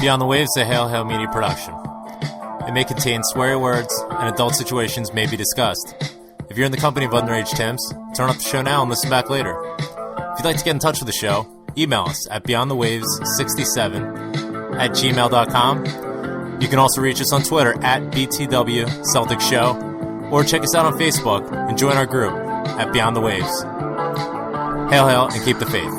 Beyond the Waves is a Hail Hail Media production. It may contain sweary words and adult situations may be discussed. If you're in the company of underage Tims, turn off the show now and listen back later. If you'd like to get in touch with the show, email us at beyondthewaves67@gmail.com. You can also reach us on Twitter at BTW Celtic Show, or check us out on Facebook and join our group at Beyond the Waves. Hail, hail, and keep the faith.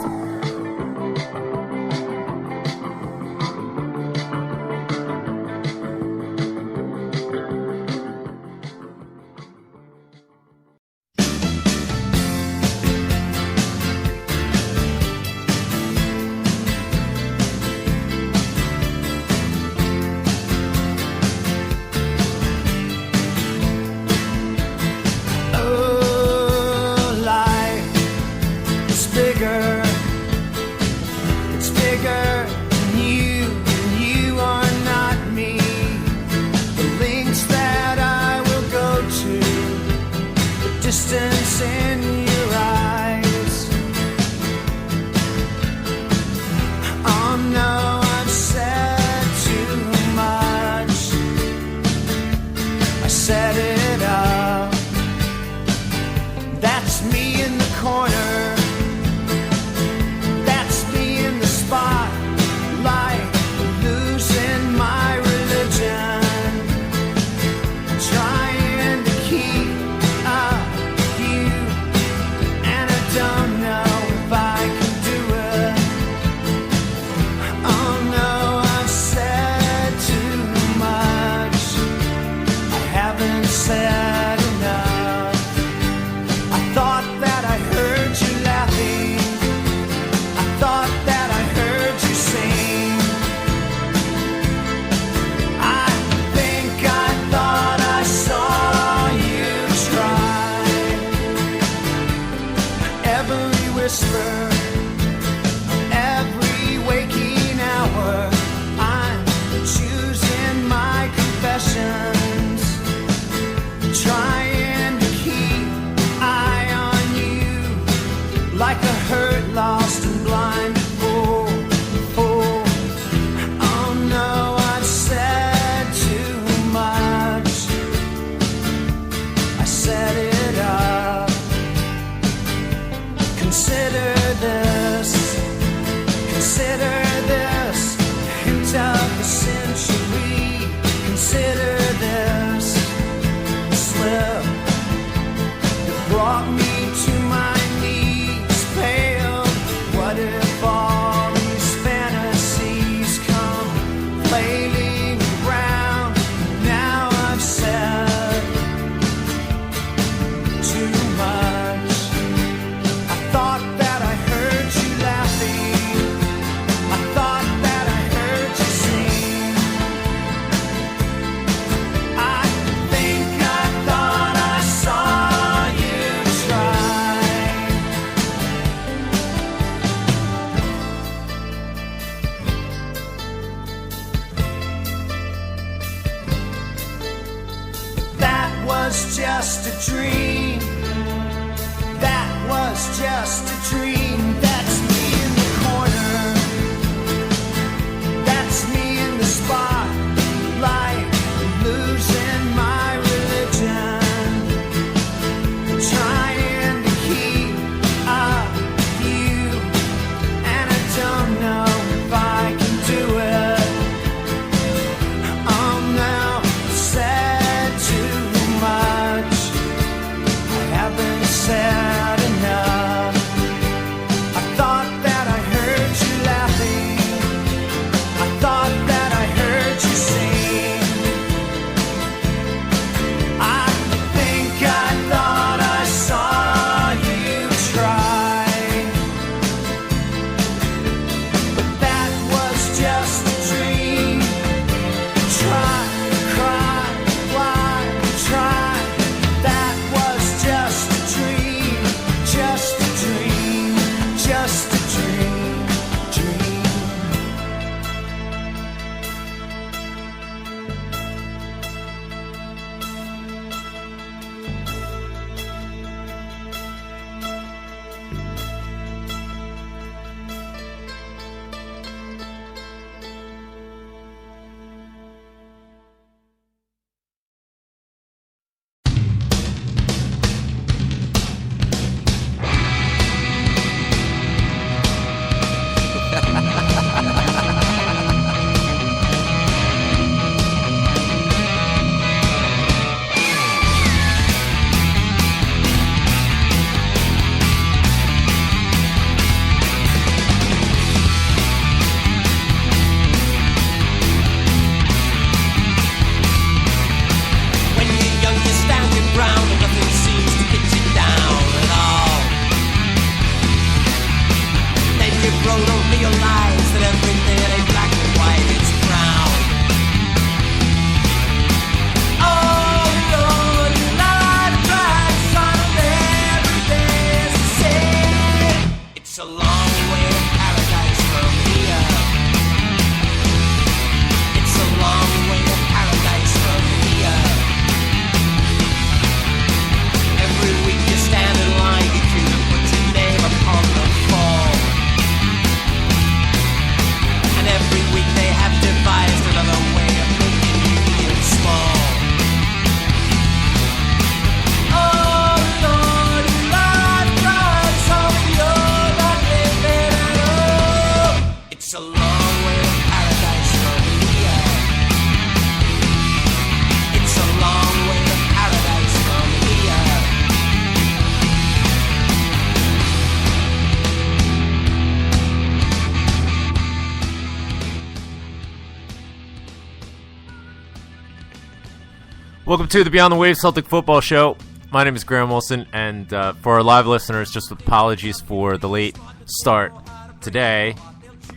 Welcome to the Beyond the Waves Celtic Football Show. My name is Graham Wilson, and for our live listeners, just apologies for the late start today.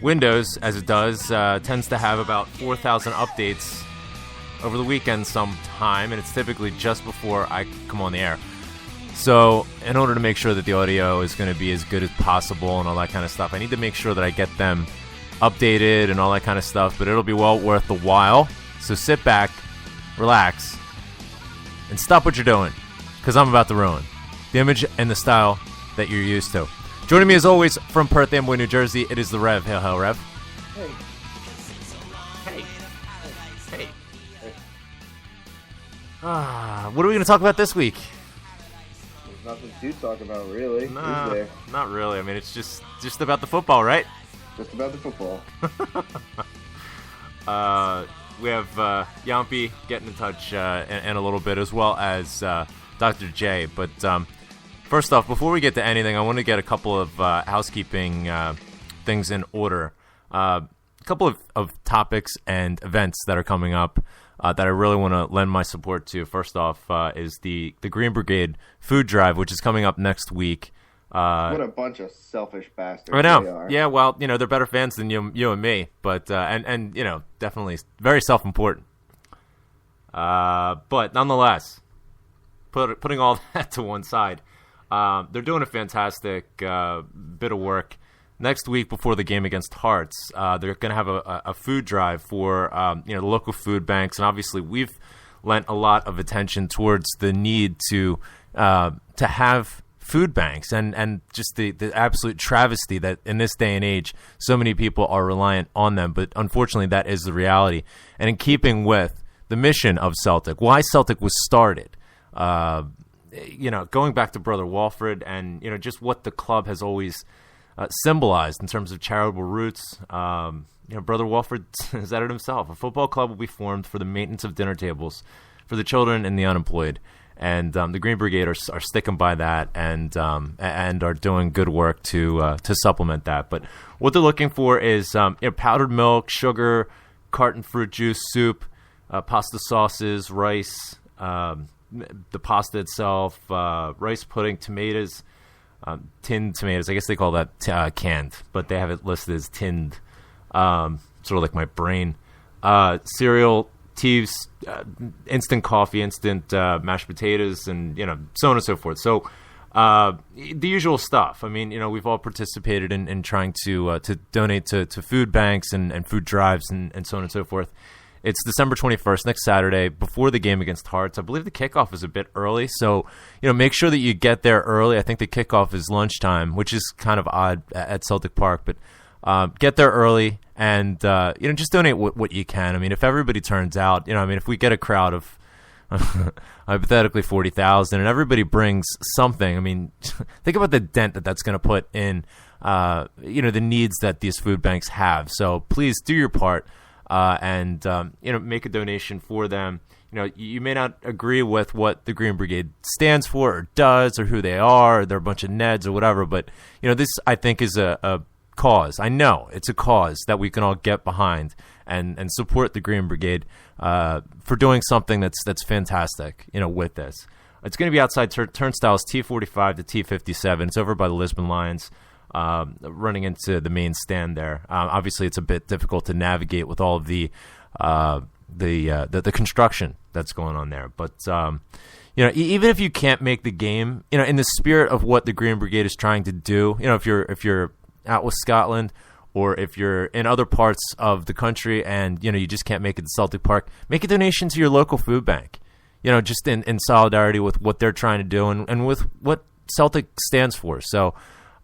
Windows, as it does, tends to have about 4,000 updates over the weekend sometime, and it's typically just before I come on the air. So in order to make sure that the audio is going to be as good as possible and all that kind of stuff, I need to make sure that I get them updated and all that kind of stuff, but it'll be well worth the while. So sit back, relax, and stop what you're doing, because I'm about to ruin the image and the style that you're used to. Joining me as always from Perth Amboy, New Jersey, it is the Rev. Hail, hail, Rev. Hey. What are we going to talk about this week? There's nothing to talk about, really. Nah, Is there? not really. I mean, it's just about the football, right? Just about the football. We have Yampi getting in touch in a little bit, as well as Dr. J. But first off, before we get to anything, I want to get a couple of housekeeping things in order. A couple of topics and events that are coming up that I really want to lend my support to. First off is the Green Brigade food drive, which is coming up next week. What a bunch of selfish bastards I know. they are. Yeah, well, they're better fans than you and me, but and definitely very self-important. But nonetheless, putting all that to one side, they're doing a fantastic bit of work. Next week, before the game against Hearts, they're going to have a food drive for the local food banks, and obviously we've lent a lot of attention towards the need to have food banks and just the absolute travesty that in this day and age so many people are reliant on them. But unfortunately, that is the reality. And in keeping with the mission of Celtic, why Celtic was started, going back to Brother Walford and just what the club has always symbolized in terms of charitable roots. Brother Walford said it himself: a football club will be formed for the maintenance of dinner tables for the children and the unemployed. And the Green Brigade are sticking by that and are doing good work to supplement that. But what they're looking for is powdered milk, sugar, carton fruit juice, soup, pasta sauces, rice, the pasta itself, rice pudding, tomatoes, tinned tomatoes. I guess they call that canned, but they have it listed as tinned. Sort of like my brain. Cereal, teas, instant coffee, instant mashed potatoes, and so on and so forth. So the usual stuff. I mean, we've all participated in trying to donate to food banks and food drives and so on and so forth. It's December 21st, next Saturday, before the game against Hearts. I believe the kickoff is a bit early, so make sure that you get there early. I think the kickoff is lunchtime, which is kind of odd at Celtic Park, but get there early and just donate what you can. I mean, if everybody turns out, if we get a crowd of hypothetically 40,000 and everybody brings something, I mean, think about the dent that's going to put in the needs that these food banks have. So please do your part and make a donation for them. You may not agree with what the Green Brigade stands for or does or who they are, or they're a bunch of Neds or whatever, but this I think is a cause. I know it's a cause that we can all get behind and support the Green Brigade for doing something that's fantastic, with this. It's going to be outside turnstiles T45 to T57. It's over by the Lisbon Lions, running into the main stand there. Obviously, it's a bit difficult to navigate with all of the construction that's going on there. But even if you can't make the game, in the spirit of what the Green Brigade is trying to do, if you're out with Scotland, or if you're in other parts of the country and you just can't make it to Celtic Park, make a donation to your local food bank. Just in solidarity with what they're trying to do and with what Celtic stands for. So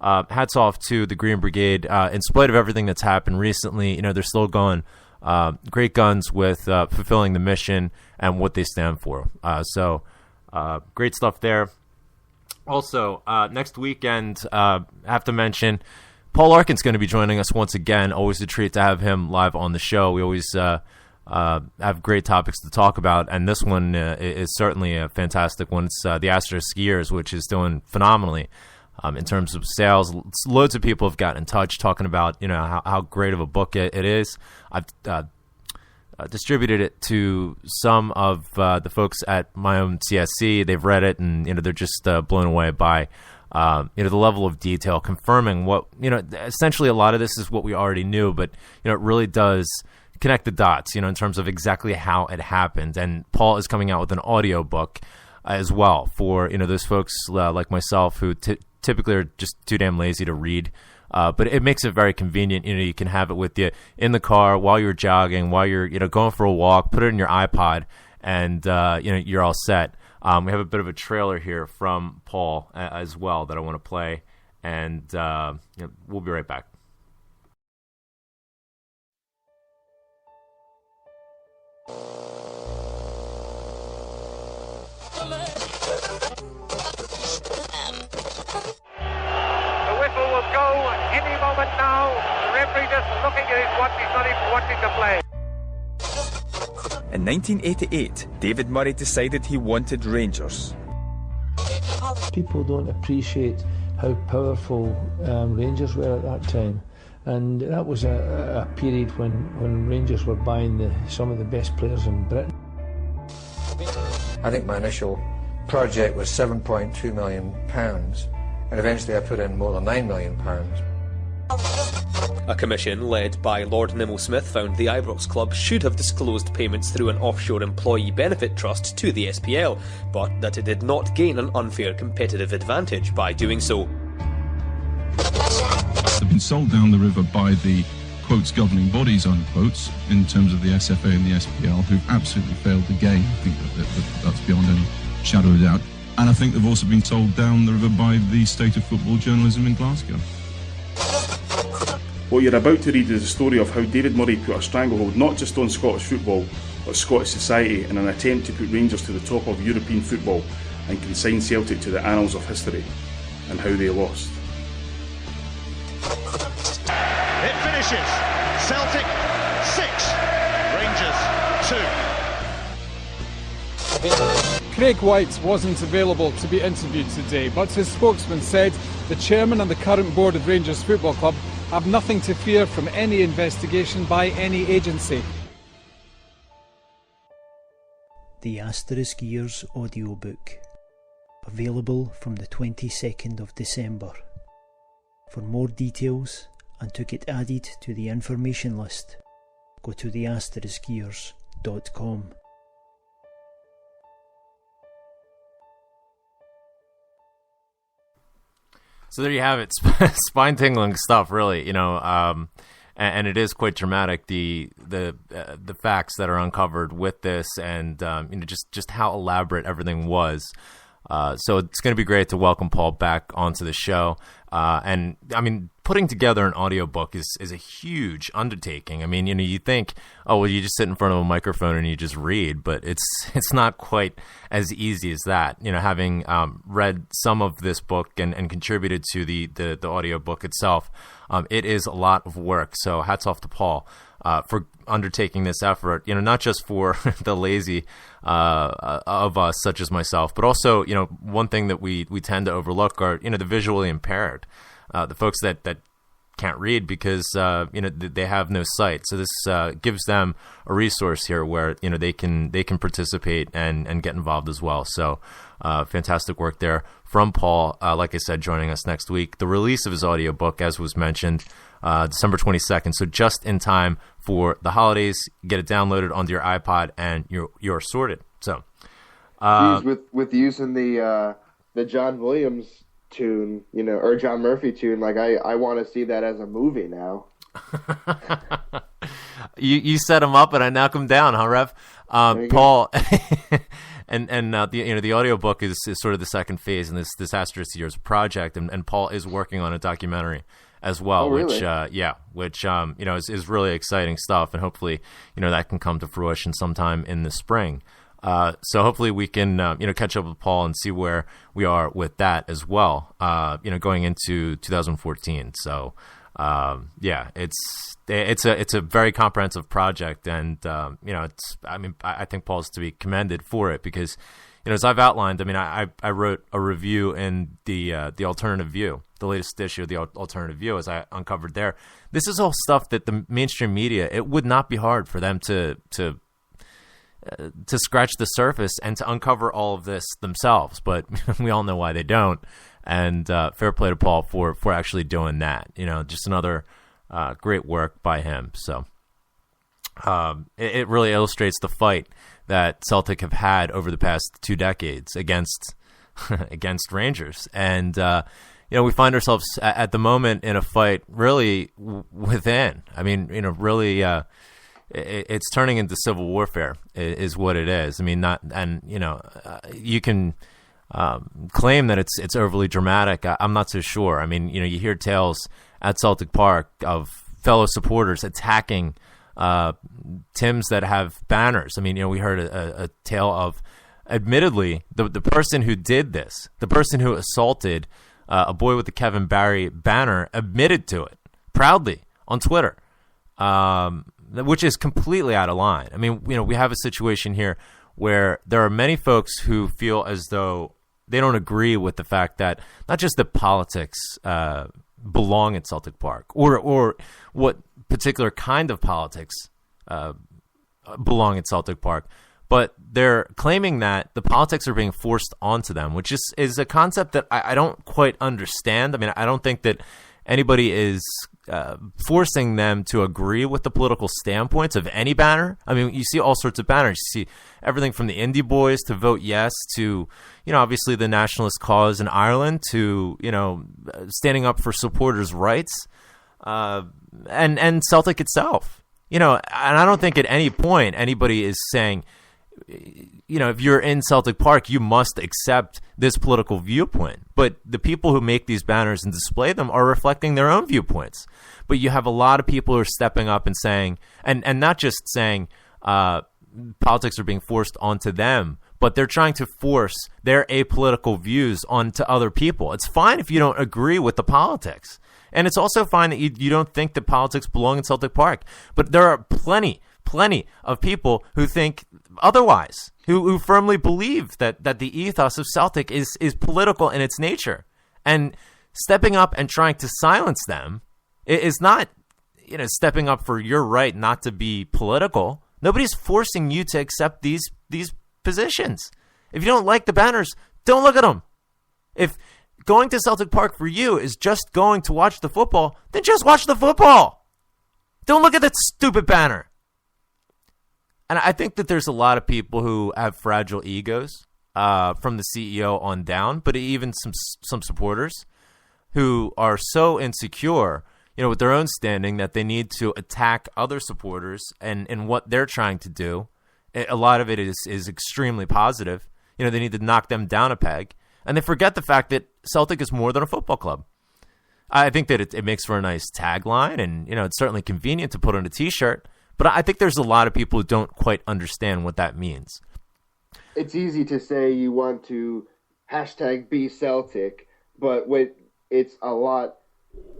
hats off to the Green Brigade. In spite of everything that's happened recently, they're still going great guns with fulfilling the mission and what they stand for. So great stuff there. Also, next weekend, I have to mention, Paul Larkin's going to be joining us once again. Always a treat to have him live on the show. We always have great topics to talk about, and this one is certainly a fantastic one. It's the Astro Skiers, which is doing phenomenally in terms of sales. Loads of people have gotten in touch talking about how great of a book it is. distributed it to some of the folks at my own CSC. They've read it, and they're just blown away by the level of detail, confirming what essentially a lot of this is what we already knew, but it really does connect the dots, in terms of exactly how it happened. And Paul is coming out with an audio book as well for those folks like myself who typically are just too damn lazy to read. But it makes it very convenient. You can have it with you in the car while you're jogging, while you're going for a walk. Put it in your iPod, and you're all set. We have a bit of a trailer here from Paul as well that I want to play, and we'll be right back. Will go any moment now. The referee just looking at his watch. He's not even watching the play. In 1988, David Murray decided he wanted Rangers. People don't appreciate how powerful Rangers were at that time. And that was a period when Rangers were buying some of the best players in Britain. I think my initial project was £7.2 million. And eventually I put in more than £9 million. A commission led by Lord Nimmo Smith found the Ibrox club should have disclosed payments through an offshore employee benefit trust to the SPL, but that it did not gain an unfair competitive advantage by doing so. They've been sold down the river by the quotes governing bodies unquotes in terms of the SFA and the SPL, who've absolutely failed the game. I think that's beyond any shadow of doubt. And I think they've also been sold down the river by the state of football journalism in Glasgow. What you're about to read is a story of how David Murray put a stranglehold not just on Scottish football, but Scottish society in an attempt to put Rangers to the top of European football and consign Celtic to the annals of history, and how they lost. It finishes. Celtic 6, Rangers 2. Craig White wasn't available to be interviewed today, but his spokesman said the chairman and the current board of Rangers Football Club have nothing to fear from any investigation by any agency. The Asterisk Years audiobook, available from the 22nd of December. For more details and to get added to the information list, go to theasteriskyears.com. So there you have it, spine-tingling stuff, really, and it is quite dramatic. The facts that are uncovered with this, and just how elaborate everything was. So it's going to be great to welcome Paul back onto the show. And I mean, putting together an audiobook is a huge undertaking. I mean, you think, oh, well, you just sit in front of a microphone and you just read, but it's not quite as easy as that. Having read some of this book and contributed to the audiobook itself, it is a lot of work. So hats off to Paul for undertaking this effort, not just for the lazy of us, such as myself, but also, one thing that we tend to overlook are, the visually impaired, the folks that can't read because, they have no sight. So this gives them a resource here where, they can participate and get involved as well. So fantastic work there from Paul. Like I said, joining us next week. The release of his audiobook, as was mentioned, December 22nd. So just in time for the holidays, get it downloaded onto your iPod and you're sorted. So, with using the John Williams tune, or John Murphy tune, like I want to see that as a movie now. you set him up and I knock him down, huh, Rev? Paul, and the audiobook is sort of the second phase in this Asterisk Years project, and Paul is working on a documentary as well, really? which is really exciting stuff, and hopefully that can come to fruition sometime in the spring. So hopefully we can catch up with Paul and see where we are with that as well. Going into 2014. So it's a very comprehensive project, and I think Paul's to be commended for it because as I've outlined, I wrote a review in the Alternative View the latest issue of the Alternative View, as I uncovered there. This is all stuff that the mainstream media, it would not be hard for them to scratch the surface and to uncover all of this themselves, but we all know why they don't. And fair play to Paul for actually doing that. Just another great work by him. So it really illustrates the fight that Celtic have had over the past 2 decades against Rangers. And we find ourselves at the moment in a fight really within. I mean, really. It's turning into civil warfare is what it is. I mean, you can claim that it's overly dramatic. I'm not so sure. I mean, you hear tales at Celtic Park of fellow supporters attacking Tims that have banners. I mean, we heard a tale of, admittedly, the person who did this, the person who assaulted a boy with the Kevin Barry banner, admitted to it proudly on Twitter. Which is completely out of line. I mean, we have a situation here where there are many folks who feel as though they don't agree with the fact that not just the politics belong at Celtic Park, or what particular kind of politics belong at Celtic Park, but they're claiming that the politics are being forced onto them, which is a concept that I don't quite understand. I mean, I don't think that anybody is forcing them to agree with the political standpoints of any banner. I mean, you see all sorts of banners. You see everything from the Indie Boys to Vote Yes to, obviously the nationalist cause in Ireland to, standing up for supporters' rights, and Celtic itself. And I don't think at any point anybody is saying, if you're in Celtic Park, you must accept this political viewpoint. But the people who make these banners and display them are reflecting their own viewpoints. But you have a lot of people who are stepping up and saying, and not just saying politics are being forced onto them, but they're trying to force their apolitical views onto other people. It's fine if you don't agree with the politics. And it's also fine that you don't think that politics belong in Celtic Park. But there are plenty of people who think otherwise, who firmly believe that the ethos of Celtic is political in its nature. And stepping up and trying to silence them is not, stepping up for your right not to be political. Nobody's forcing you to accept these positions. If you don't like the banners, don't look at them. If going to Celtic Park for you is just going to watch the football, then just watch the football. Don't look at that stupid banner. And I think that there's a lot of people who have fragile egos, from the CEO on down, but even some supporters who are so insecure, with their own standing that they need to attack other supporters and what they're trying to do. A lot of it is extremely positive. They need to knock them down a peg. And they forget the fact that Celtic is more than a football club. I think that it makes for a nice tagline, and it's certainly convenient to put on a T-shirt. But I think there's a lot of people who don't quite understand what that means. It's easy to say you want to #be Celtic, but it's a lot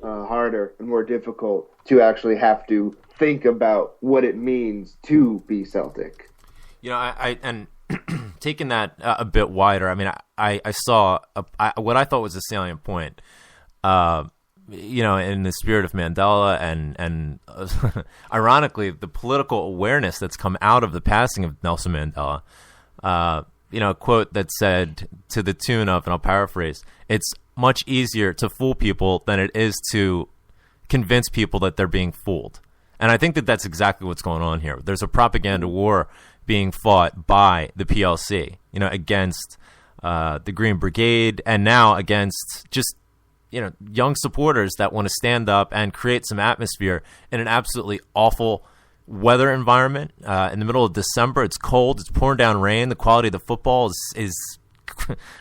harder and more difficult to actually have to think about what it means to be Celtic. And taking that a bit wider, I mean, I saw what I thought was a salient point. In the spirit of Mandela and ironically, the political awareness that's come out of the passing of Nelson Mandela, a quote that said to the tune of, and I'll paraphrase, it's much easier to fool people than it is to convince people that they're being fooled. And I think that that's exactly what's going on here. There's a propaganda war being fought by the PLC, against the Green Brigade, and now against just young supporters that want to stand up and create some atmosphere in an absolutely awful weather environment. In the middle of December, it's cold, it's pouring down rain, the quality of the football is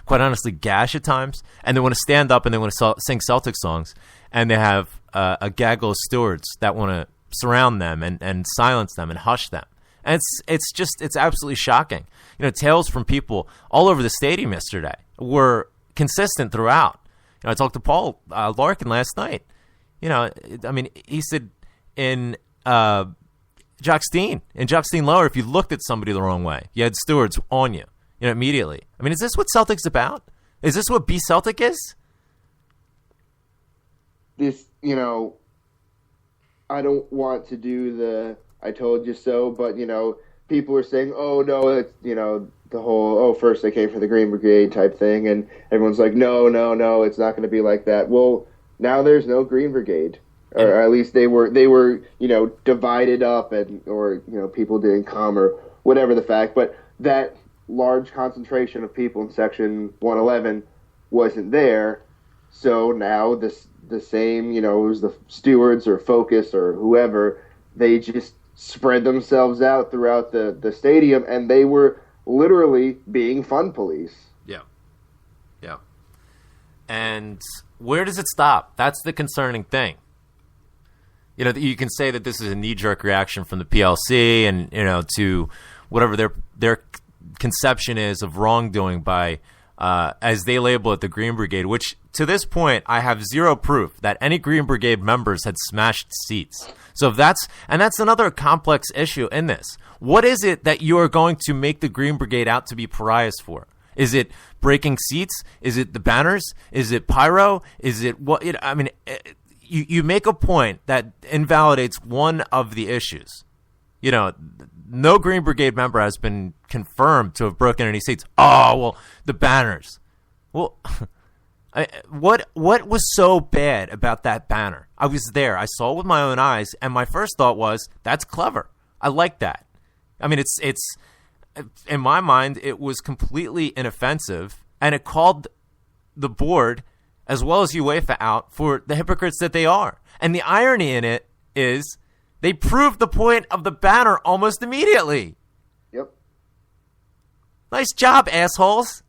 quite honestly gash at times, and they want to stand up and they want to sing Celtic songs, and they have a gaggle of stewards that want to surround them and silence them and hush them. And it's absolutely shocking. Tales from people all over the stadium yesterday were consistent throughout. I talked to Paul Larkin last night. He said in Jock Stein Lower, if you looked at somebody the wrong way, you had stewards on you, immediately. I mean, is this what Celtic's about? Is this what Be Celtic is? this, I don't want to do the "I told you so," but people are saying, "Oh no, it's the whole first they came for the Green Brigade" type thing, and everyone's like, "No, no, no, it's not going to be like that." Well, now there's no Green Brigade, or at least they were divided up, or people didn't come, or whatever the fact, but that large concentration of people in Section 111 wasn't there, so now the same, it was the stewards or Focus or whoever, they just spread themselves out throughout the stadium, and they were literally being fun police. Yeah. Yeah. And where does it stop? That's the concerning thing. You can say that this is a knee-jerk reaction from the PLC and, to whatever their conception is of wrongdoing by, as they label it, the Green Brigade, which to this point, I have zero proof that any Green Brigade members had smashed seats. So if that's another complex issue in this. What is it that you are going to make the Green Brigade out to be pariahs for? Is it breaking seats? Is it the banners? Is it pyro? Is it what? You make a point that invalidates one of the issues. No Green Brigade member has been confirmed to have broken any seats. Oh, well, the banners. Well, what was so bad about that banner? I was there. I saw it with my own eyes, and my first thought was, that's clever. I like that. It's in my mind, it was completely inoffensive, and it called the board as well as UEFA out for the hypocrites that they are. And the irony in it is they proved the point of the banner almost immediately. Yep. Nice job, assholes.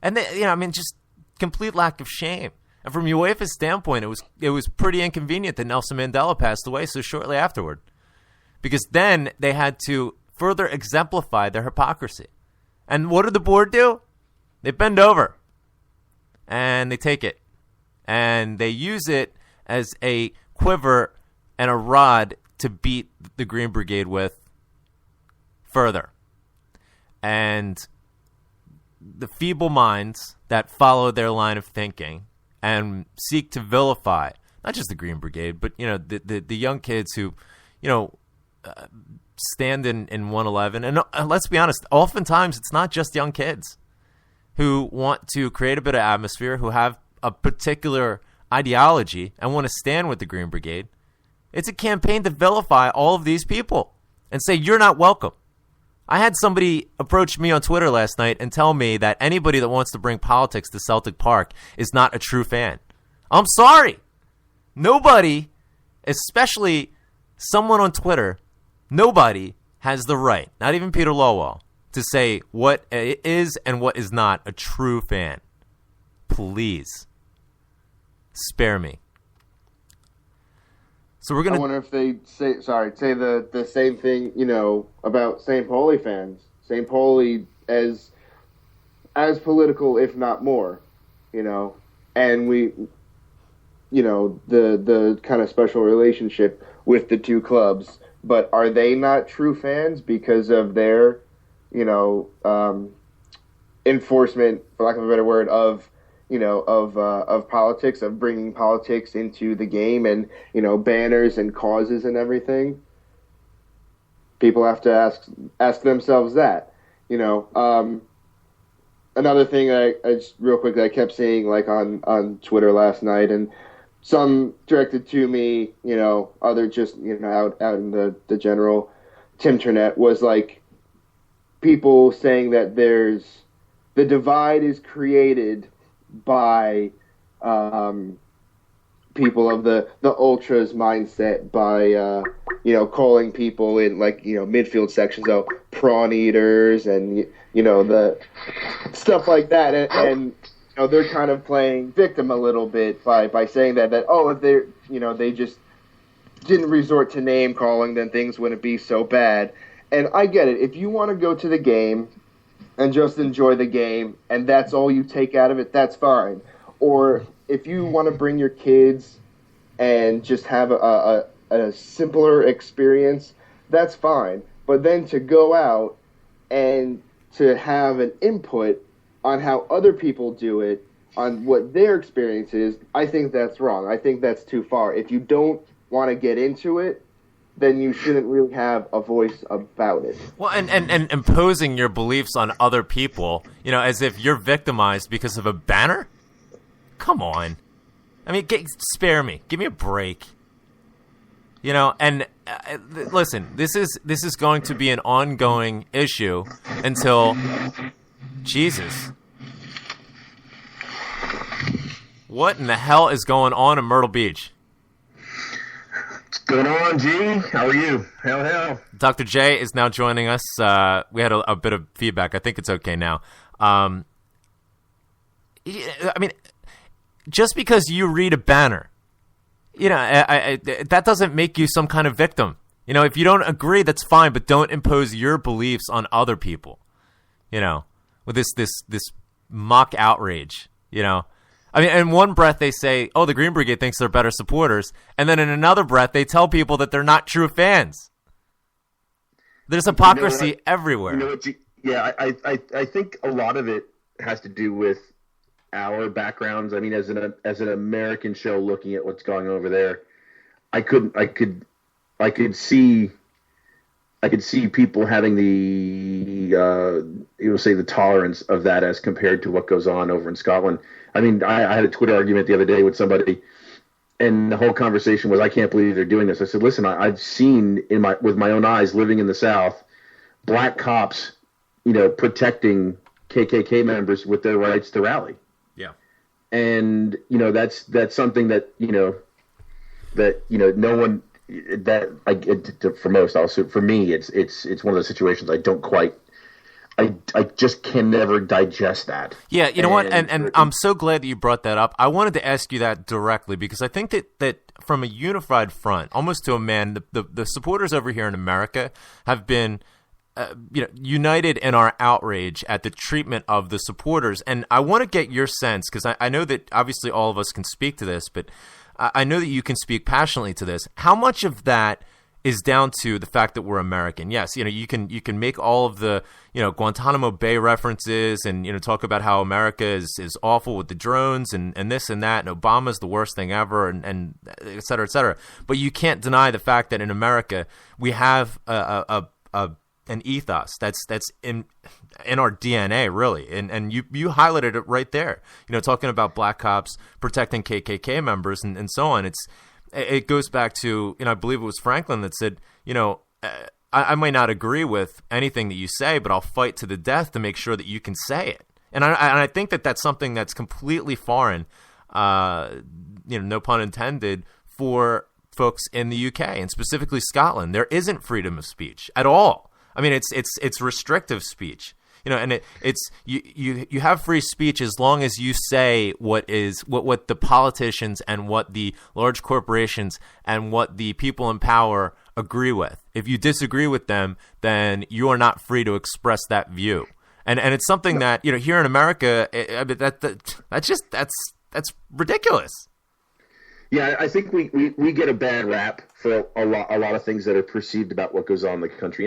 And they, just complete lack of shame. And from UEFA's standpoint, it was pretty inconvenient that Nelson Mandela passed away so shortly afterward, because then they had to further exemplify their hypocrisy. And what did the board do? They bend over and they take it and they use it as a quiver and a rod to beat the Green Brigade with further. And the feeble minds that follow their line of thinking and seek to vilify not just the Green Brigade, but the young kids who stand in 111. And let's be honest, oftentimes it's not just young kids who want to create a bit of atmosphere, who have a particular ideology and want to stand with the Green Brigade. It's a campaign to vilify all of these people and say, you're not welcome. I had somebody approach me on Twitter last night and tell me that anybody that wants to bring politics to Celtic Park is not a true fan. I'm sorry. Nobody, especially someone on Twitter, nobody has the right, not even Peter Lowell, to say what is and what is not a true fan. Please. Spare me. So we're gonna. I wonder if they say the same thing, about St. Pauli fans. St. Pauli as political, if not more, and we, the kind of special relationship with the two clubs. But are they not true fans because of their, enforcement, for lack of a better word, of politics, of bringing politics into the game, and banners and causes and everything? People have to ask themselves that. Another thing I just real quick that I kept seeing on Twitter last night, and some directed to me, other just out in the general Timternet, was people saying that the divide is created by people of the ultras mindset, by calling people in midfield sections prawn eaters and the stuff like that, and they're kind of playing victim a little bit by saying that if they just didn't resort to name calling, then things wouldn't be so bad. And I get it. If you want to go to the game and just enjoy the game, and that's all you take out of it, that's fine. Or if you want to bring your kids and just have a simpler experience, that's fine. But then to go out and to have an input on how other people do it on what their experience is, I think that's wrong. I think that's too far. If you don't want to get into it, then you shouldn't really have a voice about it. Well, and imposing your beliefs on other people, as if you're victimized because of a banner? Come on. I mean, spare me. Give me a break. And listen, this is going to be an ongoing issue until Jesus. What in the hell is going on in Myrtle Beach? What's going on, G? How are you? Hell. Dr. J is now joining us. We had a bit of feedback. I think it's okay now. I mean, just because you read a banner, that doesn't make you some kind of victim. If you don't agree, that's fine, but don't impose your beliefs on other people. With this mock outrage. I mean, in one breath they say, "Oh, the Green Brigade thinks they're better supporters," and then in another breath they tell people that they're not true fans. There's hypocrisy everywhere. I think a lot of it has to do with our backgrounds. I mean, as an American show, looking at what's going on over there, I could see people having the tolerance of that as compared to what goes on over in Scotland. I mean, I had a Twitter argument the other day with somebody, and the whole conversation was, "I can't believe they're doing this." I said, "Listen, I've seen with my own eyes, living in the South, black cops, protecting KKK members with their rights to rally." Yeah, and that's something that no one for most, also for me, it's one of those situations I don't quite. I just can never digest that. Yeah, you know what? And I'm so glad that you brought that up. I wanted to ask you that directly because I think that from a unified front, almost to a man, the supporters over here in America have been united in our outrage at the treatment of the supporters. And I want to get your sense, because I know that obviously all of us can speak to this, but I know that you can speak passionately to this. How much of that is down to the fact that we're American? Yes, you can make all of the Guantanamo Bay references and talk about how America is awful with the drones and this and that, and Obama's the worst thing ever, and et cetera, et cetera. But you can't deny the fact that in America we have an ethos that's in our DNA, really, and you highlighted it right there. Talking about black cops protecting KKK members and so on. It goes back to, I believe it was Franklin that said, I might not agree with anything that you say, but I'll fight to the death to make sure that you can say it. And I think that that's something that's completely foreign, no pun intended, for folks in the UK and specifically Scotland. There isn't freedom of speech at all. I mean, it's restrictive speech. And it's you have free speech as long as you say what the politicians and what the large corporations and what the people in power agree with. If you disagree with them, then you are not free to express that view. And it's something that here in America, that's ridiculous. Yeah, I think we get a bad rap for a lot of things that are perceived about what goes on in the country,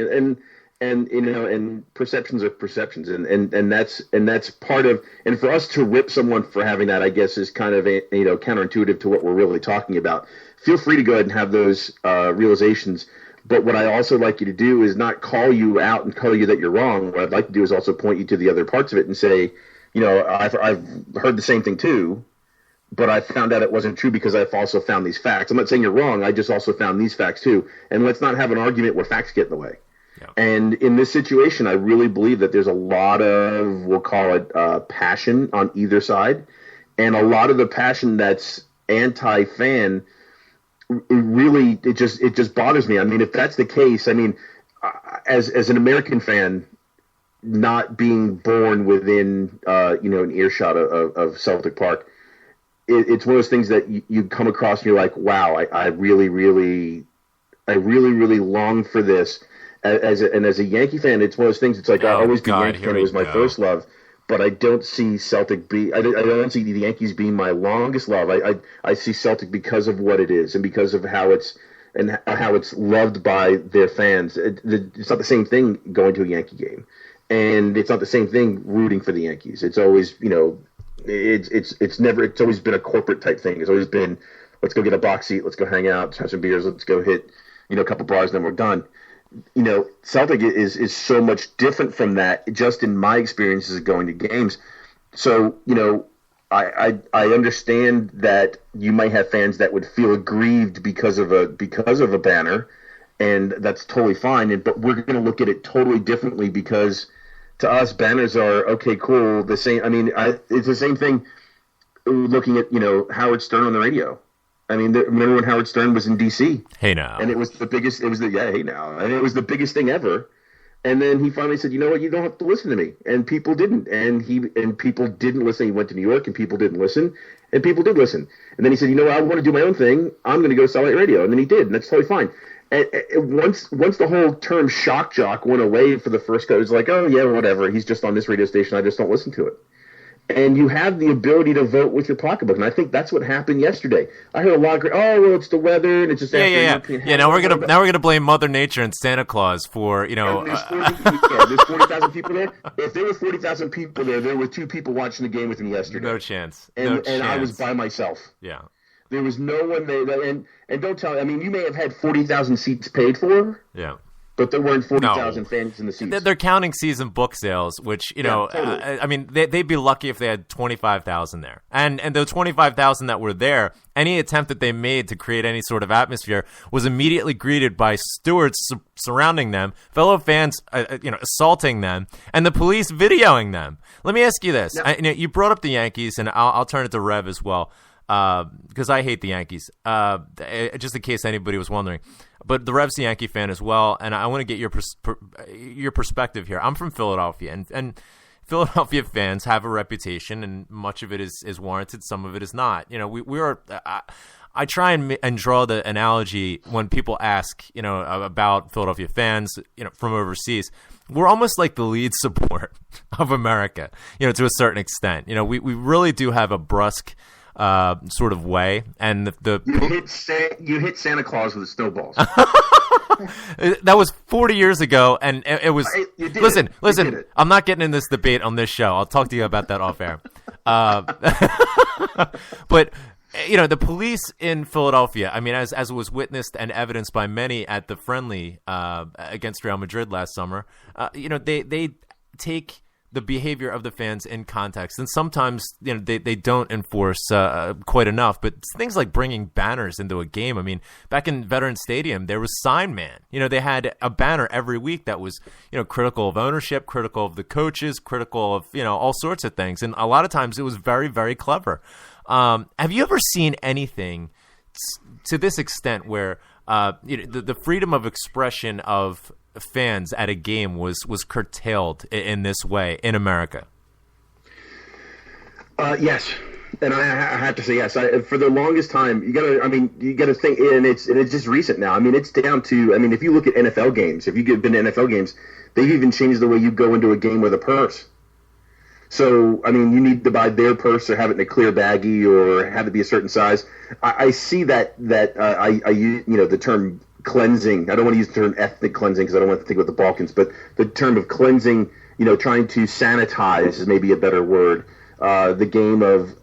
and perceptions are perceptions, and that's part of, and for us to rip someone for having that, I guess, is kind of counterintuitive to what we're really talking about. Feel free to go ahead and have those realizations, but what I also like you to do is not call you out and tell you that you're wrong. What I'd like to do is also point you to the other parts of it and say, I've heard the same thing too, but I found out it wasn't true because I've also found these facts. I'm not saying you're wrong. I just also found these facts too. And let's not have an argument where facts get in the way. Yeah. And in this situation, I really believe that there's a lot of, we'll call it passion on either side. And a lot of the passion that's anti-fan, it just bothers me. I mean, if that's the case, I mean, as an American fan, not being born within, an earshot of Celtic Park, it's one of those things that you come across and you're like, wow, I really, really long for this. As a Yankee fan, it's one of those things. It's like I always be Yankee fan. It was my first love, but I don't see Celtic I don't see the Yankees being my longest love. I see Celtic because of what it is and because of how it's loved by their fans. It's not the same thing going to a Yankee game, and it's not the same thing rooting for the Yankees. It's always It's always been a corporate type thing. It's always been, let's go get a box seat, let's go hang out, have some beers, let's go hit, a couple bars, then we're done. Celtic is so much different from that, just in my experiences of going to games. So, I understand that you might have fans that would feel aggrieved because of a banner, and that's totally fine. But we're going to look at it totally differently, because to us, banners are okay, cool, the same. I mean, it's the same thing looking at Howard Stern on the radio. I mean, remember when Howard Stern was in D.C.? Hey now, and it was the biggest. It was hey now, and it was the biggest thing ever. And then he finally said, "You know what? You don't have to listen to me." And people didn't, and people didn't listen. He went to New York, and people didn't listen, and people did listen. And then he said, "You know what? I want to do my own thing. I'm going to go to Satellite Radio," and then he did, and that's totally fine. And once the whole term shock jock went away for the first go, it was like, oh yeah, whatever. He's just on this radio station. I just don't listen to it. And you have the ability to vote with your pocketbook, and I think that's what happened yesterday. I heard a lot of it's the weather, and it's just Now we're gonna blame Mother Nature and Santa Claus for there's 40,000 people there. If there were 40,000 people there were 2 people watching the game with me yesterday. No chance. And I was by myself. Yeah. There was no one there, and don't tell. I mean, you may have had 40,000 seats paid for. Yeah. But there weren't 40,000 fans in the seats. They're counting season book sales, which, totally. I mean, they'd be lucky if they had 25,000 there. And the 25,000 that were there, any attempt that they made to create any sort of atmosphere was immediately greeted by stewards surrounding them, fellow fans, assaulting them, and the police videoing them. Let me ask you this. Yeah. You brought up the Yankees, and I'll turn it to Rev as well, because I hate the Yankees, just in case anybody was wondering. But the Rev's a Yankee fan as well, and I want to get your perspective here. I'm from Philadelphia, and Philadelphia fans have a reputation, and much of it is warranted. Some of it is not. We are. I try and draw the analogy when people ask, about Philadelphia fans, from overseas. We're almost like the lead support of America, to a certain extent. We really do have a brusque sort of way, and you hit Santa Claus with snowballs. That was 40 years ago, and it was. Listen. I'm not getting in this debate on this show. I'll talk to you about that off air. But the police in Philadelphia. I mean, as was witnessed and evidenced by many at the friendly against Real Madrid last summer. They take the behavior of the fans in context, and sometimes they don't enforce quite enough. But things like bringing banners into a game. I mean, back in Veterans Stadium, there was Sign Man. They had a banner every week that was critical of ownership, critical of the coaches, critical of all sorts of things, and a lot of times it was very, very clever. Have you ever seen anything to this extent where the freedom of expression of fans at a game was curtailed in this way in America? Yes, and I have to say yes. For the longest time, you gotta think, and it's just recent now. I mean, it's down to. I mean, if you look at NFL games, if you've been to NFL games, they've even changed the way you go into a game with a purse. So, I mean, you need to buy their purse or have it in a clear baggie or have it be a certain size. I see that I use the term cleansing. I don't want to use the term ethnic cleansing because I don't want to think about the Balkans, but the term of cleansing, trying to sanitize is maybe a better word. The game of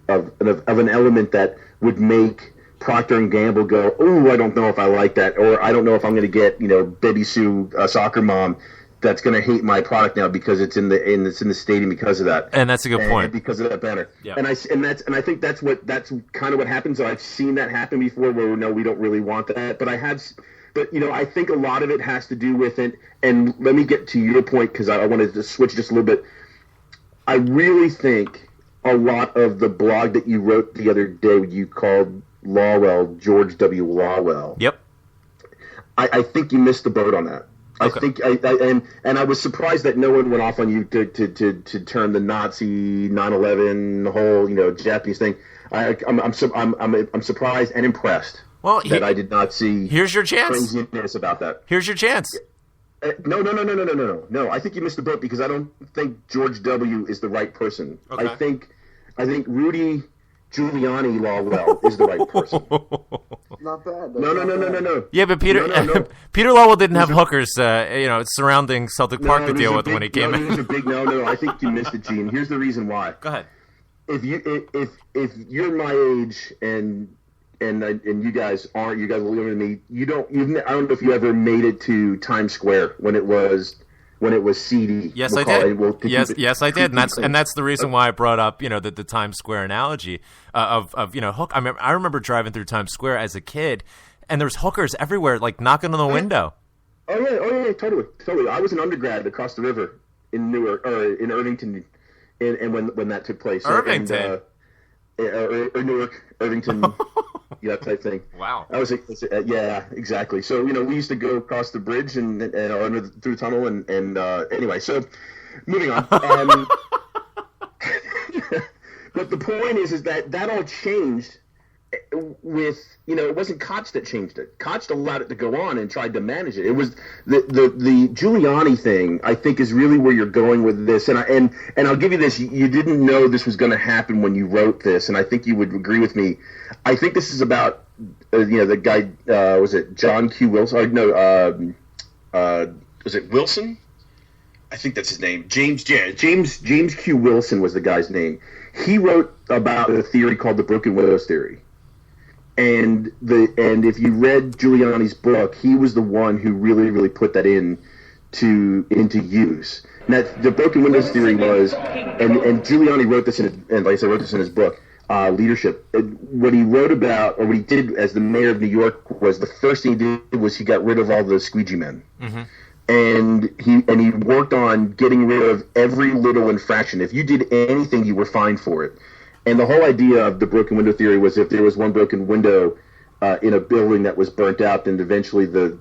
an element that would make Procter and Gamble go, "Oh, I don't know if I like that," or "I don't know if I'm going to get Baby Sue, soccer mom, that's going to hate my product now because it's in the stadium because of that." And that's a good point. Because of that banner. Yeah. And I think that's kind of what happens. I've seen that happen before where no, we don't really want that. But I think a lot of it has to do with it. And let me get to your point because I wanted to switch just a little bit. I really think a lot of the blog that you wrote the other day, you called Lawwell, George W. Lawwell. Yep. I think you missed the boat on that. Okay. I think I was surprised that no one went off on you to term the Nazi 9/11 the whole Japanese thing. I'm surprised and impressed that I did not see. Here's your chance. Craziness about that. Here's your chance. No. I think you missed the boat because I don't think George W. is the right person. Okay. I think Rudy Giuliani Lawwell is the right person. Not bad. No. Yeah, but Peter No. Peter Lawwell didn't have hookers, surrounding Celtic Park to deal with when he came in. There's a big no. I think you missed it, Gene. Here's the reason why. Go ahead. If you're my age and you guys aren't, you guys are older than me. I don't know if you ever made it to Times Square when it was seedy. Yes, I did. Yes, I did, and that's the reason why I brought up the Times Square analogy of hook. I remember driving through Times Square as a kid, and there was hookers everywhere, like knocking on the window. Oh yeah, totally. I was an undergrad across the river in Newark or in Irvington, and when that took place, Irvington. Or Newark, Irvington, that type thing. Wow. I was yeah, exactly. So we used to go across the bridge and through the tunnel and anyway. So moving on. But the point is that all changed with it wasn't Koch that changed it. Koch allowed it to go on and tried to manage it. It was the Giuliani thing, I think, is really where you're going with this. And I'll give you this: you didn't know this was going to happen when you wrote this, and I think you would agree with me. I think this is about the guy was it John Q. Wilson? Or, no, was it Wilson? I think that's his name. James Q. Wilson was the guy's name. He wrote about a theory called the broken windows theory. And if you read Giuliani's book, he was the one who really put that into use. And that the broken windows theory was, and Giuliani wrote this wrote this in his book, Leadership. What he wrote about, or what he did as the mayor of New York, was the first thing he did was he got rid of all the squeegee men. Mm-hmm. And he worked on getting rid of every little infraction. If you did anything, you were fined for it. And the whole idea of the broken window theory was if there was one broken window in a building that was burnt out, then eventually the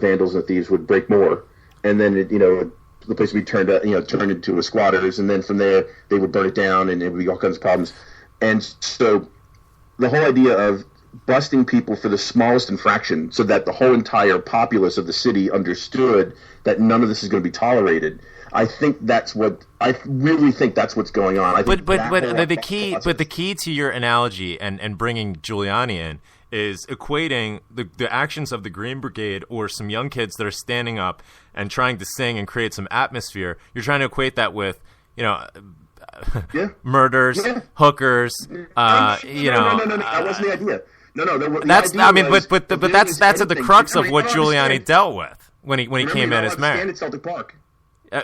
vandals and thieves would break more, and then the place would be turned into a squatters, and then from there they would burn it down, and it would be all kinds of problems. And so the whole idea of busting people for the smallest infraction, so that the whole entire populace of the city understood that none of this is going to be tolerated. I really think that's what's going on. But the key to your analogy and bringing Giuliani in is equating the actions of the Green Brigade or some young kids that are standing up and trying to sing and create some atmosphere. You're trying to equate that with murders, hookers. No, that wasn't the idea. No. That's that's at the crux of what Giuliani dealt with when he came in as mayor. At Celtic Park.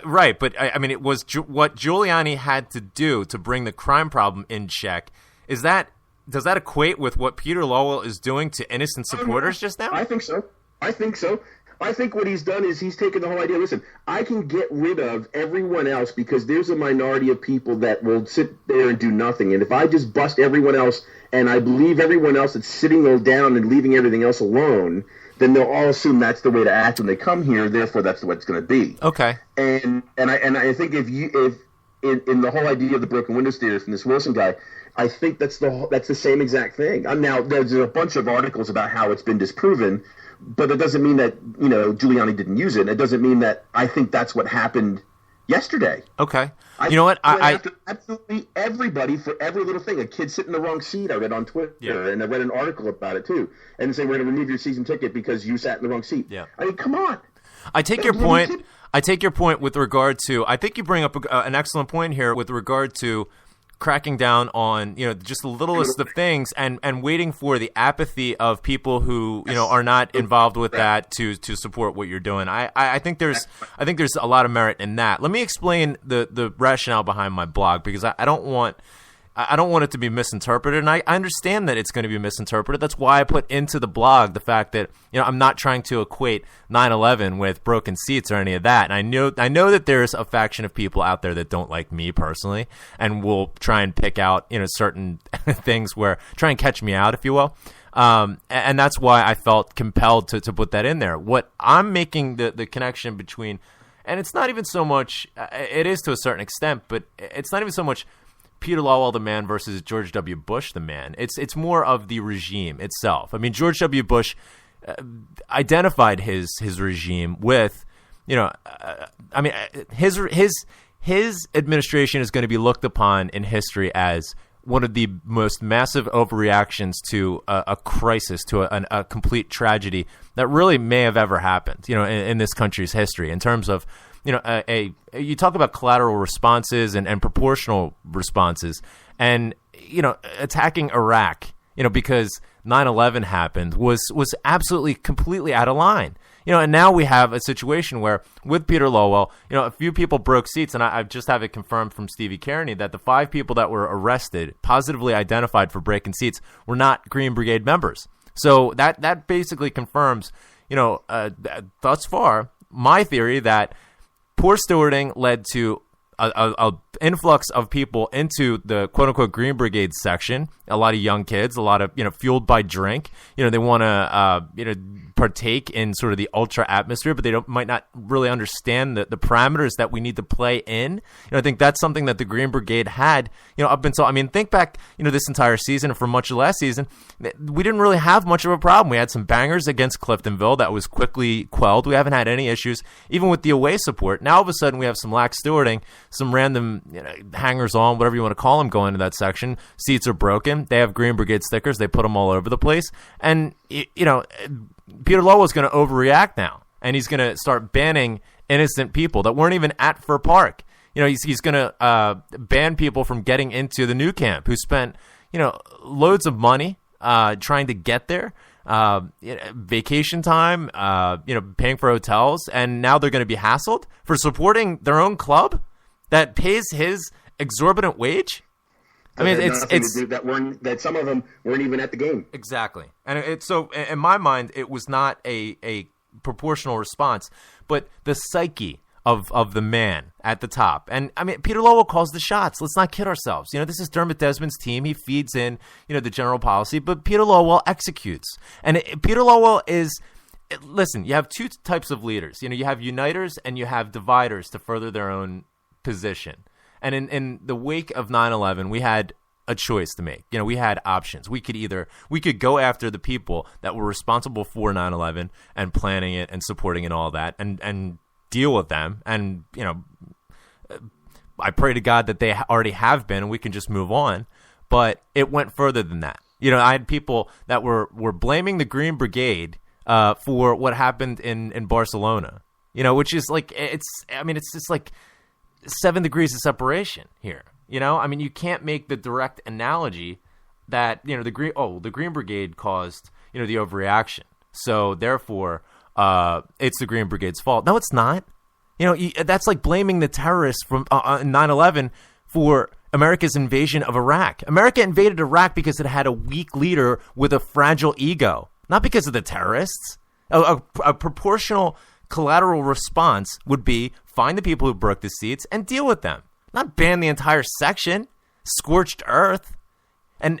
Right, but it was what Giuliani had to do to bring the crime problem in check. Does that equate with what Peter Lawwell is doing to innocent supporters just now? I think so. I think what he's done is he's taken the whole idea. Listen, I can get rid of everyone else because there's a minority of people that will sit there and do nothing. And if I just bust everyone else and I believe everyone else that's sitting down and leaving everything else alone, then they'll all assume that's the way to act when they come here. Therefore, that's the way it's going to be. Okay. And I think if in the whole idea of the broken windows theory from this Wilson guy, I think that's the same exact thing. Now there's a bunch of articles about how it's been disproven, but it doesn't mean that Giuliani didn't use it. It doesn't mean that I think that's what happened yesterday. Okay. You know what? Absolutely everybody for every little thing. A kid sitting in the wrong seat, I read on Twitter, and I read an article about it too. And they say we're going to remove your season ticket because you sat in the wrong seat. Yeah. I mean, come on. I take your point. I take your point with regard to. I think you bring up an excellent point here with regard to cracking down on just the littlest of things and waiting for the apathy of people who are not involved with that to support what you're doing. I think there's a lot of merit in that. Let me explain the rationale behind my blog, because I don't want it to be misinterpreted, and I understand that it's going to be misinterpreted. That's why I put into the blog the fact that I'm not trying to equate 9/11 with broken seats or any of that. And I know that there's a faction of people out there that don't like me personally and will try and pick out certain things where try and catch me out, if you will. And that's why I felt compelled to put that in there. What I'm making the connection between, and it's not even so much, it is to a certain extent, but it's not even so much Peter Lawwell the man versus George W. Bush the man. It's more of the regime itself. I mean, George W. Bush identified his regime with, his administration is going to be looked upon in history as one of the most massive overreactions to a crisis, to a complete tragedy that really may have ever happened, in this country's history in terms of, you talk about collateral responses and proportional responses and, attacking Iraq, because 9/11 happened was absolutely completely out of line. And now we have a situation where with Peter Lowell, a few people broke seats, and I just have it confirmed from Stevie Kearney that the 5 people that were arrested, positively identified for breaking seats, were not Green Brigade members. So that basically confirms, thus far, my theory that poor stewarding led to a influx of people into the quote unquote Green Brigade section. A lot of young kids, a lot of fueled by drink. They want to partake in sort of the ultra atmosphere, but they might not really understand the parameters that we need to play in. I think that's something that the Green Brigade had. Up until think back this entire season and for much of last season, we didn't really have much of a problem. We had some bangers against Cliftonville that was quickly quelled. We haven't had any issues even with the away support. Now all of a sudden we have some lax stewarding, some random hangers on, whatever you want to call them, go into that section. Seats are broken. They have Green Brigade stickers. They put them all over the place. And, Peter Lowell is going to overreact now. And he's going to start banning innocent people that weren't even at Fur Park. He's going to ban people from getting into the new camp who spent, loads of money trying to get there. Vacation time, paying for hotels. And now they're going to be hassled for supporting their own club that pays his exorbitant wage. It's that some of them weren't even at the game. Exactly. And so in my mind, it was not a proportional response, but the psyche of the man at the top. And Peter Lowell calls the shots. Let's not kid ourselves. This is Dermot Desmond's team. He feeds in, the general policy, but Peter Lowell executes. And Peter Lowell is, listen, you have 2 types of leaders. You have uniters and you have dividers to further their own position. And in the wake of 9/11, we had a choice to make. We had options. We could go after the people that were responsible for 9/11 and planning it and supporting it and all that and deal with them. And, I pray to God that they already have been and we can just move on. But it went further than that. I had people that were blaming the Green Brigade for what happened in Barcelona, which is like, it's just like 7 degrees of separation here. You can't make the direct analogy that, the Green Brigade caused, the overreaction. So therefore, it's the Green Brigade's fault. No, it's not. That's like blaming the terrorists from 9/11 for America's invasion of Iraq. America invaded Iraq because it had a weak leader with a fragile ego, not because of the terrorists. A proportional collateral response would be find the people who broke the seats and deal with them, not ban the entire section, scorched earth. And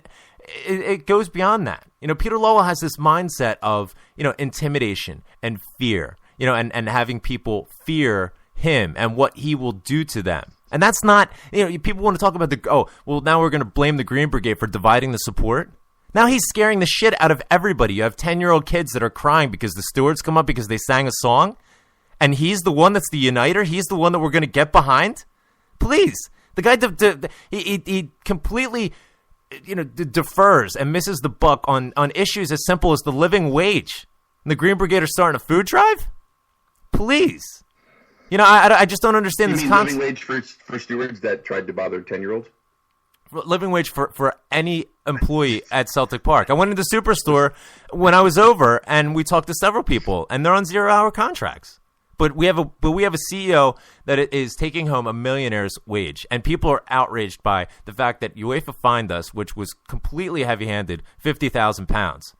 it goes beyond that. Peter Lowell has this mindset of, intimidation and fear, and having people fear him and what he will do to them. And that's not, people want to talk about now we're going to blame the Green Brigade for dividing the support. Now he's scaring the shit out of everybody. You have 10-year-old kids that are crying because the stewards come up because they sang a song. And he's the one that's the uniter. He's the one that we're going to get behind. Please. The guy, he completely, defers and misses the buck on issues as simple as the living wage. And the Green Brigade are starting a food drive? Please. I just don't understand this concept. Living wage for stewards that tried to bother 10-year-olds? Living wage for any employee at Celtic Park. I went into the Superstore when I was over, and we talked to several people, and they're on 0-hour contracts. But we have a CEO that is taking home a millionaire's wage, and people are outraged by the fact that UEFA fined us, which was completely heavy-handed, £50,000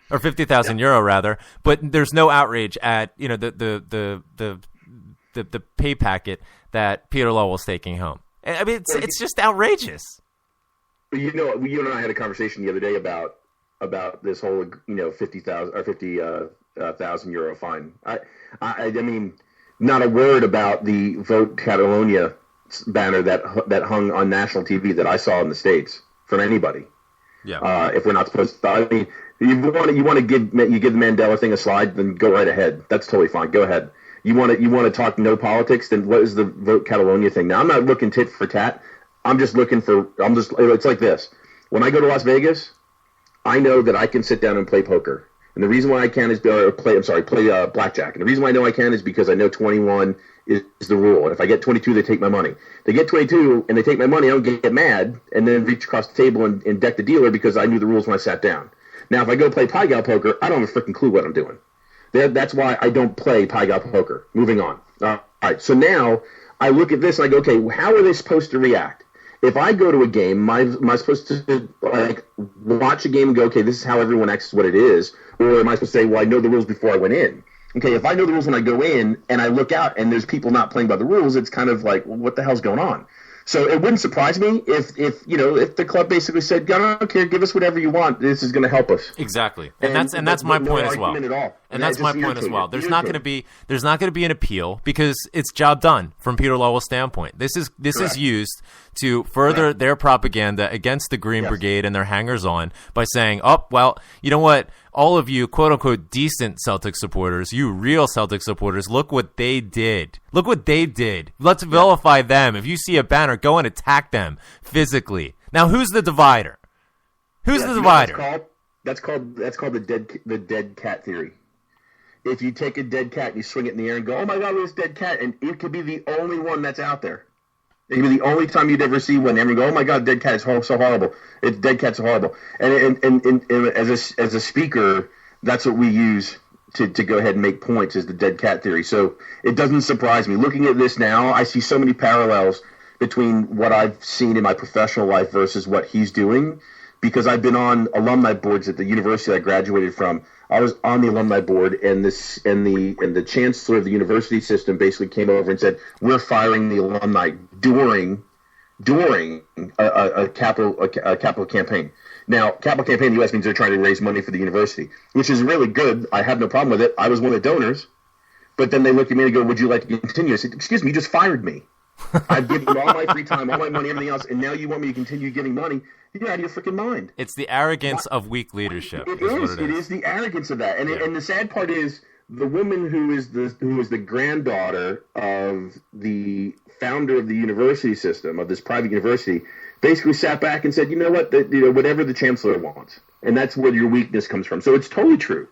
or €50,000 rather. But there's no outrage at the pay packet that Peter Lowell's taking home. It's just outrageous. You and I had a conversation the other day about this whole €50,000 or €50,000 fine. I mean, not a word about the Vote Catalonia banner that hung on national TV that I saw in the States from anybody. Yeah. If we're not supposed to, I mean, you want to give the Mandela thing a slide, then go right ahead. That's totally fine. Go ahead. You want to talk no politics, then what is the Vote Catalonia thing? Now, I'm not looking tit for tat. It's like this. When I go to Las Vegas, I know that I can sit down and play poker. And the reason why I can is play blackjack. And the reason why I know I can is because I know 21 is the rule. And if I get 22, they take my money. They get 22 and they take my money, I don't get mad and then reach across the table and deck the dealer because I knew the rules when I sat down. Now, if I go play Pai Gow poker, I don't have a freaking clue what I'm doing. That's why I don't play Pai Gow poker. Moving on. All right, so now I look at this and I go, okay, how are they supposed to react? If I go to a game, am I supposed to watch a game and go, okay, this is how everyone acts, what it is? Or am I supposed to say, well, I know the rules before I went in? Okay, if I know the rules when I go in and I look out and there's people not playing by the rules, it's kind of like, well, what the hell's going on? So it wouldn't surprise me if the club basically said, I don't care, give us whatever you want. This is going to help us. Exactly, and that's my point as well. And that's my point as well. There's not going to be an appeal because it's job done from Peter Lowell's standpoint. This is used to further their propaganda against the Green Brigade and their hangers-on by saying, oh, well, you know what? All of you, quote-unquote, decent Celtic supporters, you real Celtic supporters, look what they did. Look what they did. Let's vilify them. If you see a banner, go and attack them physically. Now, who's the divider? Who's the divider? That's called the dead cat theory. If you take a dead cat and you swing it in the air and go, oh, my God, this dead cat, and it could be the only one that's out there. It could be the only time you'd ever see one. And go, oh my God, dead cat is so horrible. Dead cats are horrible. And as a speaker, that's what we use to go ahead and make points is the dead cat theory. So it doesn't surprise me. Looking at this now, I see so many parallels between what I've seen in my professional life versus what he's doing, because I've been on alumni boards at the university I graduated from. I was on the alumni board, and the chancellor of the university system basically came over and said, "We're firing the alumni during a capital campaign." Now, capital campaign in the U.S. means they're trying to raise money for the university, which is really good. I have no problem with it. I was one of the donors, but then they looked at me and go, "Would you like to continue?" I said, "Excuse me, you just fired me. I've given you all my free time, all my money, everything else, and now you want me to continue giving money? You're out of your freaking mind." It's the arrogance of weak leadership. It is the arrogance of that, and the sad part is the woman who is the granddaughter of the founder of the university system, of this private university, basically sat back and said, "You know what? Whatever the chancellor wants," and that's where your weakness comes from. So it's totally true.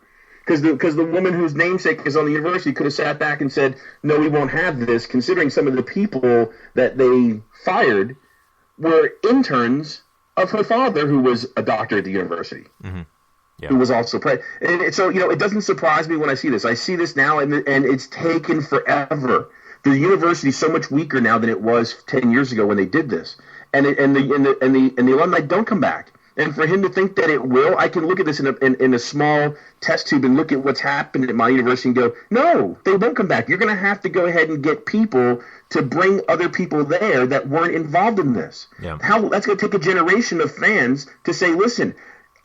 Because the woman whose namesake is on the university could have sat back and said, no, we won't have this, considering some of the people that they fired were interns of her father, who was a doctor at the university, who was also and so, it doesn't surprise me when I see this. I see this now, and it's taken forever. The university is so much weaker now than it was 10 years ago when they did this. And the alumni don't come back. And for him to think that it will, I can look at this in a small test tube and look at what's happened at my university and go, no, they won't come back. You're going to have to go ahead and get people to bring other people there that weren't involved in this. Yeah. That's going to take a generation of fans to say, listen,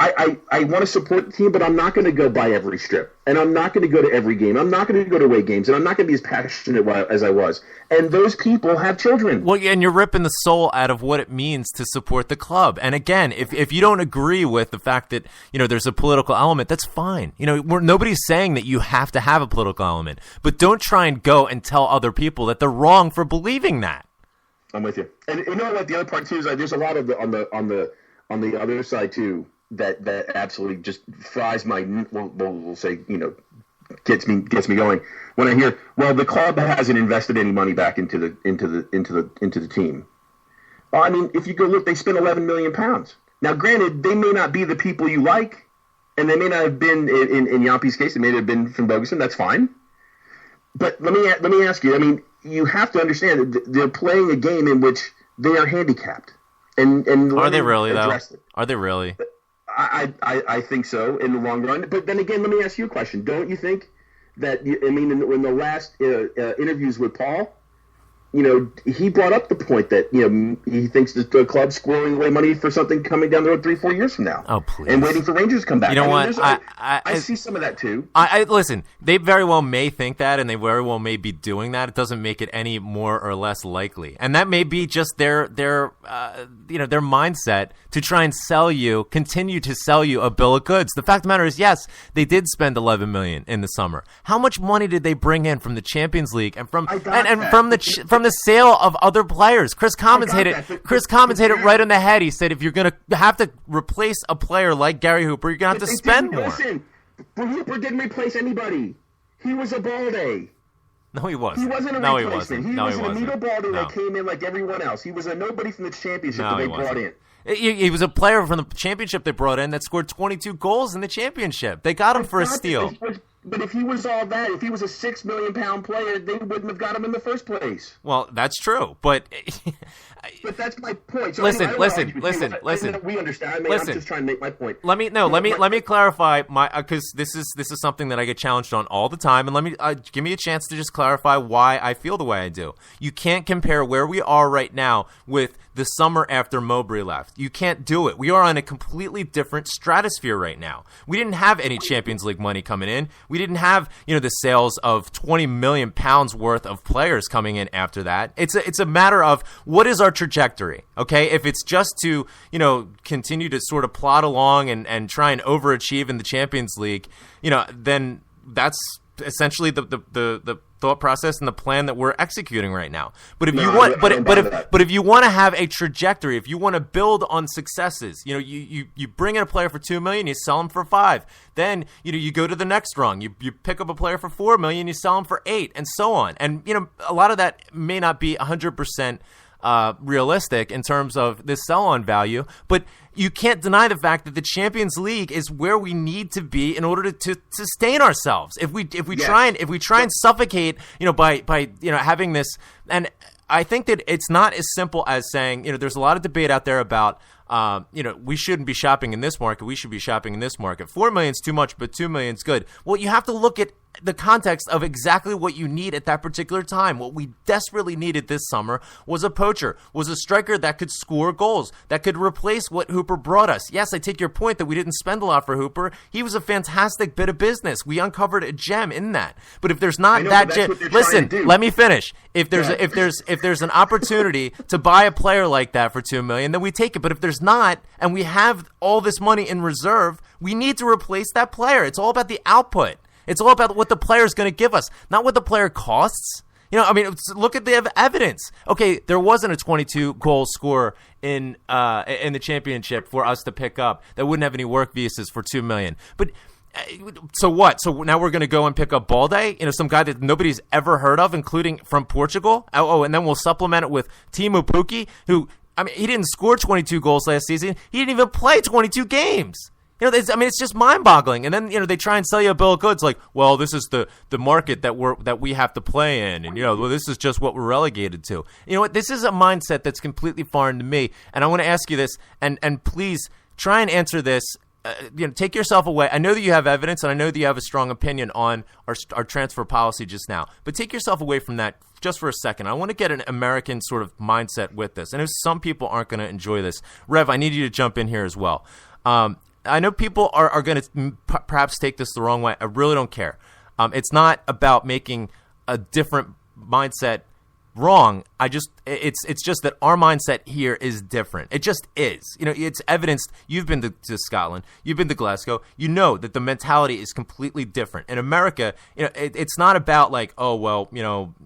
I want to support the team, but I'm not going to go by every strip. And I'm not going to go to every game. I'm not going to go to away games. And I'm not going to be as passionate as I was. And those people have children. Well, and you're ripping the soul out of what it means to support the club. And again, if you don't agree with the fact that, there's a political element, that's fine. Nobody's saying that you have to have a political element. But don't try and go and tell other people that they're wrong for believing that. I'm with you. And you know what? The other part, too, is there's a lot of on the other side, too, that absolutely just fries my, we'll say, gets me going when I hear, well, the club hasn't invested any money back into the team. Well, I mean, if you go look, they spent £11 million. Now, granted, they may not be the people you like, and they may not have been in Yampi's case. They may have been from Boguson. That's fine. But let me ask you. I mean, you have to understand that they're playing a game in which they are handicapped. And are they really though? Are they really? I think so in the long run. But then again, let me ask you a question. Don't you think that, in the last interviews with Paul, he brought up the point that, he thinks that the club's squirreling away money for something coming down the road 3-4 years from now. Oh, please. And waiting for Rangers to come back. You know what? I see some of that, too. Listen, they very well may think that, and they very well may be doing that. It doesn't make it any more or less likely. And that may be just their mindset to try and continue to sell you a bill of goods. The fact of the matter is, yes, they did spend $11 million in the summer. How much money did they bring in from the Champions League and from from the sale of other players. Chris Commons hit it right on the head. He said if you're going to have to replace a player like Gary Hooper, you're going to have to spend more. Listen, but Hooper didn't replace anybody. He was a Balde. No, he wasn't. He wasn't a replacement. He was an Amito Balde that came in like everyone else. He was a nobody from the championship that they brought in. He was a player from the championship they brought in that scored 22 goals in the championship. They got him for a steal. But if he was all that, if he was a $6 million player, they wouldn't have got him in the first place. Well, that's true, but that's my point. So listen. We understand. I'm just trying to make my point. Let me clarify because this is something that I get challenged on all the time, and let me give me a chance to just clarify why I feel the way I do. You can't compare where we are right now with the summer after Mowbray left. You can't do it. We are on a completely different stratosphere right now. We didn't have any Champions League money coming in. We didn't have, the sales of £20 million worth of players coming in after that. It's a matter of what is our trajectory, okay? If it's just to, continue to sort of plod along and try and overachieve in the Champions League, then that's essentially the thought process and the plan that we're executing right now. But if if you want to have a trajectory, if you want to build on successes, you bring in a player for $2 million, you sell him for $5 million. Then you go to the next rung. You pick up a player for $4 million, you sell him for $8 million, and so on. And a lot of that may not be 100% realistic in terms of this sell-on value, but you can't deny the fact that the Champions League is where we need to be in order to sustain ourselves. If we try and suffocate, by having this, and I think that it's not as simple as saying, there's a lot of debate out there about, we shouldn't be shopping in this market. We should be shopping in this market. $4 million is too much, but $2 million is good. Well, you have to look at the context of exactly what you need at that particular time. What we desperately needed this summer was a poacher, was a striker that could score goals, that could replace what Hooper brought us. Yes, I take your point that we didn't spend a lot for Hooper. He was a fantastic bit of business. We uncovered a gem in that. But if there's not that gem, listen, let me finish. If there's an opportunity to buy a player like that for $2 million, then we take it. But if there's not, and we have all this money in reserve, we need to replace that player. It's all about the output. It's all about what the player is going to give us, not what the player costs. Look at the evidence. Okay, there wasn't a 22-goal scorer in the championship for us to pick up that wouldn't have any work visas for $2 million. But so what? So now we're going to go and pick up Balde, some guy that nobody's ever heard of, including from Portugal. Oh, and then we'll supplement it with Teemu Pukki, who, he didn't score 22 goals last season. He didn't even play 22 games. It's just mind-boggling. And then, they try and sell you a bill of goods like, well, this is the market that we have to play in, and this is just what we're relegated to. You know what? This is a mindset that's completely foreign to me, and I want to ask you this, and please try and answer this. Take yourself away. I know that you have evidence, and I know that you have a strong opinion on our transfer policy just now, but take yourself away from that just for a second. I want to get an American sort of mindset with this, and some people aren't going to enjoy this. Rev, I need you to jump in here as well. I know people are going to perhaps take this the wrong way. I really don't care. It's not about making a different mindset wrong. It's just that our mindset here is different. It just is. It's evidenced. You've been to Scotland. You've been to Glasgow. You know that the mentality is completely different. In America, it's not about like, oh, well,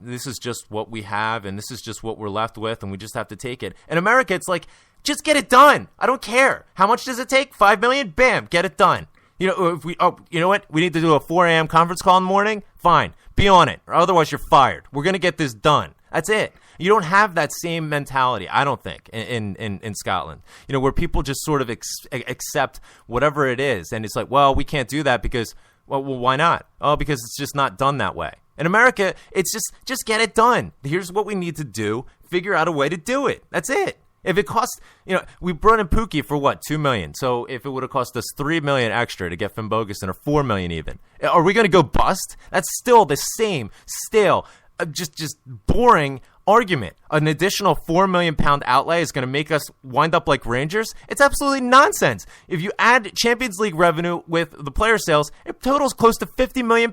this is just what we have and this is just what we're left with and we just have to take it. In America, it's like, just get it done. I don't care. How much does it take? $5 million? Bam, get it done. If we, you know what? We need to do a 4 a.m. conference call in the morning. Fine, be on it, or otherwise you're fired. We're gonna get this done. That's it. You don't have that same mentality, I don't think, in Scotland. Where people just sort of accept whatever it is, and it's like, well, we can't do that because, well, why not? Oh, because it's just not done that way. In America, it's just get it done. Here's what we need to do. Figure out a way to do it. That's it. If it costs, we brought in Pukki for what, $2 million. So if it would have cost us $3 million extra to get Finn Bogason, or $4 million even, are we going to go bust? That's still the same stale, just boring argument. An additional £4 million outlay is going to make us wind up like Rangers. It's absolutely nonsense. If you add Champions League revenue with the player sales, it totals close to £50 million.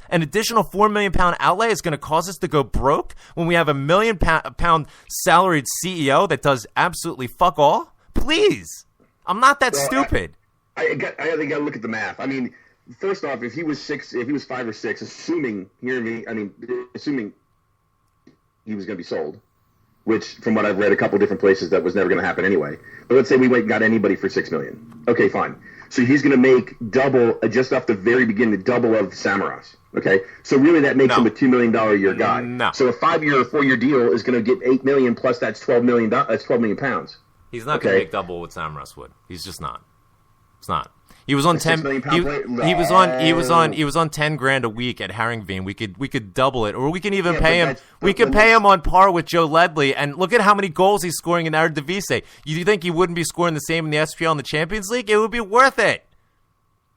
An additional £4 million outlay is going to cause us to go broke when we have a £1 million salaried CEO that does absolutely fuck all. Please, I'm not that stupid. I think I got to look at the math. First off, if he was 5 or 6, assuming he was going to be sold, which, from what I've read a couple different places, that was never going to happen anyway. But let's say we went and got anybody for $6 million. Okay, fine. So he's going to make double, just off the very beginning, double of Samaras. Okay, so really that makes him a $2 million a year guy. No. So a 5-year or 4-year deal is going to get $8 million plus that's $12 million. That's $12 million pounds. He's not going to make double what Samaras would. He's just not. It's not. He was on 10. He was on $10,000 a week at Haringveen. We could double it, or we can even pay him. We could pay him on par with Joe Ledley. And look at how many goals he's scoring in Eredivisie. You think he wouldn't be scoring the same in the SPL and the Champions League? It would be worth it.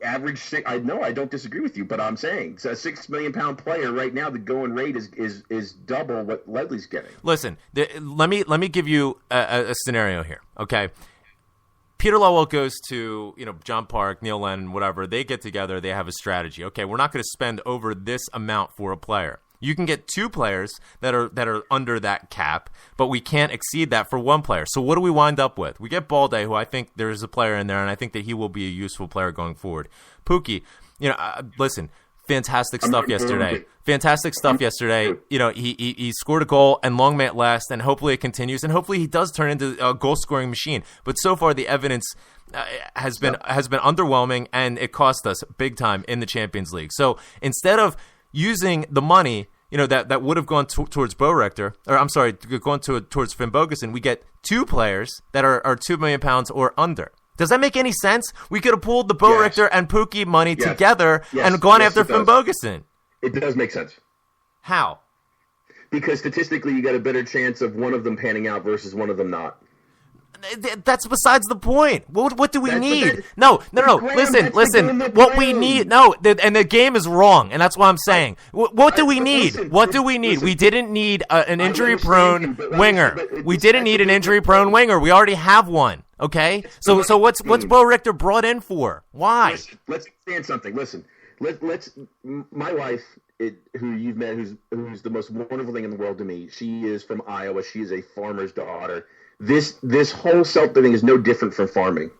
Average six. I don't disagree with you, but I'm saying so a £6 million player right now. The going rate is double what Ledley's getting. Listen, let me give you a scenario here. Okay. Peter Lowell goes to, John Park, Neil Lennon, whatever. They get together. They have a strategy. Okay, we're not going to spend over this amount for a player. You can get 2 players that are under that cap, but we can't exceed that for 1 player. So what do we wind up with? We get Balde, who I think there's a player in there, and I think that he will be a useful player going forward. Pookie, listen, fantastic stuff yesterday. Fantastic stuff yesterday. He scored a goal, and long may it last, and hopefully it continues, and hopefully he does turn into a goal-scoring machine. But so far, the evidence has been underwhelming, and it cost us big time in the Champions League. So instead of using the money, that would have gone towards Bo Richter, towards Finn Bogason, we get 2 players that are £2 million or under. Does that make any sense? We could have pooled the Bo Richter and Pookie money together and gone after Finn Bogason. It does make sense. How? Because statistically, you got a better chance of one of them panning out versus one of them not. That's besides the point. What do we need? No. Listen. What we need, and the game is wrong, and that's what I'm saying. What do we need? What do we need? We didn't need an injury-prone winger. We didn't need an injury-prone winger. We already have one. Okay. So what's Bo Richter brought in for? Why? Let's understand something. Listen. My wife, who you've met, who's the most wonderful thing in the world to me. She is from Iowa. She is a farmer's daughter. This whole Celtic thing is no different from farming.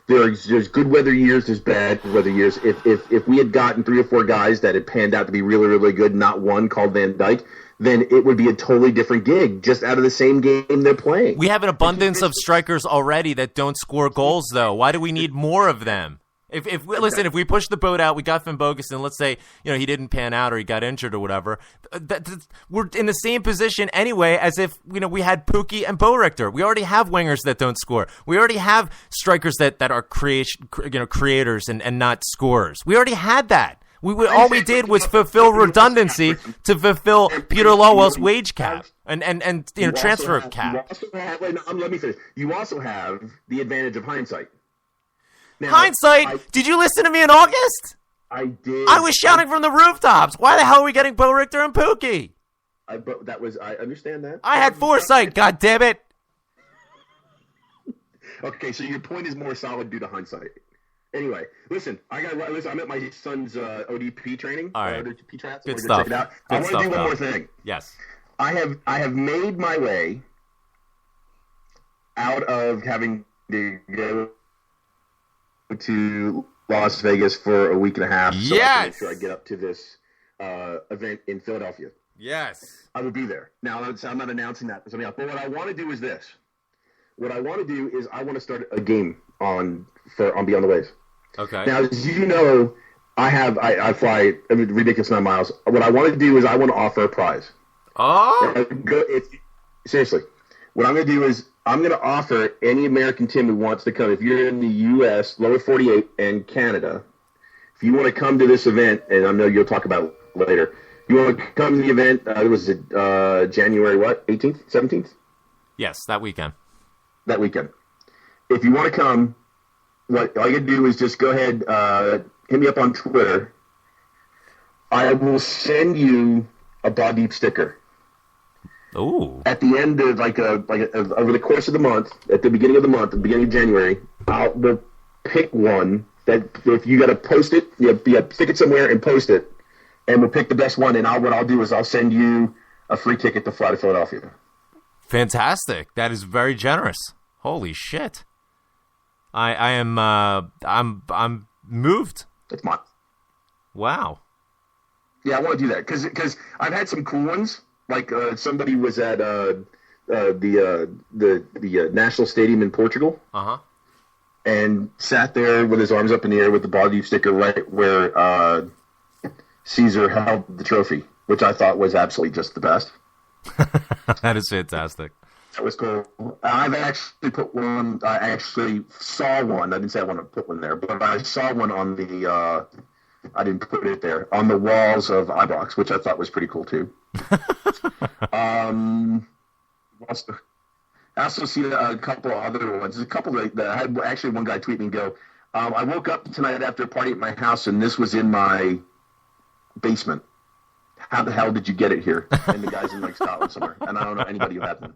There's good weather years, there's bad weather years. If we had gotten 3 or 4 guys that had panned out to be really, really good, not one called Van Dyke, then it would be a totally different gig, just out of the same game they're playing. We have an abundance of strikers already that don't score goals, though. Why do we need more of them? If we push the boat out, we got Finn Bogason, let's say, he didn't pan out or he got injured or whatever, we're in the same position anyway as if, we had Pookie and Bo Richter. We already have wingers that don't score. We already have strikers that are creators and not scorers. We already had that. All we did was fulfill redundancy to fulfill Peter Lowell's wage cap and transfer cap. Let me finish. You also have the advantage of hindsight. Now, hindsight? Did you listen to me in August? I did. I was shouting from the rooftops. Why the hell are we getting Bo Richter and Pookie? I understand that. I had foresight, God damn it. Okay, so your point is more solid due to hindsight. Anyway, listen. I'm at my son's ODP training. All right. ODP trats. Good stuff. Check it out. I want to do one more thing. Yes. I have made my way out of having to go to Las Vegas for a week and a half. So I can make sure I get up to this event in Philadelphia. Yes. I will be there. Now, I'm not announcing that to somebody else. But what I want to do is this. What I want to do is I want to start a game on Beyond the Waves. Okay. Now, as you know, I fly a ridiculous amount of miles. What I want to do is I want to offer a prize. Oh. Seriously. What I'm going to do is I'm going to offer any American Tim who wants to come. If you're in the U.S., lower 48, and Canada, if you want to come to this event, and I know you'll talk about it later, you want to come to the event, it was January, 18th, 17th? Yes, that weekend. That weekend. If you want to come, what all you got to do is just go ahead, hit me up on Twitter. I will send you a Bod Deep sticker. Ooh. At the end of over the course of the month, at the beginning of the month, at the beginning of January, we'll pick one that if you got to post it, stick it somewhere and post it, and we'll pick the best one. And what I'll do is I'll send you a free ticket to fly to Philadelphia. Fantastic! That is very generous. Holy shit! I'm moved. It's mine. Wow. Yeah, I want to do that because I've had some cool ones. like somebody was at the National Stadium in Portugal, and sat there with his arms up in the air with the Ball Deep sticker right where Caesar held the trophy, which I thought was absolutely just the best. That is fantastic. That was cool. I've actually put one. I actually saw one. I didn't say I want to put one there, but I saw one on the. I didn't put it there on the walls of Ibrox, which I thought was pretty cool too. I also see a couple of other ones. There's a couple that I had actually one guy tweet me and go, I woke up tonight after a party at my house and this was in my basement. How the hell did you get it here? And the guy's in like Scotland somewhere, and I don't know anybody who had one.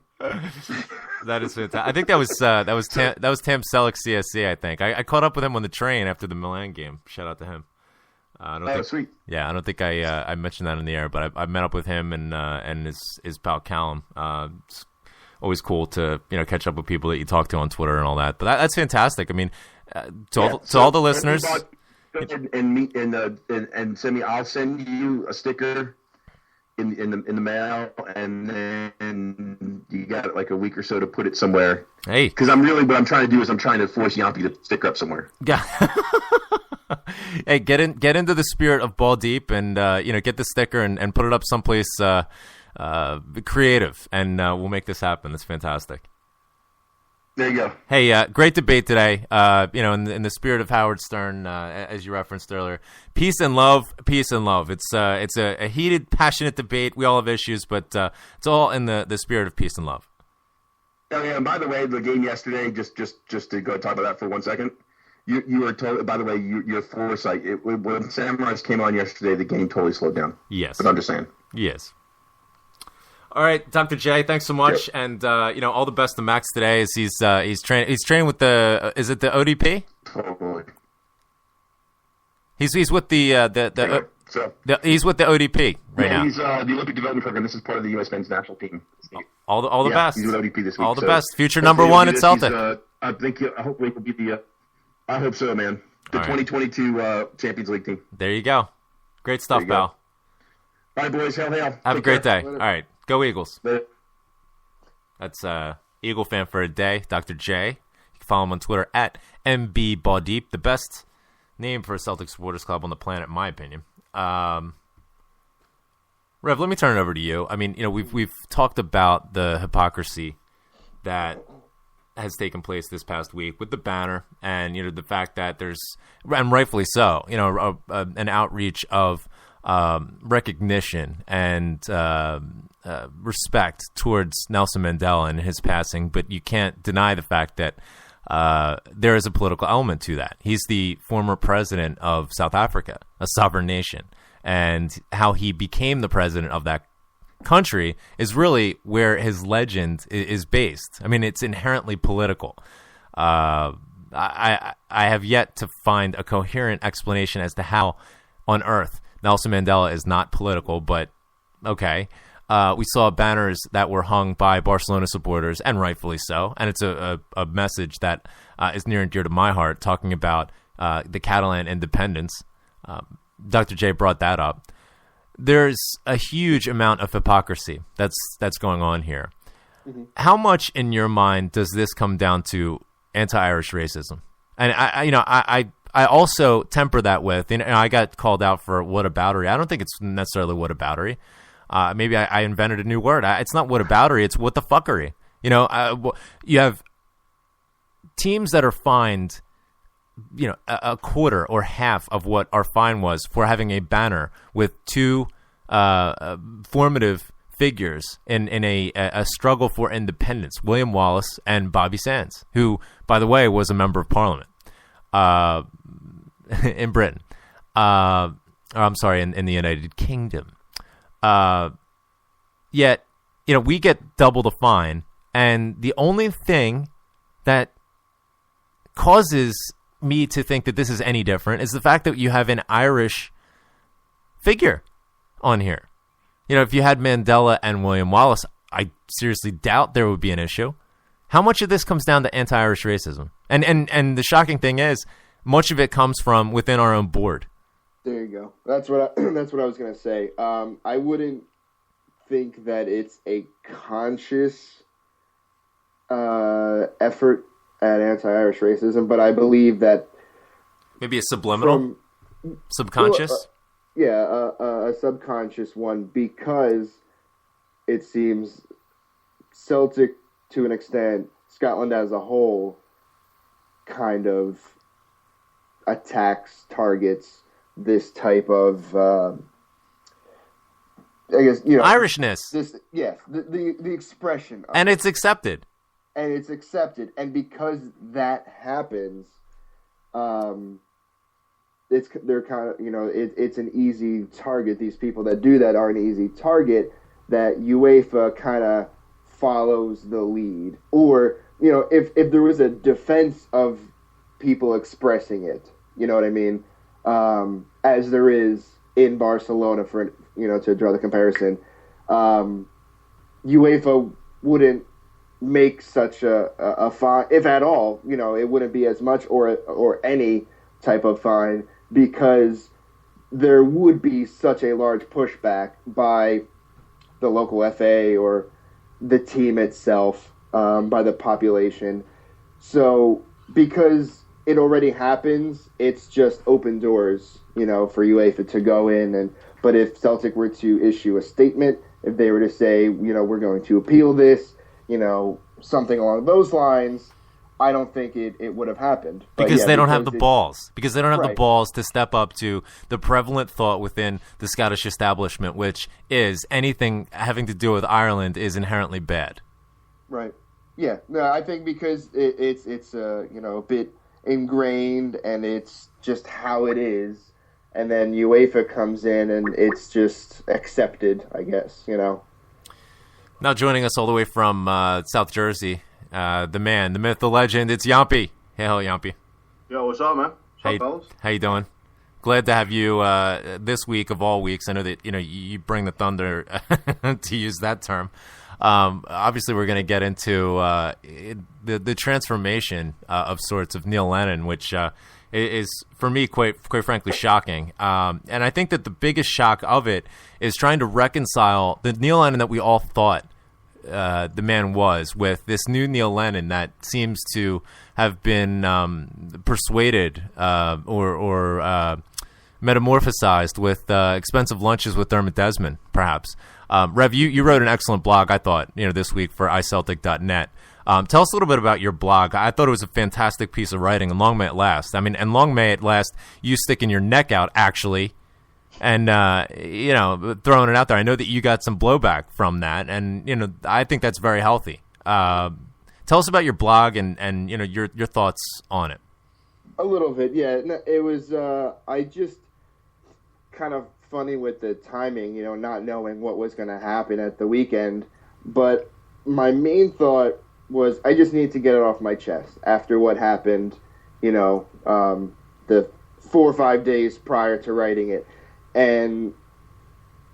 That is fantastic. I think that was Tam Selleck CSC. I think I caught up with him on the train after the Milan game. Shout out to him. Sweet. Yeah, I don't think I mentioned that in the air, but I met up with him and his pal Callum. It's always cool to catch up with people that you talk to on Twitter and all that. But that's fantastic. I mean, to all the listeners. And send me. I'll send you a sticker in the mail, and then you got it like a week or so to put it somewhere. Hey, because what I'm trying to do is I'm trying to force Yampy to stick up somewhere. Yeah. Hey, get into the spirit of Ball Deep, and get the sticker and put it up someplace creative, and we'll make this happen. That's fantastic. There you go. Hey, great debate today. In the spirit of Howard Stern, as you referenced earlier, peace and love. It's a heated, passionate debate. We all have issues, but it's all in the spirit of peace and love. Oh yeah. And by the way, the game yesterday, just to go talk about that for 1 second. You were told. By the way, your foresight. When Samurais came on yesterday, the game totally slowed down. Yes, but I'm just saying. Yes. All right, Dr. J, thanks so much, yep. And all the best to Max today. As he's training with the is it the ODP? Totally. He's with he's with the ODP right now. He's the Olympic Development Program. This is part of the U.S. men's national team. All the best. He's with ODP this week. All the best. Future number one at Celtic. I think hopefully he'll be the. I hope so, man. The 2022 Champions League team. There you go. Great stuff, pal. All right, boys. Hail. Have a great day. Later. All right. Go Eagles. Later. That's Eagle fan for a day, Dr. J. You can follow him on Twitter at MBBallDeep, the best name for a Celtic supporters club on the planet, in my opinion. Rev, let me turn it over to you. I mean, we've talked about the hypocrisy that has taken place this past week with the banner, and the fact that there's, and rightfully so, an outreach of recognition and respect towards Nelson Mandela and his passing, but you can't deny the fact that there is a political element to that. He's the former president of South Africa, a sovereign nation, and how he became the president of that country is really where his legend is based. I mean, it's inherently political. I have yet to find a coherent explanation as to how on earth Nelson Mandela is not political, but okay. We saw banners that were hung by Barcelona supporters, and rightfully so, and it's a message that is near and dear to my heart, talking about the Catalan independence. Dr. J brought that up. There's a huge amount of hypocrisy that's going on here. Mm-hmm. How much, in your mind, does this come down to anti-Irish racism? And I also temper that with, I got called out for whataboutery. I don't think it's necessarily whataboutery. Maybe I invented a new word. It's not whataboutery. It's what the fuckery. You have teams that are fined, a quarter or half of what our fine was for having a banner with two formative figures in a struggle for independence, William Wallace and Bobby Sands, who, by the way, was a member of Parliament in Britain. I'm sorry, in the United Kingdom. Yet, we get double the fine, and the only thing that causes me to think that this is any different is the fact that you have an Irish figure on here. If you had Mandela and William Wallace, I seriously doubt there would be an issue. How much of this comes down to anti-Irish racism? And the shocking thing is, much of it comes from within our own board. There you go. That's what I was going to say. I wouldn't think that it's a conscious effort at anti-Irish racism, but I believe that maybe a subliminal, subconscious. A subconscious one, because it seems Celtic, to an extent, Scotland as a whole, kind of attacks, targets this type of, Irishness. The expression, and it's accepted. And because that happens, they're kind of, it's an easy target. These people that do that are an easy target that UEFA kind of follows the lead. Or, if there was a defense of people expressing it, you know what I mean? As there is in Barcelona, for, to draw the comparison, UEFA wouldn't make such a fine, if at all, it wouldn't be as much or any type of fine, because there would be such a large pushback by the local FA or the team itself, by the population. So because it already happens, it's just open doors, for UEFA to go in. But if Celtic were to issue a statement, if they were to say, we're going to appeal this, something along those lines, I don't think it would have happened. Because they don't have the balls. Because they don't have the balls to step up to the prevalent thought within the Scottish establishment, which is anything having to do with Ireland is inherently bad. Right. Yeah. No, I think because it's a bit ingrained, and it's just how it is. And then UEFA comes in and it's just accepted, I guess, Now joining us all the way from South Jersey, the man, the myth, the legend, it's Yampy. Hey, hello, Yampy. Yo, what's up, man? What's up, fellas? How you doing? Glad to have you this week of all weeks. I know that you bring the thunder, to use that term. Obviously, we're going to get into the transformation of sorts of Neil Lennon, which is for me quite frankly shocking. And I think that the biggest shock of it is trying to reconcile the Neil Lennon that we all thought the man was with this new Neil Lennon that seems to have been persuaded or metamorphosized with expensive lunches with Dermot Desmond, perhaps. Rev, you wrote an excellent blog, I thought, this week for iCeltic.net. Tell us a little bit about your blog. I thought it was a fantastic piece of writing, and long may it last. And long may it last you sticking your neck out, actually, and, throwing it out there. I know that you got some blowback from that, and, I think that's very healthy. Tell us about your blog and your thoughts on it. A little bit, yeah. It was, I just kind of funny with the timing, not knowing what was going to happen at the weekend. But my main thought was I just need to get it off my chest after what happened, the 4 or 5 days prior to writing it. And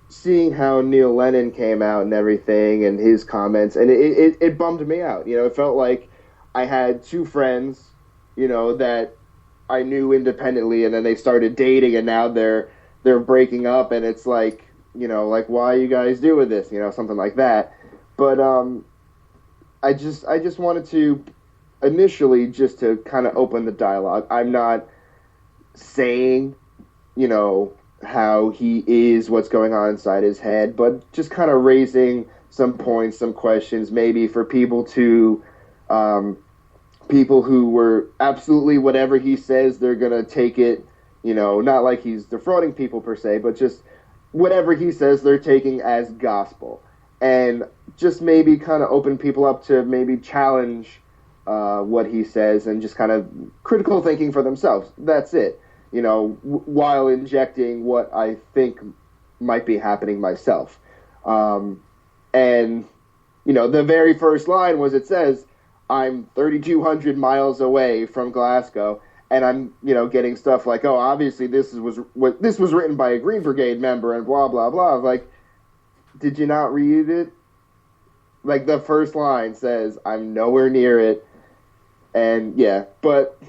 seeing how Neil Lennon came out and everything and his comments, and it bummed me out. It felt like I had two friends, that I knew independently, and then they started dating, and now they're breaking up, and it's like, like, why are you guys doing this? Something like that. But I just wanted to initially just to kind of open the dialogue. I'm not saying, how he is, what's going on inside his head, but just kind of raising some points, some questions, maybe for people to, people who were absolutely whatever he says, they're going to take it, not like he's defrauding people per se, but just whatever he says, they're taking as gospel. And just maybe kind of open people up to maybe challenge what he says and just kind of critical thinking for themselves. That's it. While injecting what I think might be happening myself. And, the very first line was, it says, I'm 3,200 miles away from Glasgow, and I'm, getting stuff like, oh, obviously this was written by a Green Brigade member and blah, blah, blah. Like, did you not read it? Like, the first line says, I'm nowhere near it. And, yeah, but...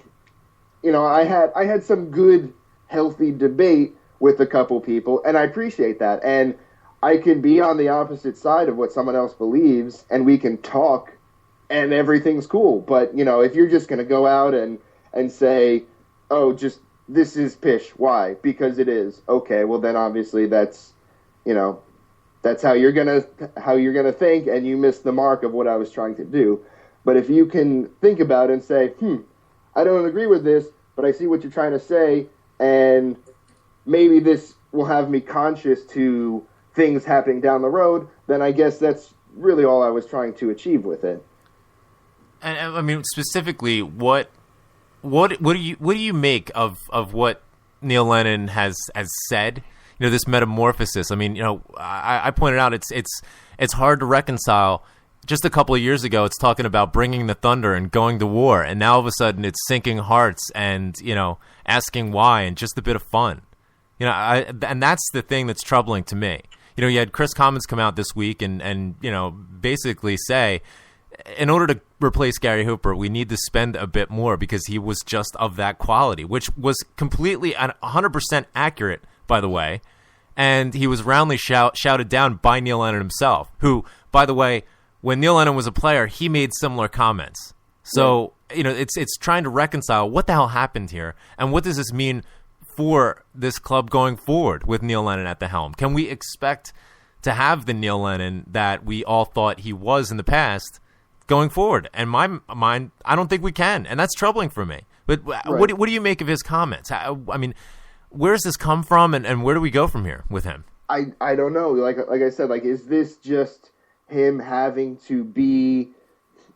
I had some good, healthy debate with a couple people, and I appreciate that. And I can be on the opposite side of what someone else believes, and we can talk, and everything's cool. But, if you're just going to go out and say, oh, just this is pish. Why? Because it is. Okay, well then obviously that's how you're gonna think, and you miss the mark of what I was trying to do. But if you can think about it and say, I don't agree with this, but I see what you're trying to say, and maybe this will have me conscious to things happening down the road, then I guess that's really all I was trying to achieve with it. And I mean, specifically, what do you make of what Neil Lennon has said? This metamorphosis. I mean, I pointed out it's hard to reconcile. Just a couple of years ago, it's talking about bringing the thunder and going to war, and now all of a sudden it's sinking hearts and asking why and just a bit of fun. And that's the thing that's troubling to me. You had Chris Commons come out this week and basically say, in order to replace Gary Hooper, we need to spend a bit more because he was just of that quality, which was completely 100% accurate, by the way. And he was roundly shouted down by Neil Lennon himself, who, by the way, when Neil Lennon was a player, he made similar comments. So, it's trying to reconcile what the hell happened here and what does this mean for this club going forward with Neil Lennon at the helm. Can we expect to have the Neil Lennon that we all thought he was in the past going forward? And my mind, I don't think we can, and that's troubling for me. But right. What do you make of his comments? I mean, where does this come from, and where do we go from here with him? I don't know. Like I said, is this just him having to be,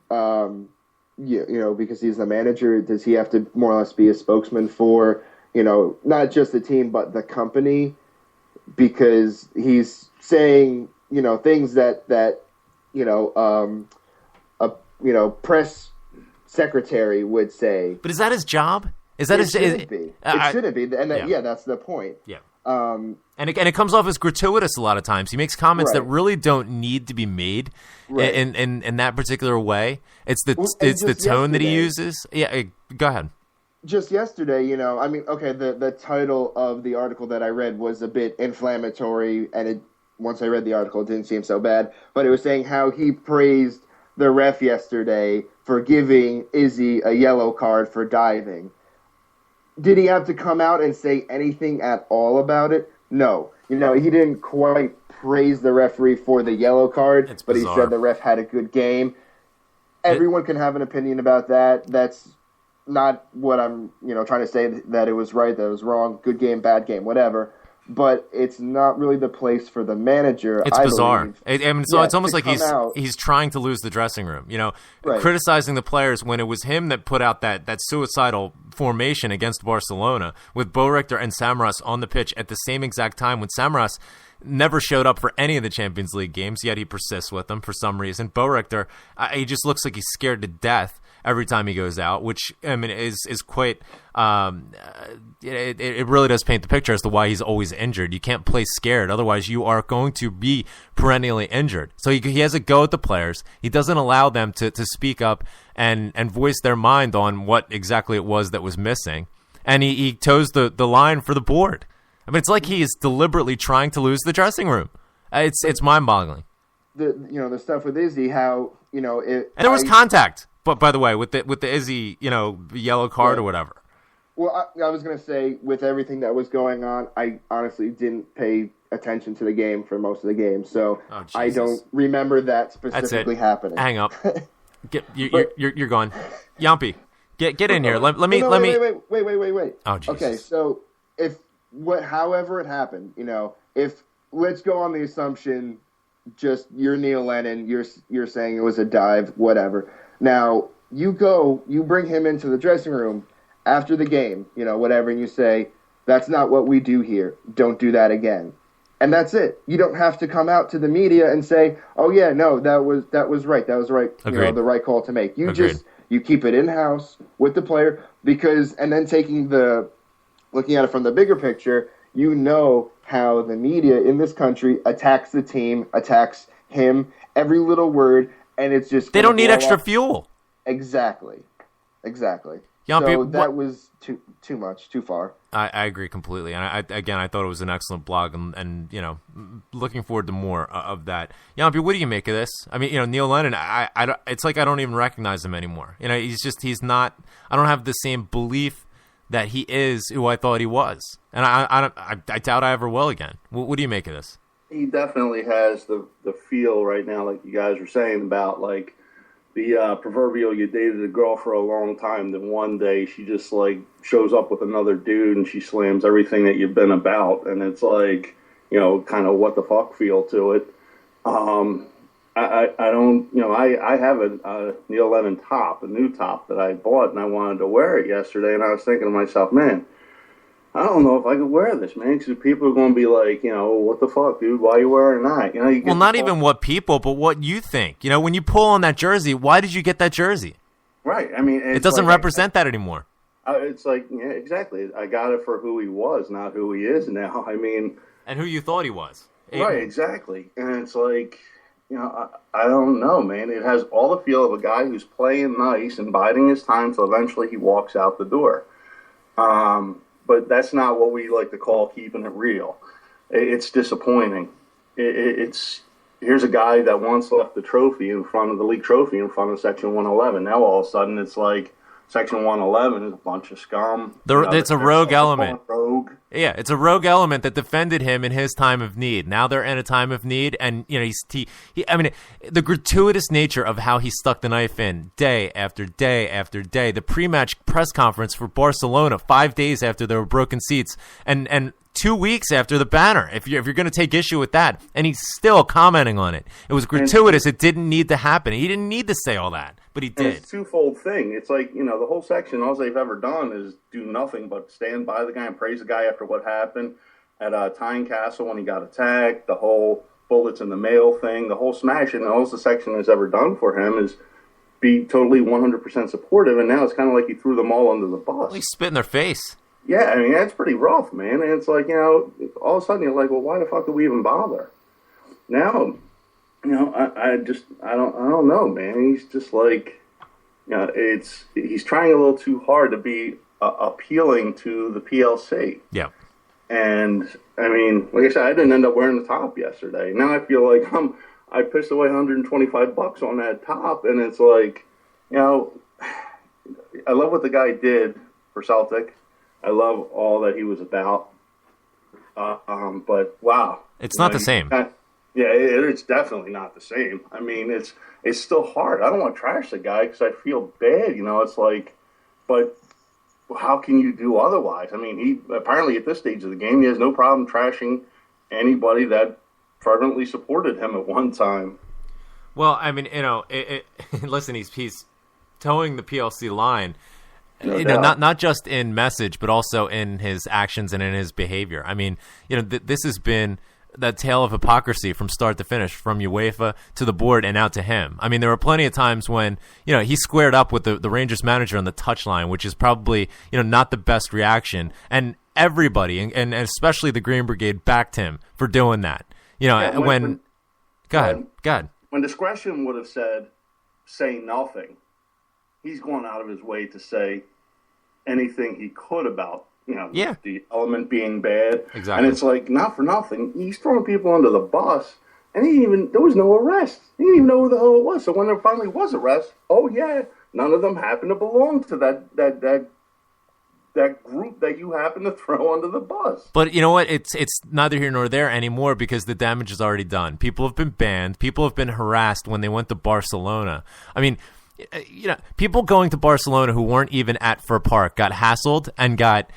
because he's the manager? Does he have to more or less be a spokesman for, not just the team but the company? Because he's saying, things that press secretary would say. But is that his job? Is that his? Shouldn't be. It shouldn't be. And that's the point. Yeah. And it comes off as gratuitous a lot of times. He makes comments that really don't need to be made in that particular way. It's the tone that he uses. Yeah. Go ahead. Just yesterday, the title of the article that I read was a bit inflammatory, and once I read the article, it didn't seem so bad. But it was saying how he praised the ref yesterday for giving Izzy a yellow card for diving. Did he have to come out and say anything at all about it? No. He didn't quite praise the referee for the yellow card, but he said the ref had a good game. Everyone can have an opinion about that. That's not what I'm, trying to say that it was right, that it was wrong, good game, bad game, whatever. But it's not really the place for the manager. It's bizarre. It's almost like he's trying to lose the dressing room. Criticizing the players when it was him that put out that suicidal formation against Barcelona with Bo Richter and Samaras on the pitch at the same exact time when Samaras never showed up for any of the Champions League games, yet he persists with them for some reason. Bo Richter, he just looks like he's scared to death every time he goes out, which is quite. It really does paint the picture as to why he's always injured. You can't play scared, otherwise you are going to be perennially injured. So he has a go at the players. He doesn't allow them to speak up and voice their mind on what exactly it was that was missing, and he toes the line for the board. I mean, it's like he is deliberately trying to lose the dressing room. It's mind-boggling. The stuff with Izzy, how and there was contact. But by the way, with the Izzy, yellow card or whatever. Well, I was going to say, with everything that was going on, I honestly didn't pay attention to the game for most of the game, so I don't remember that specifically happening. Hang up. You're gone. Yampy, get in here. Let me. Wait. Oh, Jesus. Okay, so however it happened, if let's go on the assumption, just you're Neil Lennon, you're saying it was a dive, whatever. Now, you bring him into the dressing room after the game, whatever, and you say, that's not what we do here. Don't do that again. And that's it. You don't have to come out to the media and say, oh, yeah, no, that was right. That was right. Agreed. The right call to make. You Agreed. you keep it in-house with the player and then looking at it from the bigger picture, how the media in this country attacks the team, attacks him, every little word. And it's just they don't need extra fuel. Exactly. So that was too much, too far. I agree completely, and I thought it was an excellent blog, and looking forward to more of that. Yampi, what do you make of this? I mean, Neil Lennon, it's like I don't even recognize him anymore. He's not. I don't have the same belief that he is who I thought he was, and I doubt I ever will again. What do you make of this? He definitely has the feel right now, like you guys were saying about like the proverbial you dated a girl for a long time, then one day she just like shows up with another dude and she slams everything that you've been about, and it's like, kind of what the fuck feel to it. I don't, I have a Neil Lennon top, a new top that I bought, and I wanted to wear it yesterday, and I was thinking to myself, man, I don't know if I could wear this, man, because people are going to be like, what the fuck, dude? Why are you wearing that? Well, not even what people, but what you think. When you pull on that jersey, why did you get that jersey? Right. I mean, it doesn't represent that anymore. It's like, yeah, exactly. I got it for who he was, not who he is now. I mean, and who you thought he was. Right. Exactly. And it's like, I don't know, man. It has all the feel of a guy who's playing nice and biding his time till eventually he walks out the door. But that's not what we like to call keeping it real. It's disappointing. Here's a guy that once left the trophy in front of the league trophy in front of Section 111. Now all of a sudden it's like Section 111 is a bunch of scum. It's a rogue element. Rogue. Yeah, it's a rogue element that defended him in his time of need. Now they're in a time of need, and the gratuitous nature of how he stuck the knife in day after day after day. The pre-match press conference for Barcelona 5 days after there were broken seats, and 2 weeks after the banner. If you're going to take issue with that, and he's still commenting on it, it was gratuitous. It didn't need to happen. He didn't need to say all that, but he did. It's a twofold thing. It's like, the whole section, all they've ever done is do nothing but stand by the guy and praise the guy after what happened at Tynecastle when he got attacked, the whole bullets in the mail thing, the whole smash, and all the section has ever done for him is be totally 100% supportive, and now it's kind of like he threw them all under the bus. Well, he spit in their face. Yeah, I mean, that's pretty rough, man. And it's like, all of a sudden you're like, well, why the fuck do we even bother? Now, I don't know, man. He's just like, he's trying a little too hard to be appealing to the PLC. Yeah. And, I mean, like I said, I didn't end up wearing the top yesterday. Now I feel like I pissed away $125 on that top, and it's like, I love what the guy did for Celtic. I love all that he was about. But wow. It's not the same. It's definitely not the same. I mean, it's still hard. I don't want to trash the guy because I feel bad. It's like, but how can you do otherwise? I mean, he apparently at this stage of the game, he has no problem trashing anybody that fervently supported him at one time. Well, I mean, listen, he's towing the PLC line. Not just in message, but also in his actions and in his behavior. I mean, this has been the tale of hypocrisy from start to finish, from UEFA to the board and out to him. I mean, there were plenty of times when, he squared up with the Rangers manager on the touchline, which is probably, not the best reaction. And everybody, and especially the Green Brigade, backed him for doing that. Go ahead. When discretion would have said, say nothing, he's going out of his way to say anything he could about, the element being bad. Exactly. And it's like, not for nothing, he's throwing people under the bus, and there was no arrest. He didn't even know who the hell it was. So when there finally was arrest, none of them happened to belong to that group that you happen to throw under the bus. But you know what? It's neither here nor there anymore because the damage is already done. People have been banned. People have been harassed when they went to Barcelona. I mean, people going to Barcelona who weren't even at Fir Park got hassled and got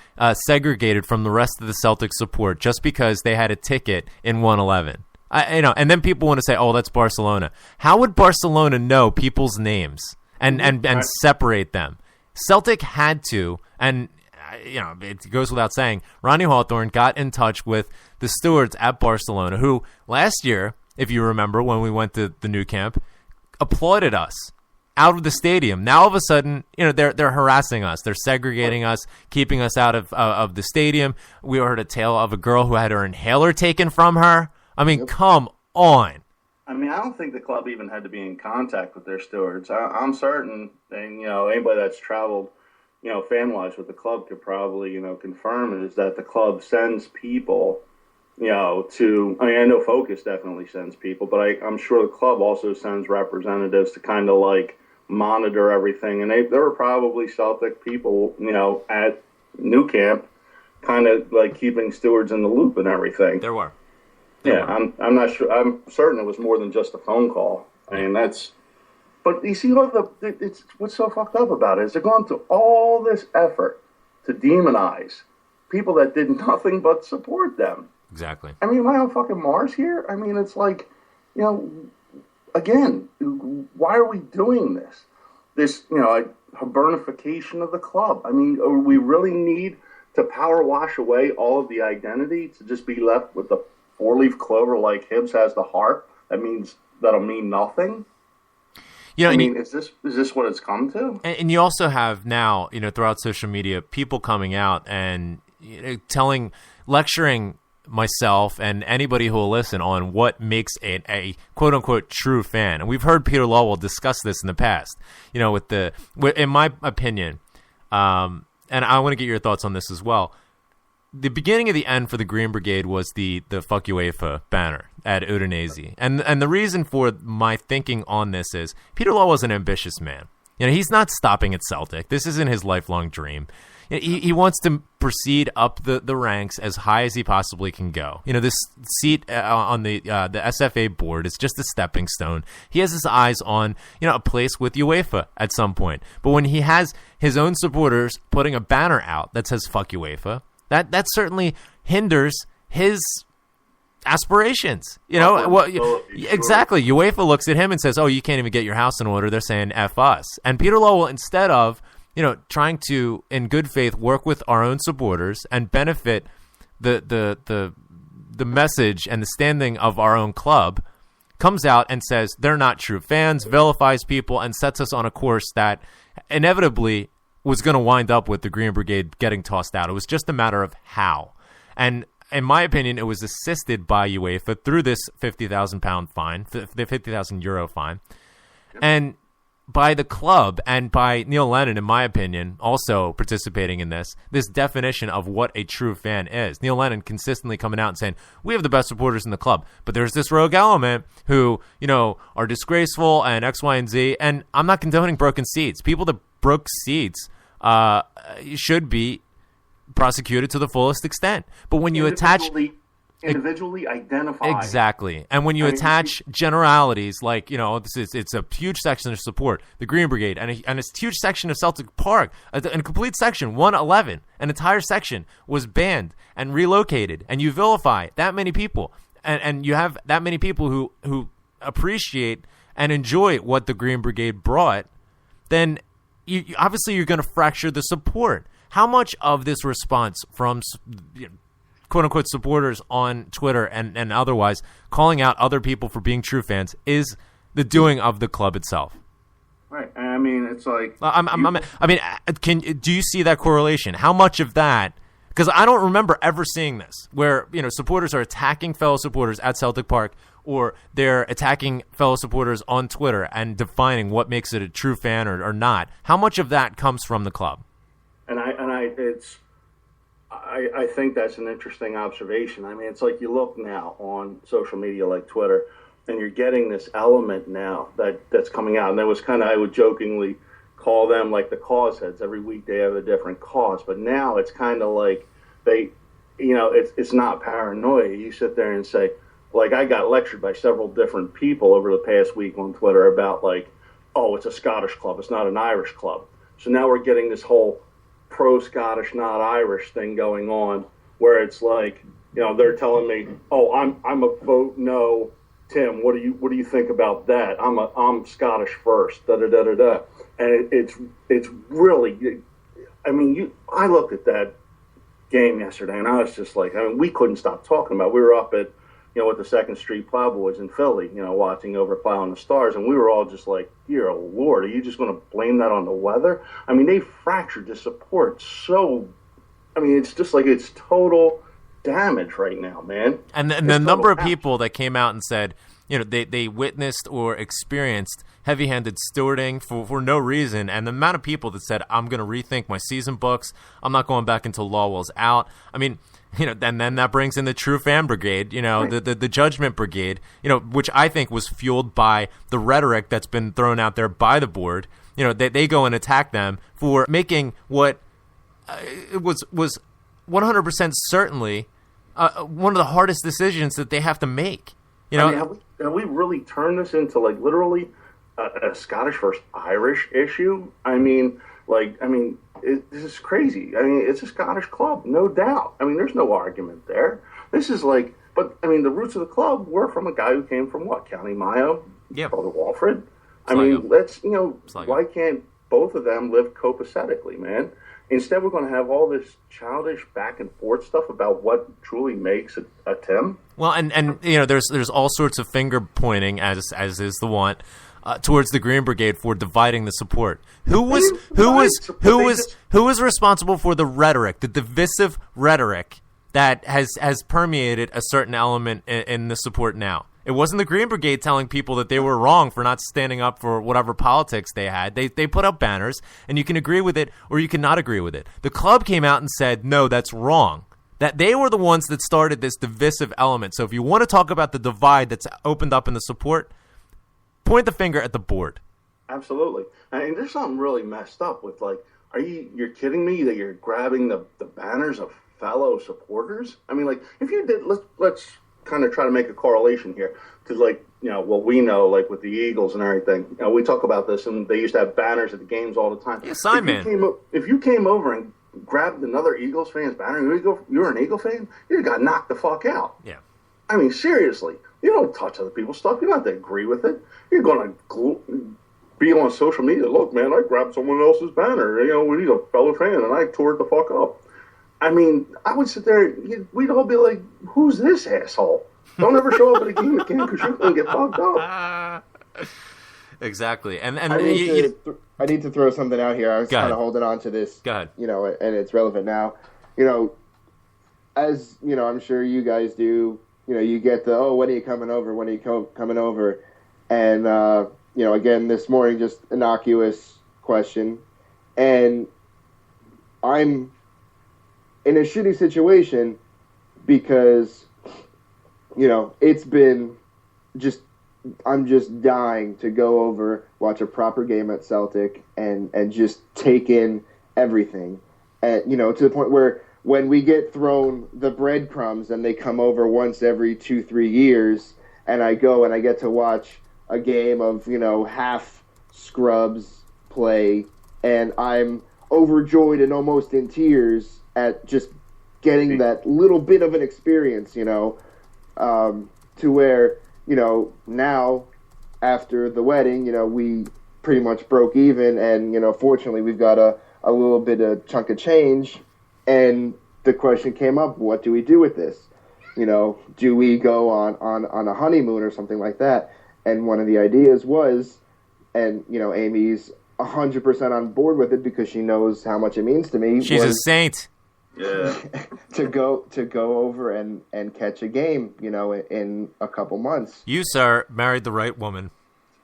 segregated from the rest of the Celtic support just because they had a ticket in 111. And then people want to say, "Oh, that's Barcelona." How would Barcelona know people's names and separate them? Celtic had to, and it goes without saying. Ronnie Hawthorne got in touch with the stewards at Barcelona, who last year, if you remember, when we went to the new camp, applauded us out of the stadium. Now all of a sudden, they're harassing us. They're segregating us, keeping us out of the stadium. We heard a tale of a girl who had her inhaler taken from her. I mean, come on. I mean, I don't think the club even had to be in contact with their stewards. I'm certain, and anybody that's traveled, fan-wise, what the club could probably, confirm is that the club sends people, I know Focus definitely sends people, but I'm sure the club also sends representatives to kind of like monitor everything. And there were probably Celtic people, at New Camp, kind of like keeping stewards in the loop and everything. There were. I'm not sure. I'm certain it was more than just a phone call. I mean, but you see what's so fucked up about it is they're going through all this effort to demonize people that did nothing but support them. Exactly. I mean, am I on fucking Mars here? I mean, it's like, again, why are we doing this? This, a hibernification of the club. I mean, we really need to power wash away all of the identity to just be left with the four-leaf clover like Hibbs has the harp. That'll mean nothing. Is this what it's come to? And you also have now, throughout social media, people coming out and lecturing myself and anybody who will listen on what makes a quote-unquote true fan. And we've heard Peter Lawwell discuss this in the past, in my opinion, and I want to get your thoughts on this as well. The beginning of the end for the Green Brigade was the Fuck UEFA banner at Udinese. And the reason for my thinking on this is Peter Lawwell's an ambitious man. He's not stopping at Celtic. This isn't his lifelong dream. He wants to proceed up the ranks as high as he possibly can go. This seat on the SFA board is just a stepping stone. He has his eyes on, a place with UEFA at some point. But when he has his own supporters putting a banner out that says Fuck UEFA, that certainly hinders his aspirations. Exactly. UEFA looks at him and says, "Oh, you can't even get your house in order." They're saying "F us." And Peter Lawwell, instead of trying to, in good faith, work with our own supporters and benefit the message and the standing of our own club, comes out and says they're not true fans, vilifies people, and sets us on a course that inevitably was going to wind up with the Green Brigade getting tossed out. It was just a matter of how. And in my opinion, it was assisted by UEFA through this £50,000 fine, the €50,000 fine, and by the club and by Neil Lennon, in my opinion, also participating in this definition of what a true fan is. Neil Lennon consistently coming out and saying, we have the best supporters in the club, but there's this rogue element who, are disgraceful and X, Y, and Z, and I'm not condoning broken seats. People that broke seats should be prosecuted to the fullest extent. But when you attach individually identified, exactly, and when you attach generalities like it's a huge section of support the Green Brigade and a huge section of Celtic Park, and a complete section 111, an entire section was banned and relocated, and you vilify that many people, and you have that many people who appreciate and enjoy what the Green Brigade brought, then obviously you're going to fracture the support. How much of this response from quote-unquote supporters on Twitter and otherwise calling out other people for being true fans is the doing of the club itself? Right. I mean, it's like... do you see that correlation? How much of that... Because I don't remember ever seeing this, where supporters are attacking fellow supporters at Celtic Park, or they're attacking fellow supporters on Twitter and defining what makes it a true fan or not. How much of that comes from the club? I think that's an interesting observation. I mean, it's like you look now on social media like Twitter, and you're getting this element now that's coming out. And that was I would jokingly call them like the cause heads. Every week they have a different cause. But now it's kind of like it's not paranoia. You sit there and say, like, I got lectured by several different people over the past week on Twitter about it's a Scottish club. It's not an Irish club. So now we're getting this whole pro-Scottish, not Irish thing going on, where it's like, they're telling me, oh, I'm a vote no, Tim. What do you think about that? I'm Scottish first. Da da da da da. And it's really, I mean, I looked at that game yesterday, and I was just like, we couldn't stop talking about it. We were up at, with the Second Street Plowboys in Philly, watching over Plowing the Stars, and we were all just like, dear Lord, are you just going to blame that on the weather? I mean, they fractured the support so, it's just like it's total damage right now, man. And the number of people that came out and said, they witnessed or experienced heavy-handed stewarding for no reason, and the amount of people that said, I'm going to rethink my season books, I'm not going back until Lawwell's out. I mean, and then that brings in the true fan brigade, the judgment brigade, which I think was fueled by the rhetoric that's been thrown out there by the board. They go and attack them for making what it was 100% certainly one of the hardest decisions that they have to make. Have we really turned this into like literally a Scottish versus Irish issue? This is crazy. I mean, it's a Scottish club, no doubt. I mean, there's no argument there. This is like, but I mean, the roots of the club were from a guy who came from what, County Mayo? Yeah. Brother Walfred. Why can't both of them live copacetically, man? Instead, we're going to have all this childish back and forth stuff about what truly makes a Tim. Well, and there's all sorts of finger pointing, as is the want, towards the Green Brigade for dividing the support. Who was responsible for the rhetoric, the divisive rhetoric that has permeated a certain element in the support now? It wasn't the Green Brigade telling people that they were wrong for not standing up for whatever politics they had. They put up banners, and you can agree with it or you can not agree with it. The club came out and said, no, that's wrong. That they were the ones that started this divisive element. So if you want to talk about the divide that's opened up in the support, point the finger at the board. Absolutely. I mean, there's something really messed up with, like, you're kidding me that you're grabbing the banners of fellow supporters? I mean, like, if you did, let's kind of try to make a correlation here, because what we know, like with the Eagles and everything, we talk about this, and they used to have banners at the games all the time. Yeah, Simon. If you came over and grabbed another Eagles fan's banner, you're an Eagle fan, you got knocked the fuck out. Yeah. I mean, seriously, you don't touch other people's stuff. You don't have to agree with it. You're going to be on social media. Look, man, I grabbed someone else's banner. He's a fellow fan, and I tore it the fuck up. I mean, I would sit there, we'd all be like, who's this asshole? Don't ever show up at a game again because you're going to get fucked up. Exactly. And I need to throw something out here. I was kind of holding on to this. Go ahead. And it's relevant now. As, I'm sure you guys do, you get the, when are you coming over? When are you coming over? And, again, this morning, just innocuous question. And I'm in a shitty situation because, it's been I'm just dying to go over, watch a proper game at Celtic and just take in everything. And, to the point where when we get thrown the breadcrumbs and they come over once every 2-3 years and I go and I get to watch a game of, half scrubs play and I'm overjoyed and almost in tears at just getting that little bit of an experience, to where, now after the wedding, we pretty much broke even and, fortunately we've got a little bit of chunk of change. And the question came up, what do we do with this? Do we go on a honeymoon or something like that? And one of the ideas was, and, Amy's 100% on board with it because she knows how much it means to me. She's a saint. Yeah. to go over and catch a game, in a couple months. You, sir, married the right woman.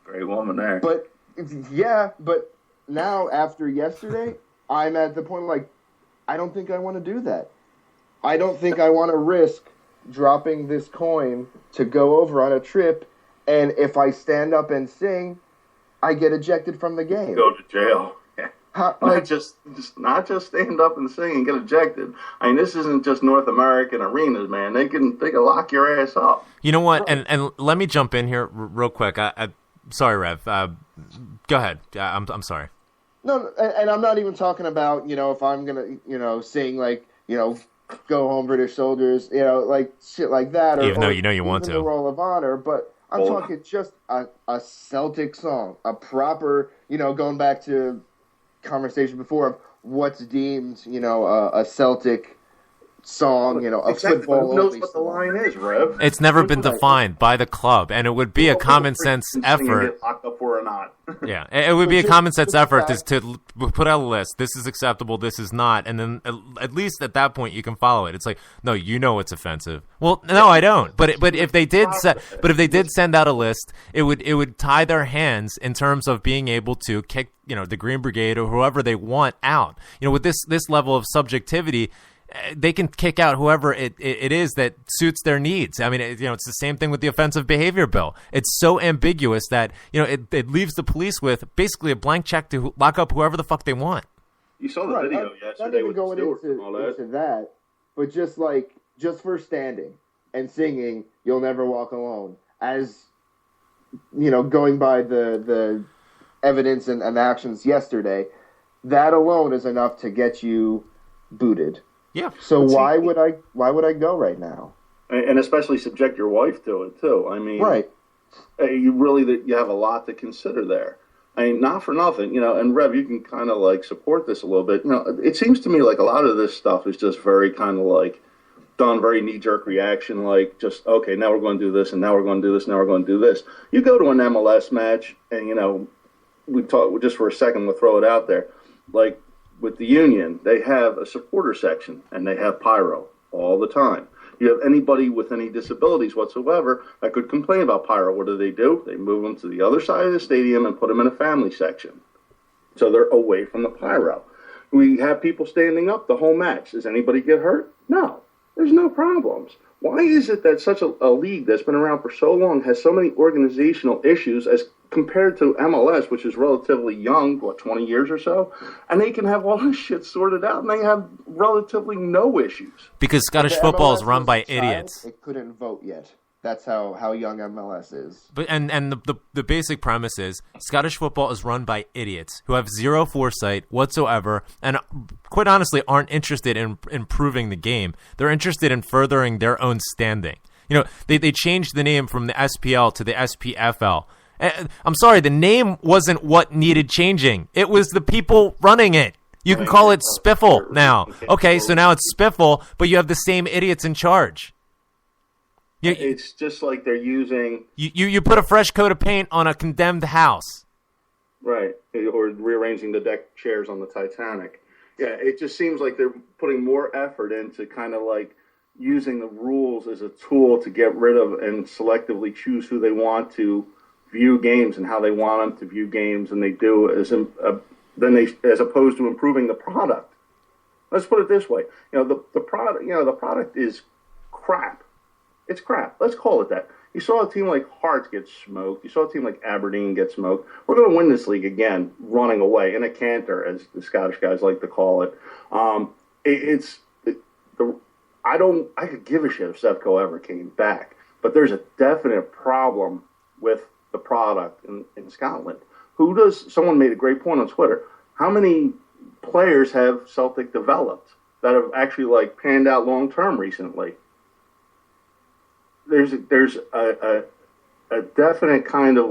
Great woman there. But now after yesterday, I'm at the point like, I don't think I want to do that. I don't think I want to risk dropping this coin to go over on a trip, and if I stand up and sing, I get ejected from the game. Go to jail. Not just stand up and sing and get ejected. I mean, this isn't just North American arenas, man. They can lock your ass up. You know what? And let me jump in here real quick. Sorry, Rev. Go ahead. I'm sorry. No, and I'm not even talking about if I'm gonna sing like Go Home British Soldiers, like shit like that, or even though you want to the Roll of Honor, but I'm talking just a Celtic song, a proper going back to conversation before of what's deemed, a Celtic, song, a Exactly. football Who knows only what the song. line is, Rev? It's never been defined by the club, and it would be a common sense effort. Get locked up for or not. Yeah, it would be a common sense effort to put out a list. This is acceptable. This is not, and then at least at that point you can follow it. It's like, no, it's offensive. Well, no, I don't. But if they did send out a list, it would tie their hands in terms of being able to kick the Green Brigade or whoever they want out. With this level of subjectivity, they can kick out whoever it is that suits their needs. I mean, it's the same thing with the offensive behavior bill. It's so ambiguous that, it leaves the police with basically a blank check to lock up whoever the fuck they want. You saw the video yesterday. Not even going into that, but just for standing and singing "You'll Never Walk Alone," as going by the evidence and actions yesterday, that alone is enough to get you booted. Yeah. So why would I go right now? And especially subject your wife to it too. I mean, right? You have a lot to consider there. I mean, not for nothing, And Rev, you can kind of support this a little bit. It seems to me like a lot of this stuff is just very kind of done very knee-jerk reaction, just okay, now we're going to do this, and now we're going to do this, now we're going to do this. You go to an MLS match, and we talk just for a second. We'll throw it out there, with the Union, they have a supporter section, and they have pyro all the time. You have anybody with any disabilities whatsoever that could complain about pyro. What do? They move them to the other side of the stadium and put them in a family section. So they're away from the pyro. We have people standing up the whole match. Does anybody get hurt? No. There's no problems. Why is it that such a league that's been around for so long has so many organizational issues as compared to MLS, which is relatively young, 20 years or so, and they can have all this shit sorted out, and they have relatively no issues. Because Scottish football is run by idiots. It couldn't vote yet. That's how young MLS is. But and the basic premise is Scottish football is run by idiots who have zero foresight whatsoever, and quite honestly aren't interested in improving the game. They're interested in furthering their own standing. They changed the name from the SPL to the SPFL. I'm sorry, the name wasn't what needed changing. It was the people running it. You can call it Spiffle now. Okay, so now it's Spiffle, but you have the same idiots in charge. It's just like they're using... You put a fresh coat of paint on a condemned house. Right, or rearranging the deck chairs on the Titanic. Yeah, it just seems like they're putting more effort into kind of using the rules as a tool to get rid of and selectively choose who they want to view games and how they want them to view games, and they do as opposed to improving the product. Let's put it this way: the product is crap. It's crap. Let's call it that. You saw a team like Hearts get smoked. You saw a team like Aberdeen get smoked. We're going to win this league again, running away in a canter, as the Scottish guys like to call it. I could give a shit if Sevco ever came back, but there's a definite problem with the product in Scotland. Someone made a great point on Twitter. How many players have Celtic developed that have actually panned out long term recently? There's a definite kind of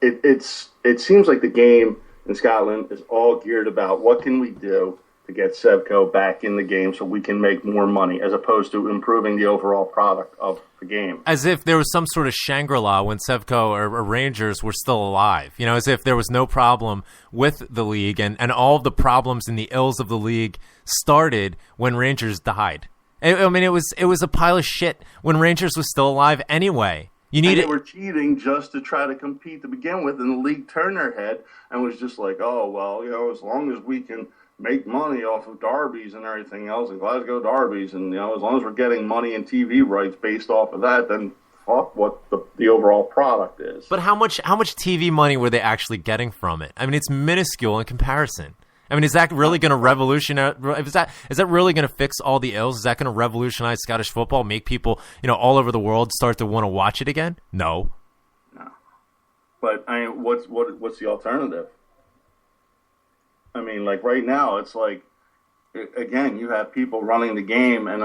it seems like the game in Scotland is all geared about what can we do to get Sevco back in the game so we can make more money, as opposed to improving the overall product of the game. As if there was some sort of Shangri-La when Sevco or Rangers were still alive. As if there was no problem with the league, and all of the problems and the ills of the league started when Rangers died. I mean, it was a pile of shit when Rangers was still alive anyway. They were cheating just to try to compete to begin with, and the league turned their head and was just like, oh, well, as long as we can make money off of derbies and everything else, and Glasgow derbies, and as long as we're getting money and TV rights based off of that, then fuck what the overall product is. But how much TV money were they actually getting from it? I mean, it's minuscule in comparison. I mean, is that really going to revolutionize? Is that really going to fix all the ills? Is that going to revolutionize Scottish football? Make people, all over the world start to want to watch it again? No. But I mean, what's the alternative? I mean, right now, it's again, you have people running the game, and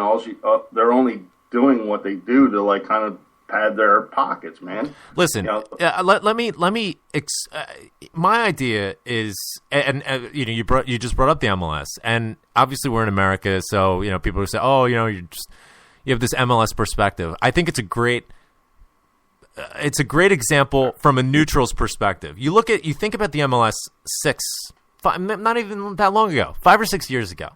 they're only doing what they do to kind of pad their pockets, man. Listen, let me. My idea is, and you just brought up the MLS, and obviously we're in America, so people who say, oh, you have this MLS perspective. I think it's a great example from a neutral's perspective. You think about the MLS 5, not even that long ago, 5 or 6 years ago.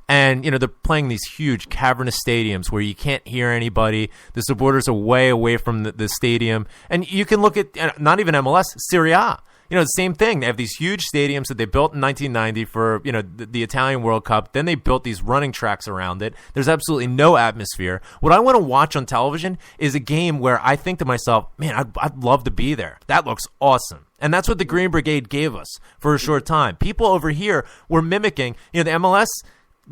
And, they're playing these huge cavernous stadiums where you can't hear anybody. The supporters are way away from the stadium. And you can look at, not even MLS, Serie A. The same thing. They have these huge stadiums that they built in 1990 for, the Italian World Cup. Then they built these running tracks around it. There's absolutely no atmosphere. What I want to watch on television is a game where I think to myself, man, I'd love to be there. That looks awesome. And that's what the Green Brigade gave us for a short time. People over here were mimicking, the MLS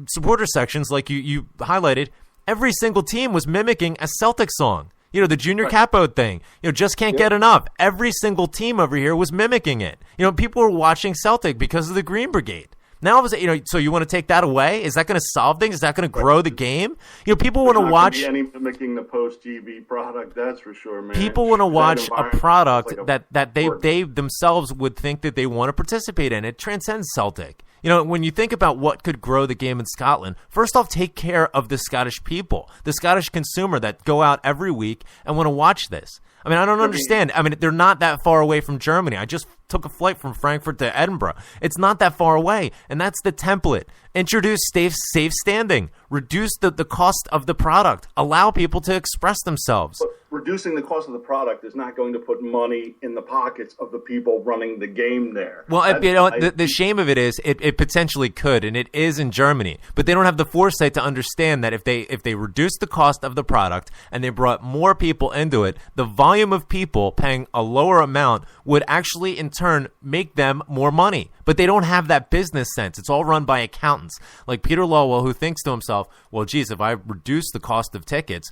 supporter sections, like you highlighted. Every single team was mimicking a Celtic song. The Junior Capo thing. Just can't get enough. Every single team over here was mimicking it. People were watching Celtic because of the Green Brigade. Now, so you want to take that away? Is that going to solve things? Is that going to grow the game? People want to watch. There's not going to be any mimicking the post-GB product, that's for sure, man. People want to watch a product that they themselves would think that they want to participate in. It transcends Celtic. When you think about what could grow the game in Scotland, first off, take care of the Scottish people, the Scottish consumer that go out every week and want to watch this. I mean, I don't understand. I mean, they're not that far away from Germany. I just took a flight from Frankfurt to Edinburgh. It's not that far away, and that's the template. Introduce safe standing. Reduce the cost of the product. Allow people to express themselves. But reducing the cost of the product is not going to put money in the pockets of the people running the game there. Well, the shame of it is it potentially could, and it is in Germany. But they don't have the foresight to understand that if they reduce the cost of the product and they brought more people into it, the volume of people paying a lower amount would actually in turn make them more money. But they don't have that business sense. It's all run by accountants like Peter Lowell, who thinks to himself, well, geez, if I reduce the cost of tickets,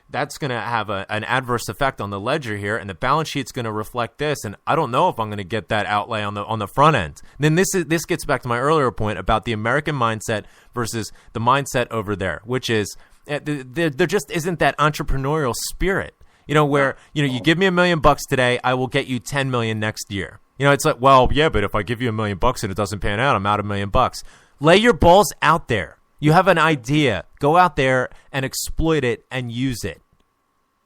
that's going to have an adverse effect on the ledger here, and the balance sheet's going to reflect this, and I don't know if I'm going to get that outlay on the front end. Then this gets back to my earlier point about the American mindset versus the mindset over there, which is there just isn't that entrepreneurial spirit. Where you give me $1 million today, I will get you 10 million next year. It's like, well, yeah, but if I give you $1 million and it doesn't pan out, I'm out $1 million. Lay your balls out there. You have an idea. Go out there and exploit it and use it.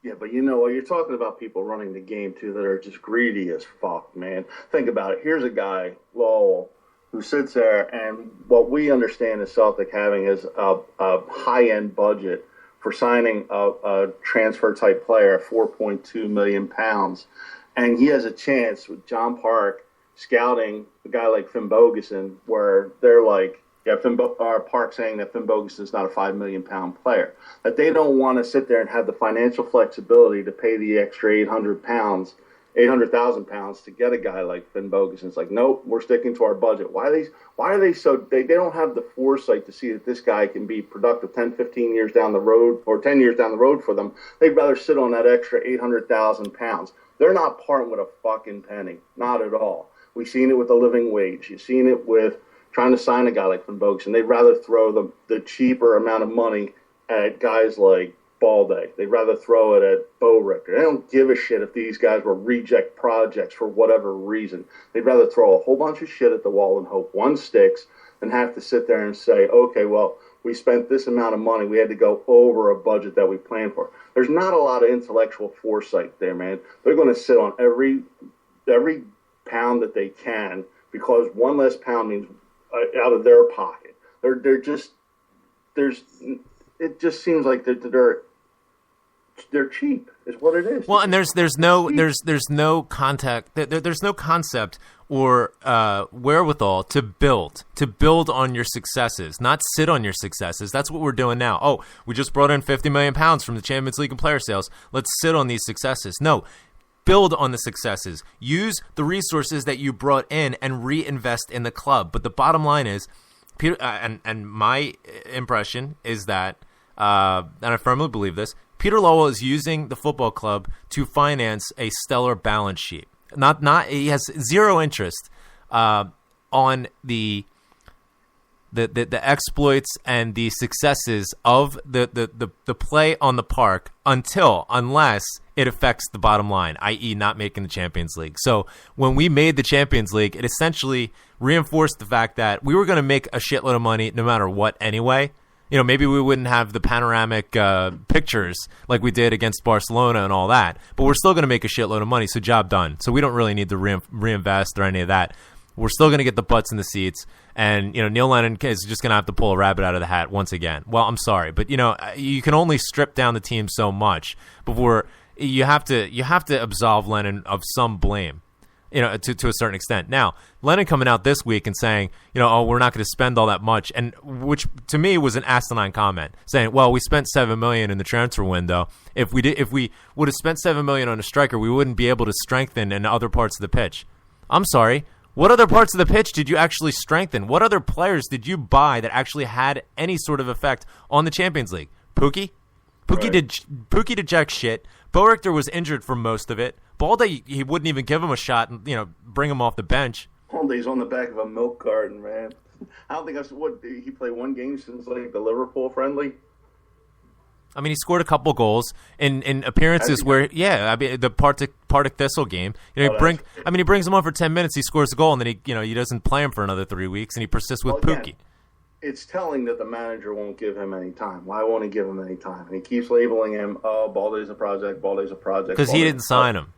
Yeah, but you're talking about people running the game, too, that are just greedy as fuck, man. Think about it. Here's a guy, Lowell, who sits there, and what we understand is Celtic having is a high-end budget for signing a transfer-type player at £4.2 million. And he has a chance with John Park scouting a guy like Finn Bogason, where they're like, Park saying that Finn Bogason is not a £5 million player. That they don't want to sit there and have the financial flexibility to pay the extra £800,000 to get a guy like Finn Bogason. It's like, nope, we're sticking to our budget. Why are they so? They don't have the foresight to see that this guy can be productive 10, 15 years down the road, or 10 years down the road for them. They'd rather sit on that extra £800,000. They're not parting with a fucking penny, not at all. We've seen it with the living wage. You've seen it with trying to sign a guy like Finn Bogason. They'd rather throw the cheaper amount of money at guys like Balde. They'd rather throw it at Bo Richter. They don't give a shit if these guys were reject projects for whatever reason. They'd rather throw a whole bunch of shit at the wall and hope one sticks than have to sit there and say, okay, well, we spent this amount of money. We had to go over a budget that we planned for. There's not a lot of intellectual foresight there, man. They're going to sit on every pound that they can because one less pound means out of their pocket. It just seems like they're cheap is what it is. Well, and there's no concept or wherewithal to build on your successes, not sit on your successes. That's what we're doing now. Oh, we just brought in £50 million from the Champions League and player sales. Let's sit on these successes. No, build on the successes. Use the resources that you brought in and reinvest in the club. But the bottom line is, Peter, and my impression is that, and I firmly believe this, Peter Lowell is using the football club to finance a stellar balance sheet. He has zero interest on the the exploits and the successes of the play on the park unless it affects the bottom line, i.e. not making the Champions League. So when we made the Champions League, it essentially reinforced the fact that we were going to make a shitload of money no matter what anyway. Maybe we wouldn't have the panoramic pictures like we did against Barcelona and all that, but we're still going to make a shitload of money, so job done. So we don't really need to reinvest or any of that. We're still going to get the butts in the seats, and Neil Lennon is just going to have to pull a rabbit out of the hat once again. Well, I'm sorry, but you can only strip down the team so much before you have to absolve Lennon of some blame, to a certain extent. Now, Lennon coming out this week and saying, oh, we're not going to spend all that much, and which to me was an asinine comment, saying, well, we spent $7 million in the transfer window. If we would have spent $7 million on a striker, we wouldn't be able to strengthen in other parts of the pitch. I'm sorry. What other parts of the pitch did you actually strengthen? What other players did you buy that actually had any sort of effect on the Champions League? Pookie did jack shit. Bo Richter was injured for most of it. Balde, he wouldn't even give him a shot and bring him off the bench. Balde's on the back of a milk carton, man. I don't think he played one game since the Liverpool friendly. I mean, he scored a couple goals in appearances where, the Partick Thistle game. He brings him on for 10 minutes, he scores a goal, and then he doesn't play him for another 3 weeks, and he persists with Pookie. It's telling that the manager won't give him any time. Why won't he give him any time? And he keeps labeling him, Balde's a project. Because he didn't sign him.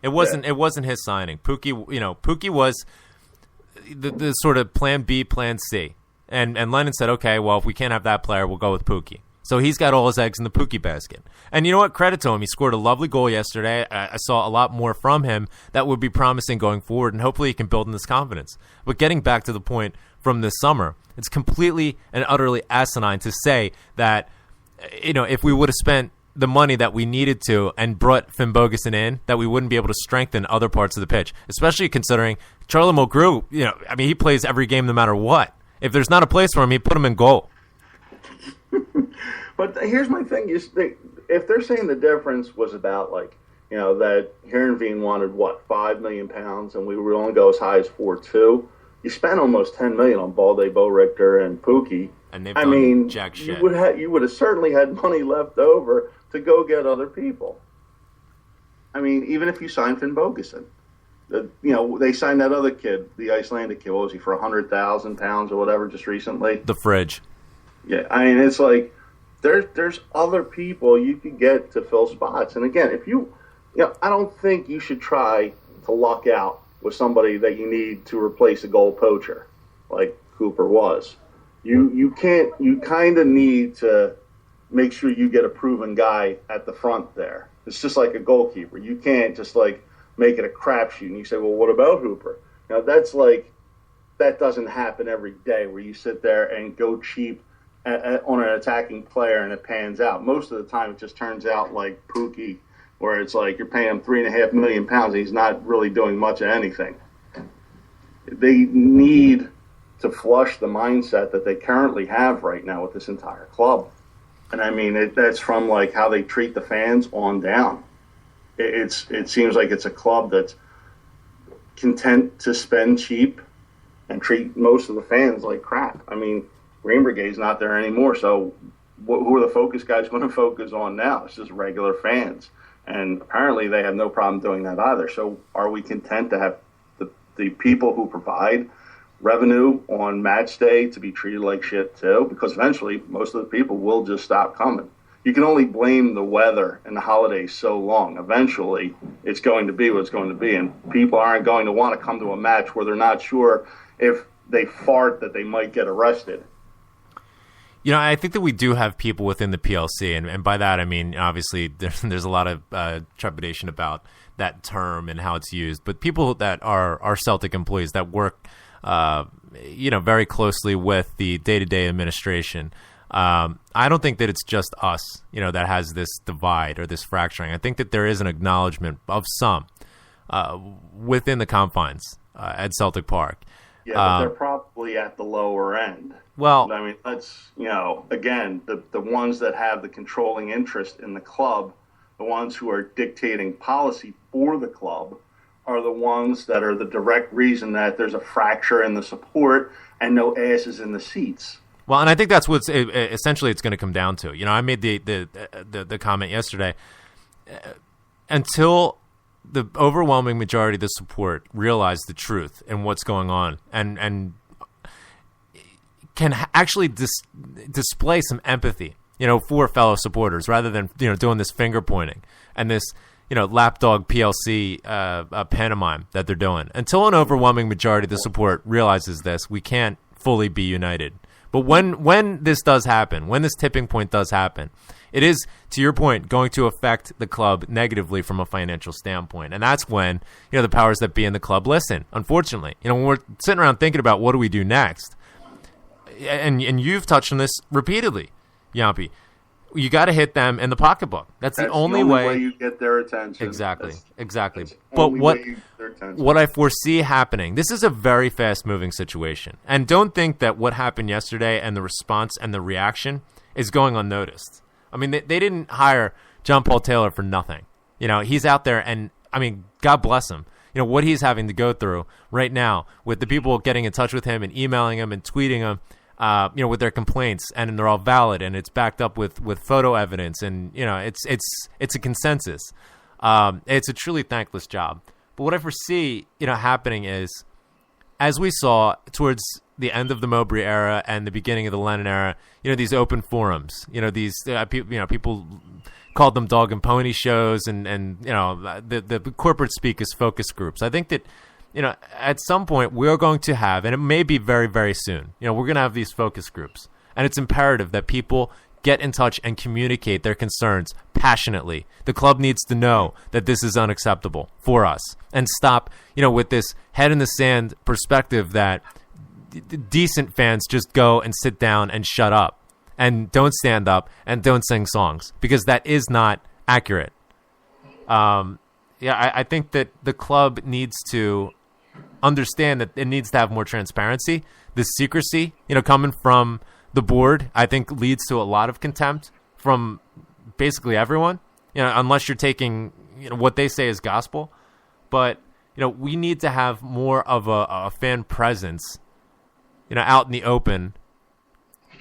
It wasn't his signing. Pookie was the sort of plan B, plan C. And Lennon said, okay, well, if we can't have that player, we'll go with Pookie. So he's got all his eggs in the Pookie basket. And you know what? Credit to him. He scored a lovely goal yesterday. I saw a lot more from him that would be promising going forward, and hopefully he can build in this confidence. But getting back to the point from this summer, it's completely and utterly asinine to say that, if we would have spent the money that we needed to and brought Finn Bogason in, that we wouldn't be able to strengthen other parts of the pitch, especially considering Charlie Mulgrew, he plays every game no matter what. If there's not a place for him, he put him in goal. But here's my thing: if they're saying the difference was about that Heerenveen wanted $5 million, and we would only go as high as 4.2. You spent almost $10 million on Balde, Bo Richter, and Pookie. And they've done jack shit. You would have certainly had money left over to go get other people. I mean, even if you signed Finn Bogason, they signed that other kid, the Icelandic kid. What was he for £100,000 or whatever just recently? The fridge. Yeah, I mean, it's like there's other people you could get to fill spots. And again, if I don't think you should try to luck out with somebody that you need to replace a goal poacher like Cooper was. You can't. You kind of need to make sure you get a proven guy at the front there. It's just like a goalkeeper. You can't just make it a crapshoot and you say, well, what about Hooper? Now that doesn't happen every day where you sit there and go cheap on an attacking player and it pans out. Most of the time it just turns out like Pookie, where it's like you're paying him £3.5 million and he's not really doing much of anything. They need to flush the mindset that they currently have right now with this entire club. And I mean, that's from how they treat the fans on down. It seems like it's a club that's content to spend cheap and treat most of the fans like crap. I mean, Green Brigade's not there anymore, so who are the focus guys going to focus on now? It's just regular fans. And apparently they have no problem doing that either. So are we content to have the people who provide revenue on match day to be treated like shit too? Because eventually most of the people will just stop coming. You can only blame the weather and the holidays so long. Eventually it's going to be what it's going to be, and people aren't going to want to come to a match where they're not sure if they fart that they might get arrested. I think that we do have people within the PLC, and by that I mean, obviously, there's a lot of trepidation about that term and how it's used, but people that are Celtic employees that work, very closely with the day-to-day administration. I don't think that it's just us, that has this divide or this fracturing. I think that there is an acknowledgement of some within the confines at Celtic Park. Yeah, but they're probably at the lower end. Well, I mean, that's, again, the ones that have the controlling interest in the club, the ones who are dictating policy for the club, are the ones that are the direct reason that there's a fracture in the support and no asses in the seats. Well, and I think that's what's essentially it's going to come down to. You know, I made the comment yesterday. Until the overwhelming majority of the support realize the truth and what's going on, and can actually display some empathy, you know, for fellow supporters, rather than, you know, doing this finger pointing and this, you know, lapdog PLC pantomime that they're doing. Until an overwhelming majority of the support realizes this, we can't fully be united. But when this does happen, when this tipping point does happen, it is, to your point, going to affect the club negatively from a financial standpoint. And that's when, you know, the powers that be in the club listen, unfortunately. You know, when we're sitting around thinking about what do we do next, and you've touched on this repeatedly, Yampi, you got to hit them in the pocketbook. That's the only way you get their attention. Exactly. But what I foresee happening, this is a very fast-moving situation. And don't think that what happened yesterday and the response and the reaction is going unnoticed. I mean, they didn't hire John Paul Taylor for nothing. You know, he's out there, and, I mean, God bless him. You know, what he's having to go through right now with the people getting in touch with him and emailing him and tweeting him, you know, with their complaints, and they're all valid, and it's backed up with photo evidence, and, you know, it's a consensus. It's a truly thankless job. But what I foresee, you know, happening is, as we saw towards the end of the Mowbray era and the beginning of the Lennon era, you know, these open forums, you know, these people called them dog and pony shows, and you know, the corporate speak is focus groups. I think that, you know, at some point we're going to have, and it may be very, very soon, you know, we're going to have these focus groups. And it's imperative that people get in touch and communicate their concerns passionately. The club needs to know that this is unacceptable for us, and stop, you know, with this head in the sand perspective that decent fans just go and sit down and shut up and don't stand up and don't sing songs, because that is not accurate. I think that the club needs to understand that it needs to have more transparency. This secrecy, you know, coming from the board, I think leads to a lot of contempt from basically everyone, you know, unless you're taking, you know, what they say is gospel. But, you know, we need to have more of a fan presence, you know, out in the open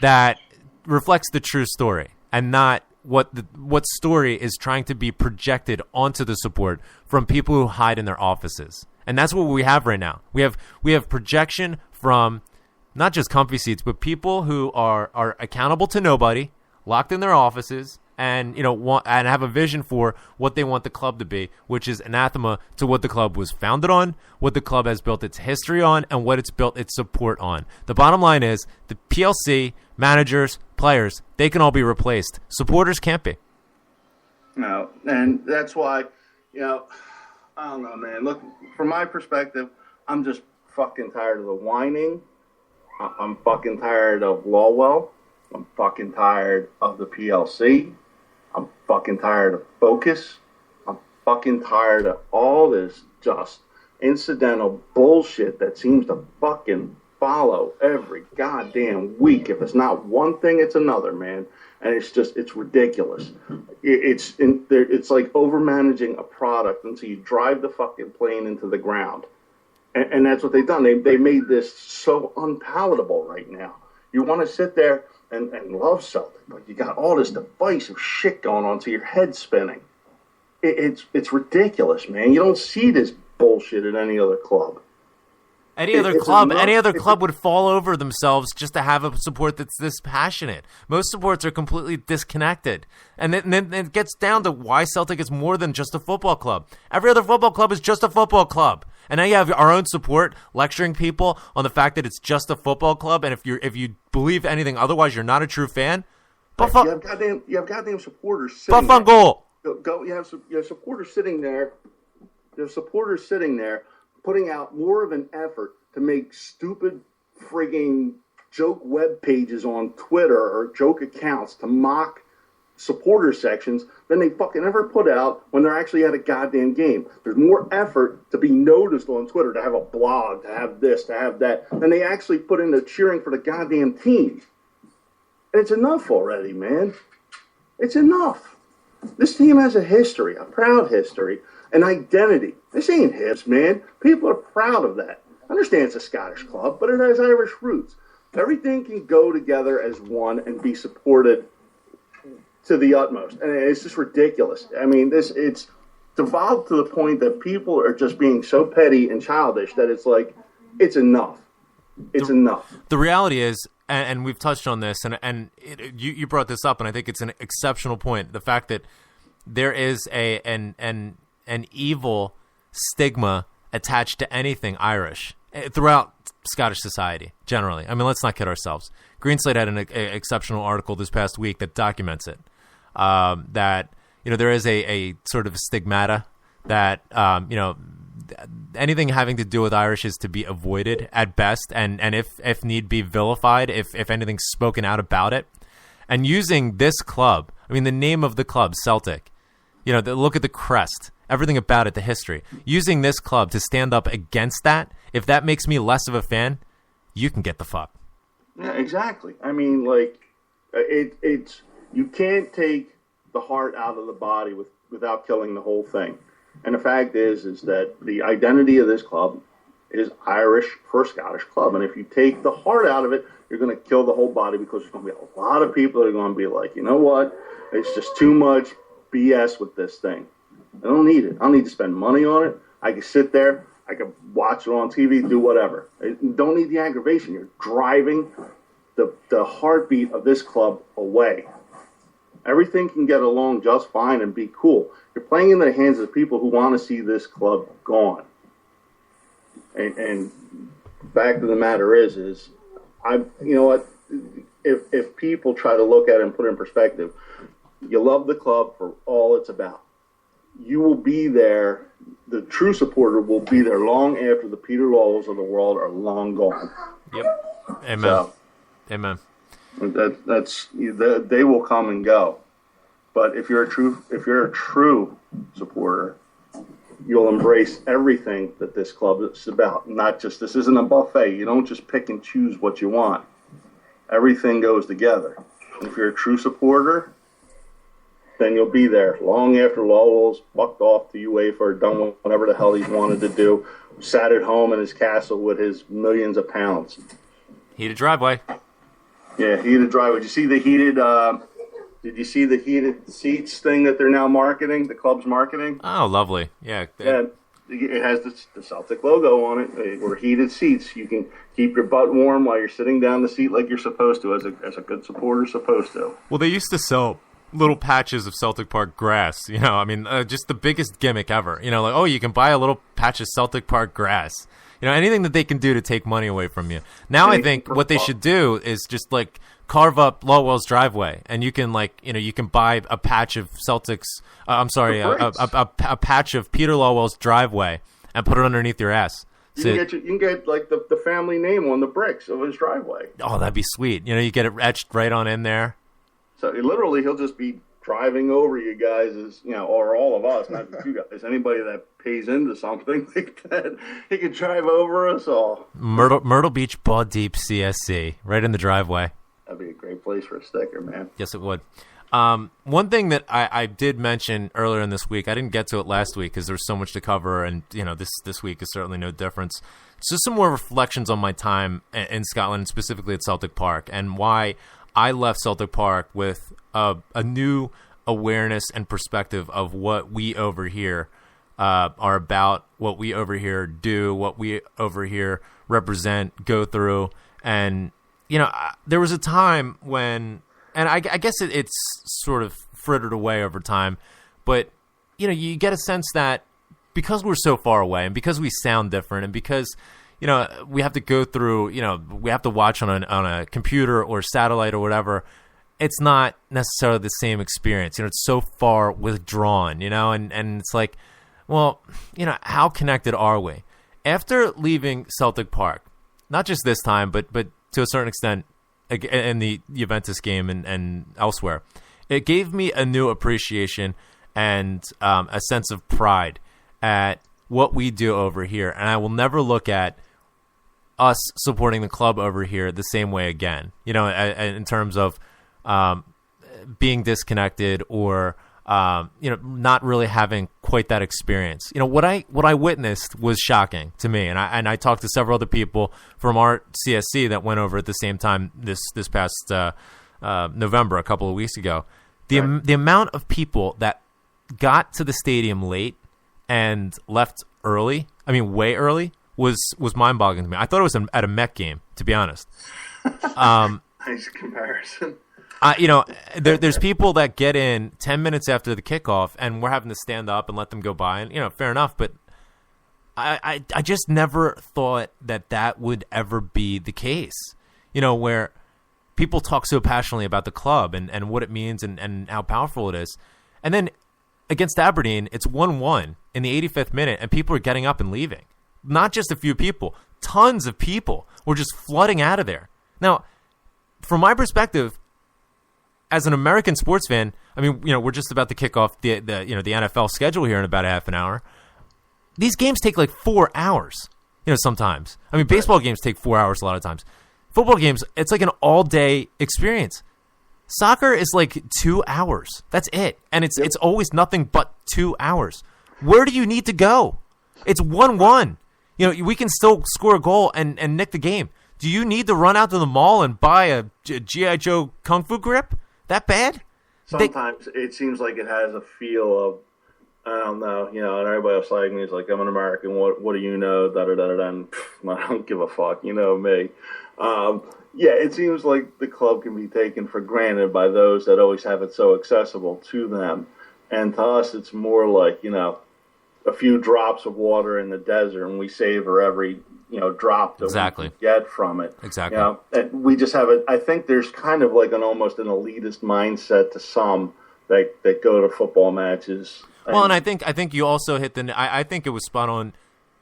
that reflects the true story, and not what story is trying to be projected onto the support from people who hide in their offices. And that's what we have right now. We have projection from not just comfy seats, but people who are accountable to nobody, locked in their offices, and, you know, and have a vision for what they want the club to be, which is anathema to what the club was founded on, what the club has built its history on, and what it's built its support on. The bottom line is the PLC, managers, players, they can all be replaced. Supporters can't be. No, and that's why, you know, I don't know, man. Look, from my perspective, I'm just fucking tired of the whining. I'm fucking tired of Lawwell. I'm fucking tired of the PLC. I'm fucking tired of Focus. I'm fucking tired of all this just incidental bullshit that seems to fucking follow every goddamn week. If it's not one thing, it's another, man. And it's ridiculous. It's like overmanaging a product until you drive the fucking plane into the ground. And that's what they've done. They made this so unpalatable right now. You want to sit there and love Celtic, but you got all this divisive shit going on, so your head's spinning. It's ridiculous, man. You don't see this bullshit at any other club. Any other club would fall over themselves just to have a support that's this passionate. Most supports are completely disconnected. And then it gets down to why Celtic is more than just a football club. Every other football club is just a football club. And now you have our own support lecturing people on the fact that it's just a football club, and if you believe anything otherwise, you're not a true fan. You have goddamn supporters sitting there. Goal. You have supporters sitting there. There's supporters sitting there putting out more of an effort to make stupid frigging joke web pages on Twitter or joke accounts to mock supporter sections than they fucking ever put out when they're actually at a goddamn game. There's more effort to be noticed on Twitter, to have a blog, to have this, to have that, than they actually put into cheering for the goddamn team. And it's enough already, man. It's enough. This team has a history, a proud history, an identity. This ain't Hibs, man. People are proud of that. I understand it's a Scottish club, but it has Irish roots. Everything can go together as one and be supported to the utmost. And it's just ridiculous. I mean, it's devolved to the point that people are just being so petty and childish that it's like, it's enough. It's enough. The reality is, and we've touched on this, and you brought this up, and I think it's an exceptional point. The fact that there is an evil stigma attached to anything Irish throughout Scottish society generally. I mean, let's not kid ourselves. Greenslade had an exceptional article this past week that documents it. That there is a sort of stigmata that anything having to do with Irish is to be avoided at best, and if need be, vilified if anything's spoken out about it. And using this club, I mean, the name of the club, Celtic, look at the crest, everything about it, the history. Using this club to stand up against that, if that makes me less of a fan, you can get the fuck. Yeah, exactly. I mean, like, it's you can't take the heart out of the body without killing the whole thing. And the fact is that the identity of this club is Irish for a Scottish club. And if you take the heart out of it, you're going to kill the whole body, because there's going to be a lot of people that are going to be like, you know what? It's just too much BS with this thing. I don't need it. I don't need to spend money on it. I can sit there. I can watch it on TV, do whatever. I don't need the aggravation. You're driving the heartbeat of this club away. Everything can get along just fine and be cool. You're playing in the hands of people who want to see this club gone. And fact of the matter is you know what? If people try to look at it and put it in perspective, you love the club for all it's about. You will be there. The true supporter will be there long after the Peter Lawwells of the world are long gone. Yep. Amen. So, amen. They will come and go. But if you're a true supporter, you'll embrace everything that this club is about. Not just, this isn't a buffet. You don't just pick and choose what you want. Everything goes together. And if you're a true supporter, then you'll be there long after Lawwell's bucked off to UEFA or done whatever the hell he's wanted to do, sat at home in his castle with his millions of pounds. Heated driveway. Yeah, heated driveway. Did you see the heated seats thing that they're now marketing, the club's marketing? Oh, lovely. Yeah. Yeah, it has the Celtic logo on it, or heated seats. You can keep your butt warm while you're sitting down the seat like you're supposed to, as a good supporter supposed to. Well, they used to sell little patches of Celtic Park grass, just the biggest gimmick ever. Like, oh, you can buy a little patch of Celtic Park grass. Anything that they can do to take money away from you. Now I think what they should do is just like carve up Lawwell's driveway, and you can you can buy a patch of Celtics. A patch of Peter Lawwell's driveway and put it underneath your ass. You can get like the family name on the bricks of his driveway. Oh, that'd be sweet. You get it etched right on in there. So literally, he'll just be driving over you guys, or all of us, not just you guys. Anybody that pays into something like that, he can drive over us all. Myrtle Beach Ball Deep CSC, right in the driveway. That'd be a great place for a sticker, man. Yes, it would. One thing that I did mention earlier in this week, I didn't get to it last week because there was so much to cover, and this week is certainly no difference. It's just some more reflections on my time in Scotland, specifically at Celtic Park, and why I left Celtic Park with a new awareness and perspective of what we over here are about, what we over here do, what we over here represent, go through. And, there was a time when, and I guess it's sort of frittered away over time, but, you get a sense that because we're so far away and because we sound different and because we have to go through, we have to watch on a computer or satellite or whatever. It's not necessarily the same experience. It's so far withdrawn, and it's like, well, how connected are we? After leaving Celtic Park, not just this time, but to a certain extent in the Juventus game and elsewhere, it gave me a new appreciation and a sense of pride at what we do over here. And I will never look at us supporting the club over here the same way again, in terms of being disconnected or not really having quite that experience. What I witnessed was shocking to me, and I talked to several other people from our CSC that went over at the same time this past November, a couple of weeks ago. The amount of people that got to the stadium late and left early, way early, was mind-boggling to me. I thought it was at a Met game, to be honest. Nice comparison. There's people that get in 10 minutes after the kickoff, and we're having to stand up and let them go by, and fair enough. But I just never thought that would ever be the case. Where people talk so passionately about the club and what it means and how powerful it is, and then against Aberdeen, it's 1-1 in the 85th minute, and people are getting up and leaving. Not just a few people, tons of people were just flooding out of there. Now, from my perspective, as an American sports fan, we're just about to kick off the NFL schedule here in about a half an hour. These games take like 4 hours, sometimes. Baseball games take 4 hours a lot of times. Football games, it's like an all-day experience. Soccer is like 2 hours. That's it. And it's always nothing but 2 hours. Where do you need to go? It's 1-1. We can still score a goal and nick the game. Do you need to run out to the mall and buy a G.I. Joe Kung Fu grip? That bad? Sometimes it seems like it has a feel of, I don't know, and everybody else like me is like, I'm an American, what do you know, da-da-da-da-da, and I don't give a fuck, me. It seems like the club can be taken for granted by those that always have it so accessible to them. And to us, it's more like, a few drops of water in the desert, and we savor every, drop that we get from it. Exactly. And we just have I think there's kind of like almost an elitist mindset to some that go to football matches. Well, and I think you also hit I think it was spot on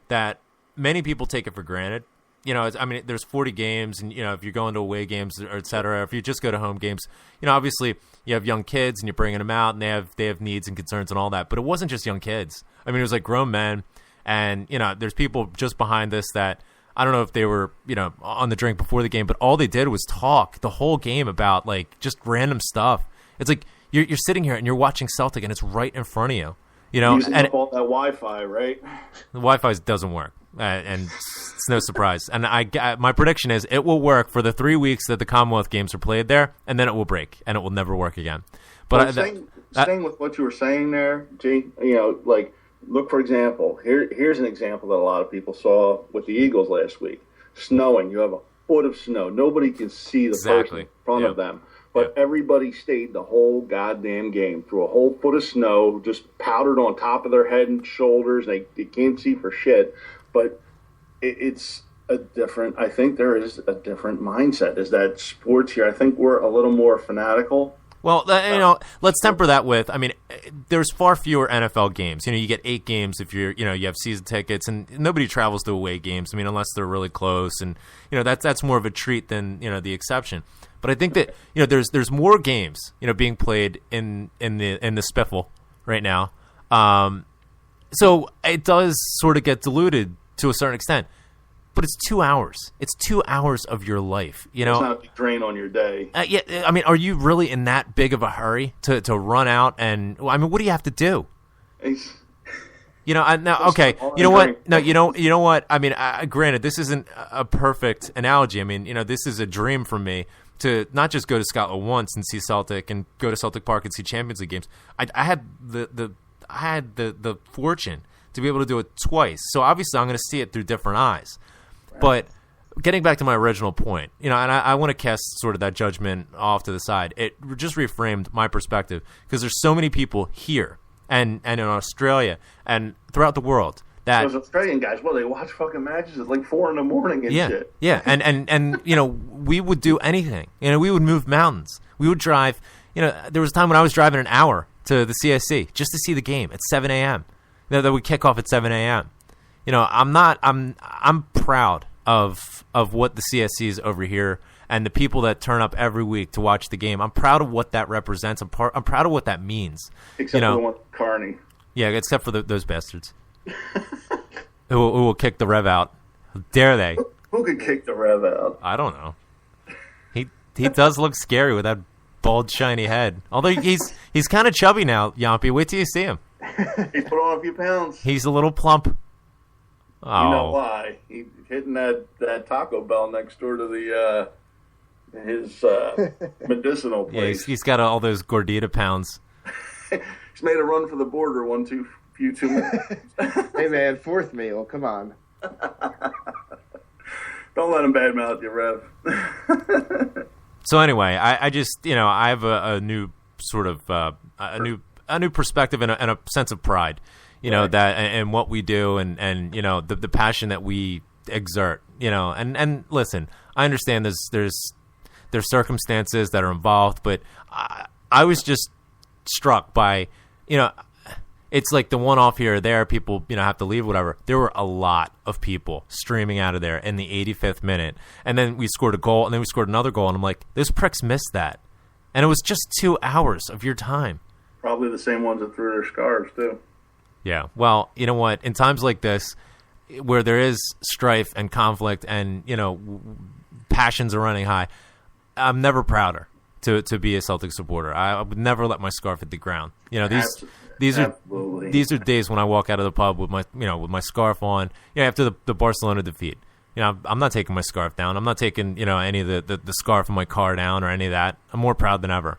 that many people take it for granted. There's 40 games, and if you're going to away games or et cetera, if you just go to home games, obviously you have young kids and you're bringing them out, and they have needs and concerns and all that. But it wasn't just young kids. It was like grown men, and there's people just behind this that I don't know if they were on the drink before the game, but all they did was talk the whole game about like just random stuff. It's like you're sitting here and you're watching Celtic, and it's right in front of you. Using up all that Wi-Fi, right? The Wi-Fi doesn't work, and it's no surprise. And my prediction is it will work for the 3 weeks that the Commonwealth Games are played there, and then it will break, and it will never work again. But staying with what you were saying there, G, look, for example, here's an example that a lot of people saw with the Eagles last week. Snowing. You have a foot of snow. Nobody can see the person in front of them. But everybody stayed the whole goddamn game through a whole foot of snow, just powdered on top of their head and shoulders. They can't see for shit. But it's a different – I think there is a different mindset. Is that sports here, I think we're a little more fanatical. Well, let's temper that with, there's far fewer NFL games. You get 8 games if you have season tickets, and nobody travels to away games. Unless they're really close, and that's more of a treat than the exception. But I think that there's more games being played in the spiffle right now. So it does sort of get diluted to a certain extent. But it's 2 hours. It's 2 hours of your life. It's not a drain on your day. Are you really in that big of a hurry to run out? And what do you have to do? Okay. You know what? No, you know what? Granted, this isn't a perfect analogy. This is a dream for me to not just go to Scotland once and see Celtic and go to Celtic Park and see Champions League games. I had the fortune to be able to do it twice. So obviously, I'm going to see it through different eyes. But getting back to my original point, and I want to cast sort of that judgment off to the side. It just reframed my perspective because there's so many people here and in Australia and throughout the world that those Australian guys, they watch fucking matches at like 4 a.m. and shit. Yeah, and we would do anything. We would move mountains. We would drive. There was a time when I was driving an hour to the CSC just to see the game at 7 a.m. That would kick off at 7 a.m. I'm proud of what the CSC is over here and the people that turn up every week to watch the game. I'm proud of what that represents. I'm proud of what that means. Except for the one Carney. Yeah, except for those bastards who will kick the Rev out. How dare they? Who could kick the Rev out? I don't know. He does look scary with that bald, shiny head. Although he's kind of chubby now, Yampy. Wait till you see him. He's put on a few pounds. He's a little plump. Oh. You know why? He's hitting that Taco Bell next door to his medicinal place. Yeah, he's got all those gordita pounds. He's made a run for the border few too many. Hey man, fourth meal, come on. Don't let him badmouth you, Rev. So anyway, I just, I have a new sort of a new perspective and a sense of pride, that and what we do and the passion that we exert, and listen, I understand there's circumstances that are involved, but I was just struck by, it's like the one off here or there, people, have to leave, whatever. There were a lot of people streaming out of there in the 85th minute. And then we scored a goal, and then we scored another goal. And I'm like, those pricks missed that. And it was just 2 hours of your time. Probably the same ones that threw their scarves, too. Yeah. Well, you know what? In times like this, where there is strife and conflict and, passions are running high, I'm never prouder to be a Celtic supporter. I would never let my scarf hit the ground. These are days when I walk out of the pub with my scarf on. After the Barcelona defeat, I'm not taking my scarf down. I'm not taking any of the scarf in my car down or any of that. I'm more proud than ever.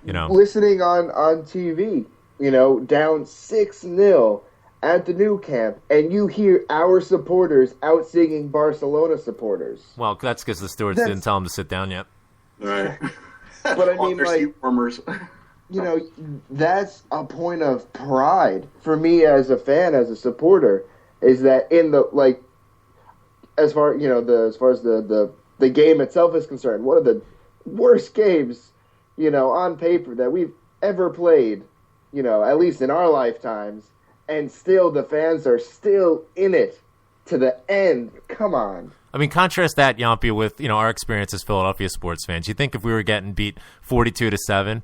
Listening on TV, down 6-0 at the new camp, and you hear our supporters out singing Barcelona supporters. Well, that's because the stewards didn't tell them to sit down yet. Right. But I mean, like, seat warmers. That's a point of pride for me as a fan, as a supporter, is that in the, like, as far as the game itself is concerned, one of the worst games, on paper that we've ever played, at least in our lifetimes, and still the fans are still in it to the end. Come on. I mean, contrast that, Yampy, with our experience as Philadelphia sports fans. You think if we were getting beat 42-7,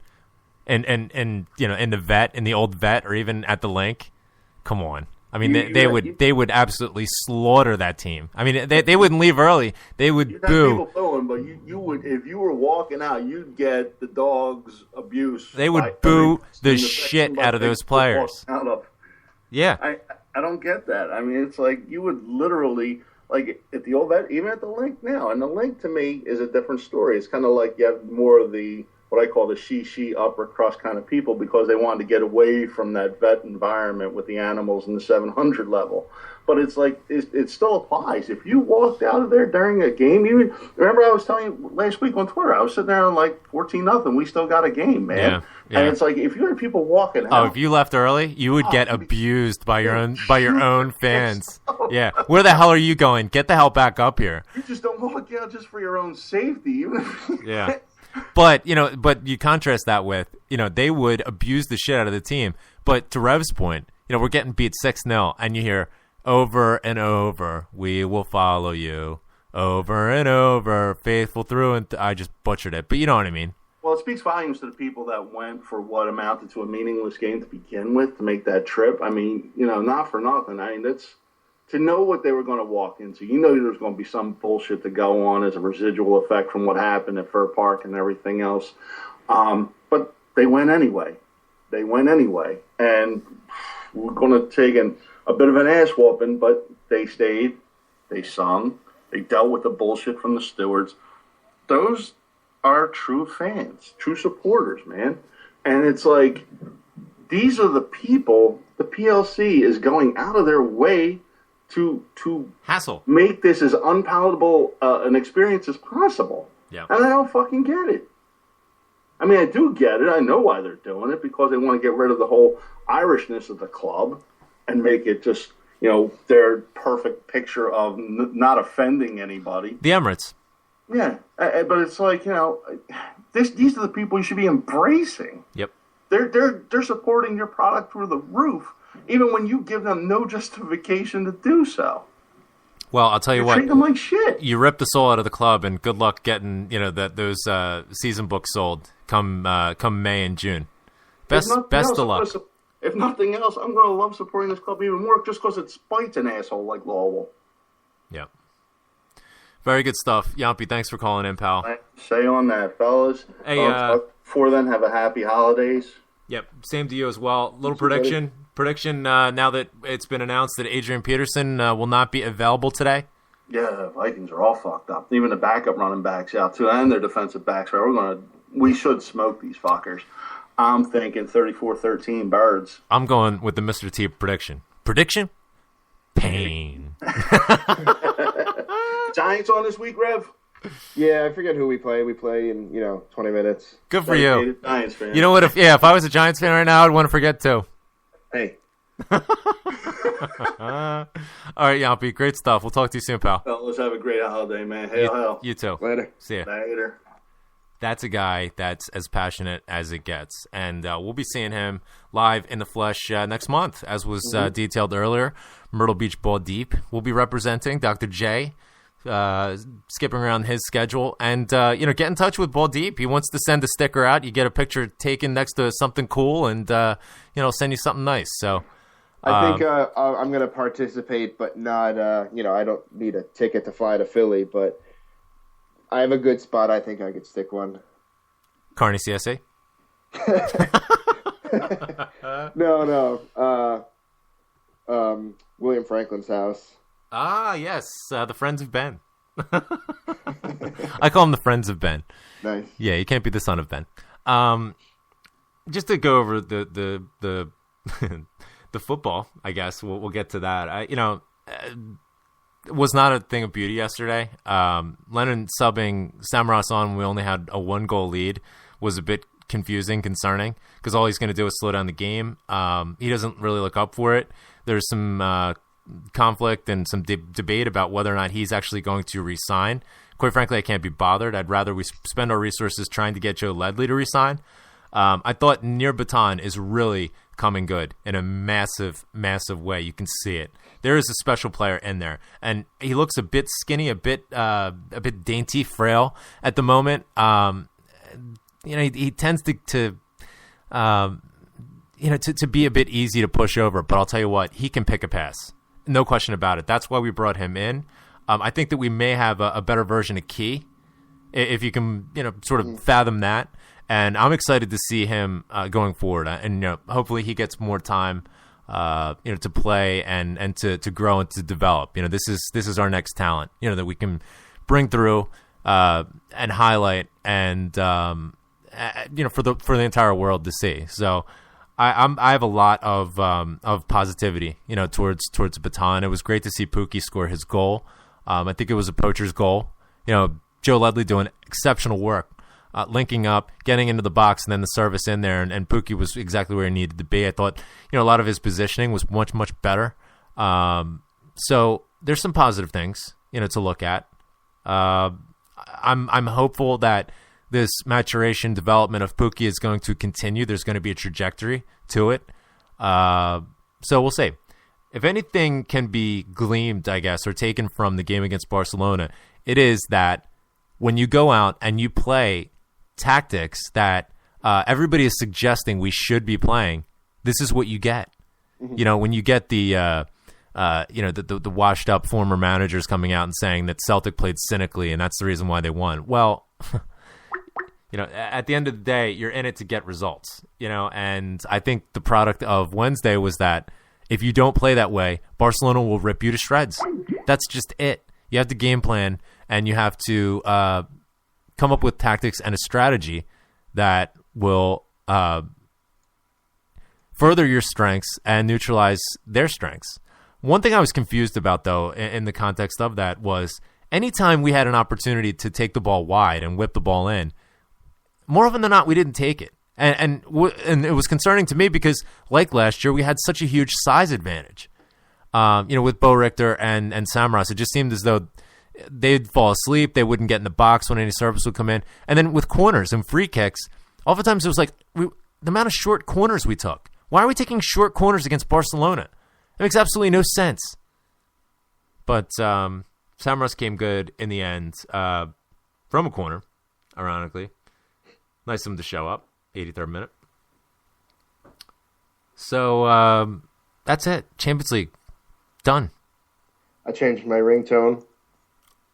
and in the old vet, or even at the link, come on. I mean, they would absolutely slaughter that team. I mean, they wouldn't leave early. They would boo. People booing, but you would, if you were walking out, you'd get the dogs' abuse. They would boo the shit out of those players. Yeah, I don't get that. I mean, it's like you would literally. Like at the old vet, even at the link now, and the link to me is a different story. It's kind of like you have more of the what I call the she upper crust kind of people because they wanted to get away from that vet environment with the animals in the 700 level. But it's like it still applies. If you walked out of there during a game, you remember I was telling you last week on Twitter, I was sitting there on like 14-0. We still got a game, man. Yeah. And it's like if you had people walking out. Oh, if you left early, you would get abused by your own fans. Yeah. Where the hell are you going? Get the hell back up here. You just don't walk out just for your own safety. Yeah. But you contrast that with, they would abuse the shit out of the team. But to Rev's point, we're getting beat 6-0 and you hear over and over, we will follow you. Over and over, faithful through and I just butchered it. But you know what I mean. Well, it speaks volumes to the people that went for what amounted to a meaningless game to begin with to make that trip. I mean, not for nothing. I mean, that's to know what they were going to walk into. There's going to be some bullshit to go on as a residual effect from what happened at Fir Park and everything else. But they went anyway. And we're going to take a bit of an ass whooping, but they stayed. They sung. They dealt with the bullshit from the stewards. Those are true fans, true supporters, man. And it's like, these are the people, the PLC is going out of their way to hassle, make this as unpalatable an experience as possible. Yeah. And I don't fucking get it. I mean, I do get it. I know why they're doing it, because they want to get rid of the whole Irishness of the club and make it just, their perfect picture of not offending anybody. The Emirates. Yeah, but it's like, these are the people you should be embracing. Yep. They're supporting your product through the roof, even when you give them no justification to do so. Well, I'll tell you what. Treat them like shit. You rip the soul out of the club, and good luck getting those season books sold come May and June. Best of luck. If nothing else, I'm going to love supporting this club even more just because it spites an asshole like Lowell. Yeah. Very good stuff. Yampy, thanks for calling in, pal. Say on that, fellas. Hey, Before then, have a happy holidays. Yep, same to you as well. Little prediction. Now that it's been announced that Adrian Peterson will not be available today. Yeah, the Vikings are all fucked up. Even the backup running backs out too, and their defensive backs. We should smoke these fuckers. I'm thinking 34-13 Birds. I'm going with the Mr. T prediction. Prediction? Pain. Giants on this week, Rev? Yeah, I forget who we play. We play in 20 minutes. Good for you. Giants fan. You know what? If I was a Giants fan right now, I'd want to forget too. Hey. All right, Yampy. Great stuff. We'll talk to you soon, pal. Well, let's have a great holiday, man. Hail. You too. Later. See ya. Later. That's a guy that's as passionate as it gets. And we'll be seeing him live in the flesh next month, as was detailed earlier. Myrtle Beach Ball Deep will be representing Dr. J, skipping around his schedule. And, get in touch with Ball Deep. He wants to send a sticker out. You get a picture taken next to something cool and, send you something nice. So I think I'm going to participate, but not, I don't need a ticket to fly to Philly, but I have a good spot. I think I could stick one. Carney CSA? No. William Franklin's house. Ah, yes. The Friends of Ben. I call them the Friends of Ben. Nice. Yeah, you can't be the son of Ben. Just to go over the the football, I guess we'll get to that. It was not a thing of beauty yesterday. Lennon subbing Samaras on when we only had a 1-goal lead was a bit confusing, concerning, because all he's going to do is slow down the game. He doesn't really look up for it. There's some conflict and some debate about whether or not he's actually going to resign. Quite frankly, I can't be bothered. I'd rather we spend our resources trying to get Joe Ledley to resign. I thought Nir Batan is really coming good in a massive, massive way. You can see it. There is a special player in there, and he looks a bit skinny, a bit dainty, frail at the moment. He tends to be a bit easy to push over. But I'll tell you what, he can pick a pass, no question about it. That's why we brought him in. I think that we may have a better version of Key, if you can, sort of fathom that. And I'm excited to see him going forward, and hopefully he gets more time, to play and to grow and to develop. This is our next talent, that we can bring through and highlight, and for the entire world to see. So I have a lot of positivity, towards Baton. It was great to see Pookie score his goal. I think it was a poacher's goal. Joe Ledley doing exceptional work. Linking up, getting into the box, and then the service in there, and Pookie was exactly where he needed to be. I thought, a lot of his positioning was much, much better. So there's some positive things, to look at. I'm hopeful that this maturation development of Pookie is going to continue. There's going to be a trajectory to it. So we'll see. If anything can be gleamed, I guess, or taken from the game against Barcelona, it is that when you go out and you play tactics that everybody is suggesting we should be playing, this is what you get. Mm-hmm. When you get the washed up former managers coming out and saying that Celtic played cynically and that's the reason why they won. Well, at the end of the day, you're in it to get results, and I think the product of Wednesday was that if you don't play that way, Barcelona will rip you to shreds. That's just it. You have to game plan, and you have to come up with tactics and a strategy that will further your strengths and neutralize their strengths. One thing I was confused about, though, in the context of that was anytime we had an opportunity to take the ball wide and whip the ball in, more often than not, we didn't take it. And it was concerning to me because, like last year, we had such a huge size advantage. With Bo Richter and Samaras, it just seemed as though they'd fall asleep. They wouldn't get in the box when any service would come in. And then with corners and free kicks, oftentimes it was like the amount of short corners we took. Why are we taking short corners against Barcelona? It makes absolutely no sense. But Samaras came good in the end from a corner, ironically. Nice of him to show up, 83rd minute. So that's it. Champions League. Done. I changed my ringtone.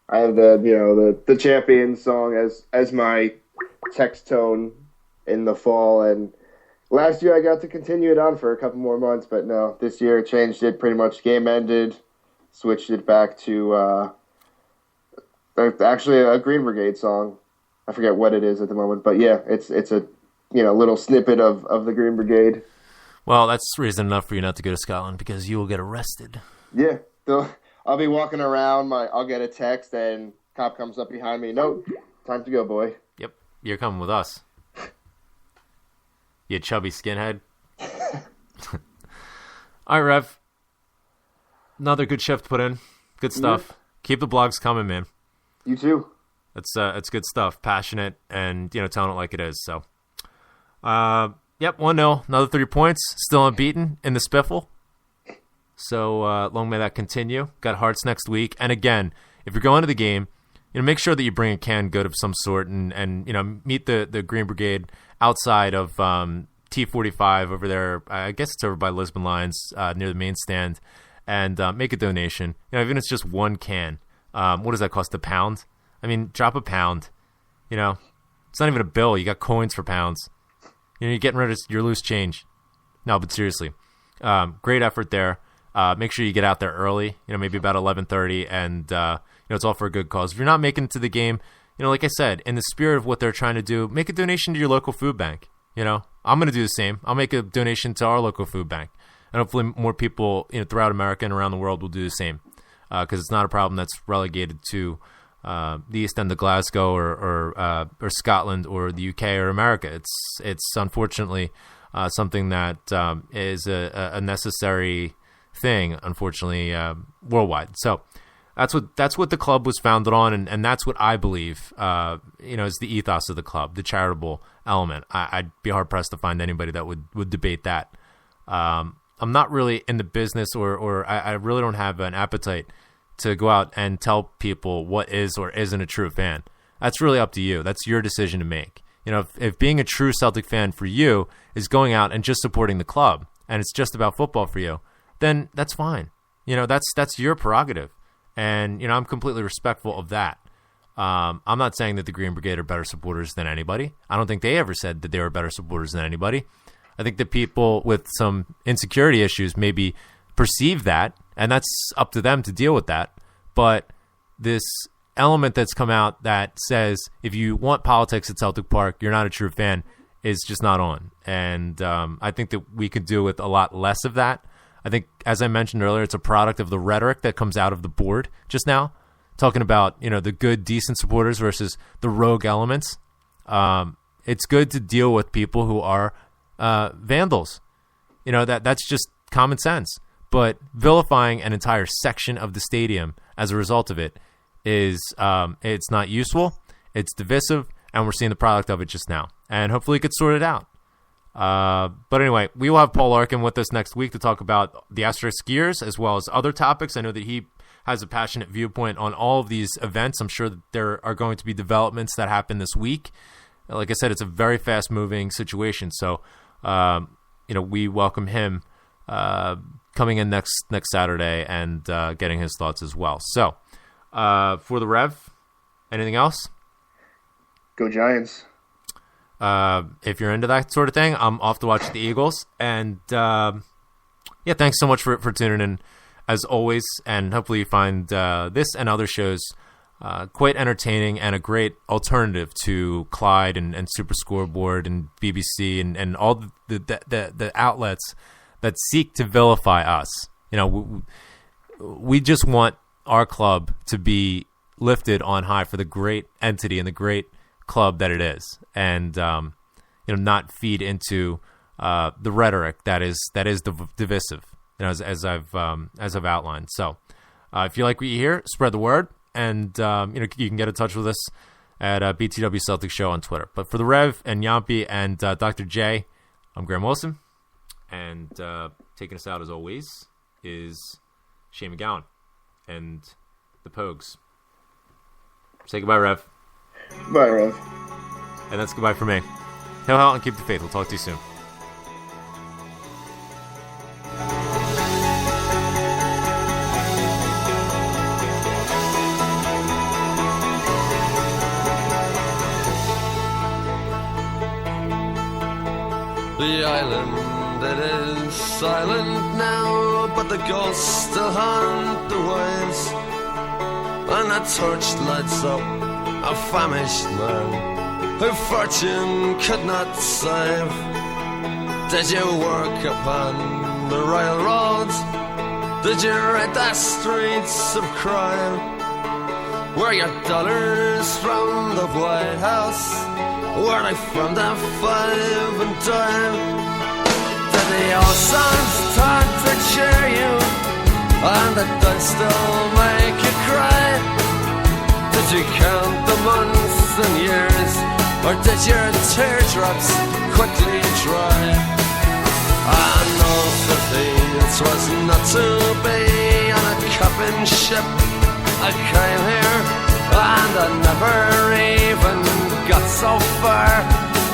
I have the Champions song as my text tone in the fall. And last year I got to continue it on for a couple more months, but no, this year I changed it. Pretty much game ended, switched it back to actually a Green Brigade song. I forget what it is at the moment, but yeah, it's a little snippet of the Green Brigade. Well, that's reason enough for you not to go to Scotland, because you will get arrested. Yeah, I'll be walking around. I'll get a text and cop comes up behind me. Nope, time to go, boy. Yep, you're coming with us. You chubby skinhead. All right, Rev. Another good shift put in. Good stuff. Yeah. Keep the blogs coming, man. You too. It's good stuff. Passionate and, telling it like it is. So, yep, 1-0. Another 3 points. Still unbeaten in the spiffle. So, long may that continue. Got Hearts next week. And again, if you're going to the game, make sure that you bring a canned good of some sort and meet the Green Brigade outside of T45 over there. I guess it's over by Lisbon Lines near the main stand, and make a donation. Even if it's just one can. What does that cost? £1? I mean, drop £1. It's not even a bill. You got coins for pounds. You're getting rid of your loose change. No, but seriously, great effort there. Make sure you get out there early. Maybe about 11:30, and it's all for a good cause. If you're not making it to the game, like I said, in the spirit of what they're trying to do, make a donation to your local food bank. I'm going to do the same. I'll make a donation to our local food bank, and hopefully more people throughout America and around the world will do the same, because it's not a problem that's relegated to the East End of Glasgow or Scotland or the UK or America. It's unfortunately something that is a necessary thing, unfortunately, worldwide. So that's what the club was founded on, and that's what I believe is the ethos of the club, the charitable element. I'd be hard pressed to find anybody that would debate that. I'm not really in the business, or I really don't have an appetite to go out and tell people what is or isn't a true fan. That's really up to you. That's your decision to make. If being a true Celtic fan for you is going out and just supporting the club, and it's just about football for you, then that's fine. That's your prerogative. And, I'm completely respectful of that. I'm not saying that the Green Brigade are better supporters than anybody. I don't think they ever said that they were better supporters than anybody. I think that people with some insecurity issues maybe perceive that, and that's up to them to deal with that. But this element that's come out that says if you want politics at Celtic Park, you're not a true fan, is just not on. And I think that we could do with a lot less of that. I think, as I mentioned earlier, it's a product of the rhetoric that comes out of the board just now, talking about the good, decent supporters versus the rogue elements. It's good to deal with people who are vandals. That's just common sense. But vilifying an entire section of the stadium as a result of it is it's not useful. It's divisive, and we're seeing the product of it just now. And hopefully it gets sorted out. But anyway, we will have Paul Larkin with us next week to talk about the Asterisk skiers as well as other topics. I know that he has a passionate viewpoint on all of these events. I'm sure that there are going to be developments that happen this week. Like I said, it's a very fast-moving situation. So, we welcome him coming in next Saturday and getting his thoughts as well. So, for the Rev, anything else? Go Giants. If you're into that sort of thing, I'm off to watch the Eagles. And thanks so much for tuning in as always. And hopefully you find this and other shows quite entertaining and a great alternative to Clyde and Super Scoreboard and BBC and all the outlets that seek to vilify us. We just want our club to be lifted on high for the great entity and the great club that it is, and not feed into the rhetoric that is divisive, as I've outlined. So if you like what you hear, spread the word, and you can get in touch with us at BTW Celtic Show on Twitter. But for the Rev and Yampi and Dr. J, I'm Graham Wilson, and taking us out as always is Shane McGowan and the Pogues. Say goodbye, Rev. Bye, Rev. And that's goodbye for me. Hail, hail, and keep the faith. We'll talk to you soon. The island, it is silent now, but the ghosts still haunt the waves. And a torch lights up a famished man who fortune could not save. Did you work upon the railroads? Did you ride the streets of crime? Were your dollars from the White House? Were they from the 5 and dime? Did the old songs start to cheer you? And did they still make you cry? Did you count the months and years? Or did your teardrops quickly dry? I know 15 was not to be on a cupping ship. I came here and I never even got so far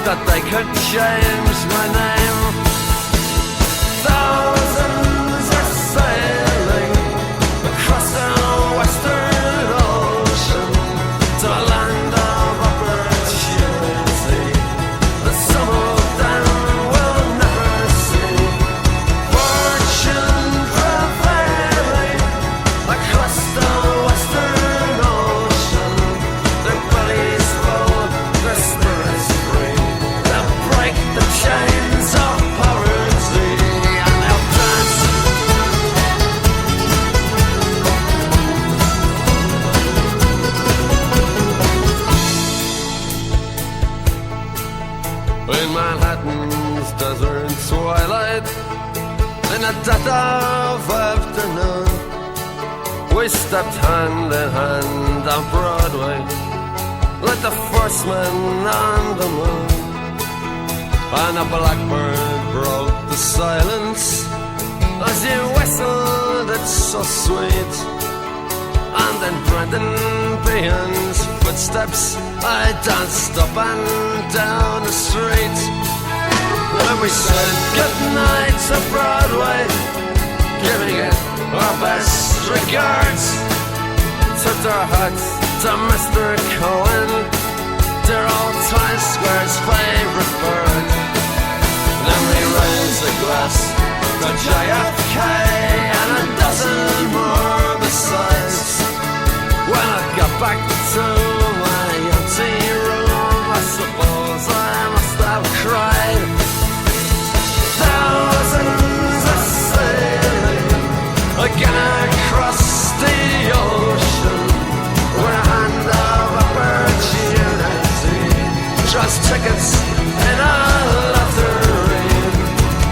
that they could change my name. Thousands are sailing across the western ocean to a land of opportunity that some of them will never see. Fortune prevailing across the western ocean, their bellies full, their spirits free. They'll break the chains of poverty and they'll dance. In Manhattan's desert twilight, in the dead of afternoon, we stepped hand in hand on Broadway, like the first men on the moon. And a blackbird broke the silence as you whistled, it's so sweet. And in Brendan Behan's footsteps, I danced up and down the street. And we said goodnight to Broadway, giving it our best regards. Tipped our hats to Mr. Cohen, dear old Times Square's favorite bird. Then we raised a glass to JFK and a dozen more besides. When I got back to my empty room, I suppose I must have cried. Thousands are sailing again across the ocean with a hand of opportunity. Just tickets in a lottery.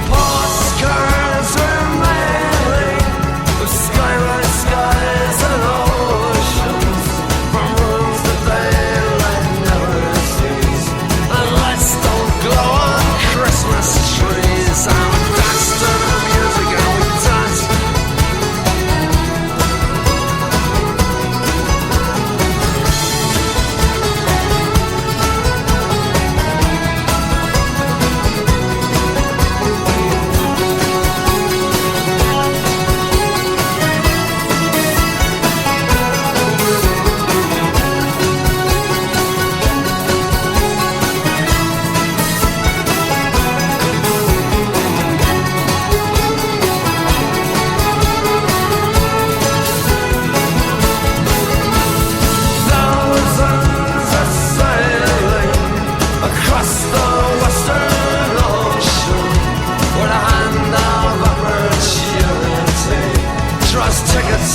Postcards were mailing of skyline skies and oceans, from rooms that daylight never sees. And lights don't glow on Christmas trees. And we danced to the music and we danced. Thousands are sailing across the western ocean with a hand of opportunity. Trust tickets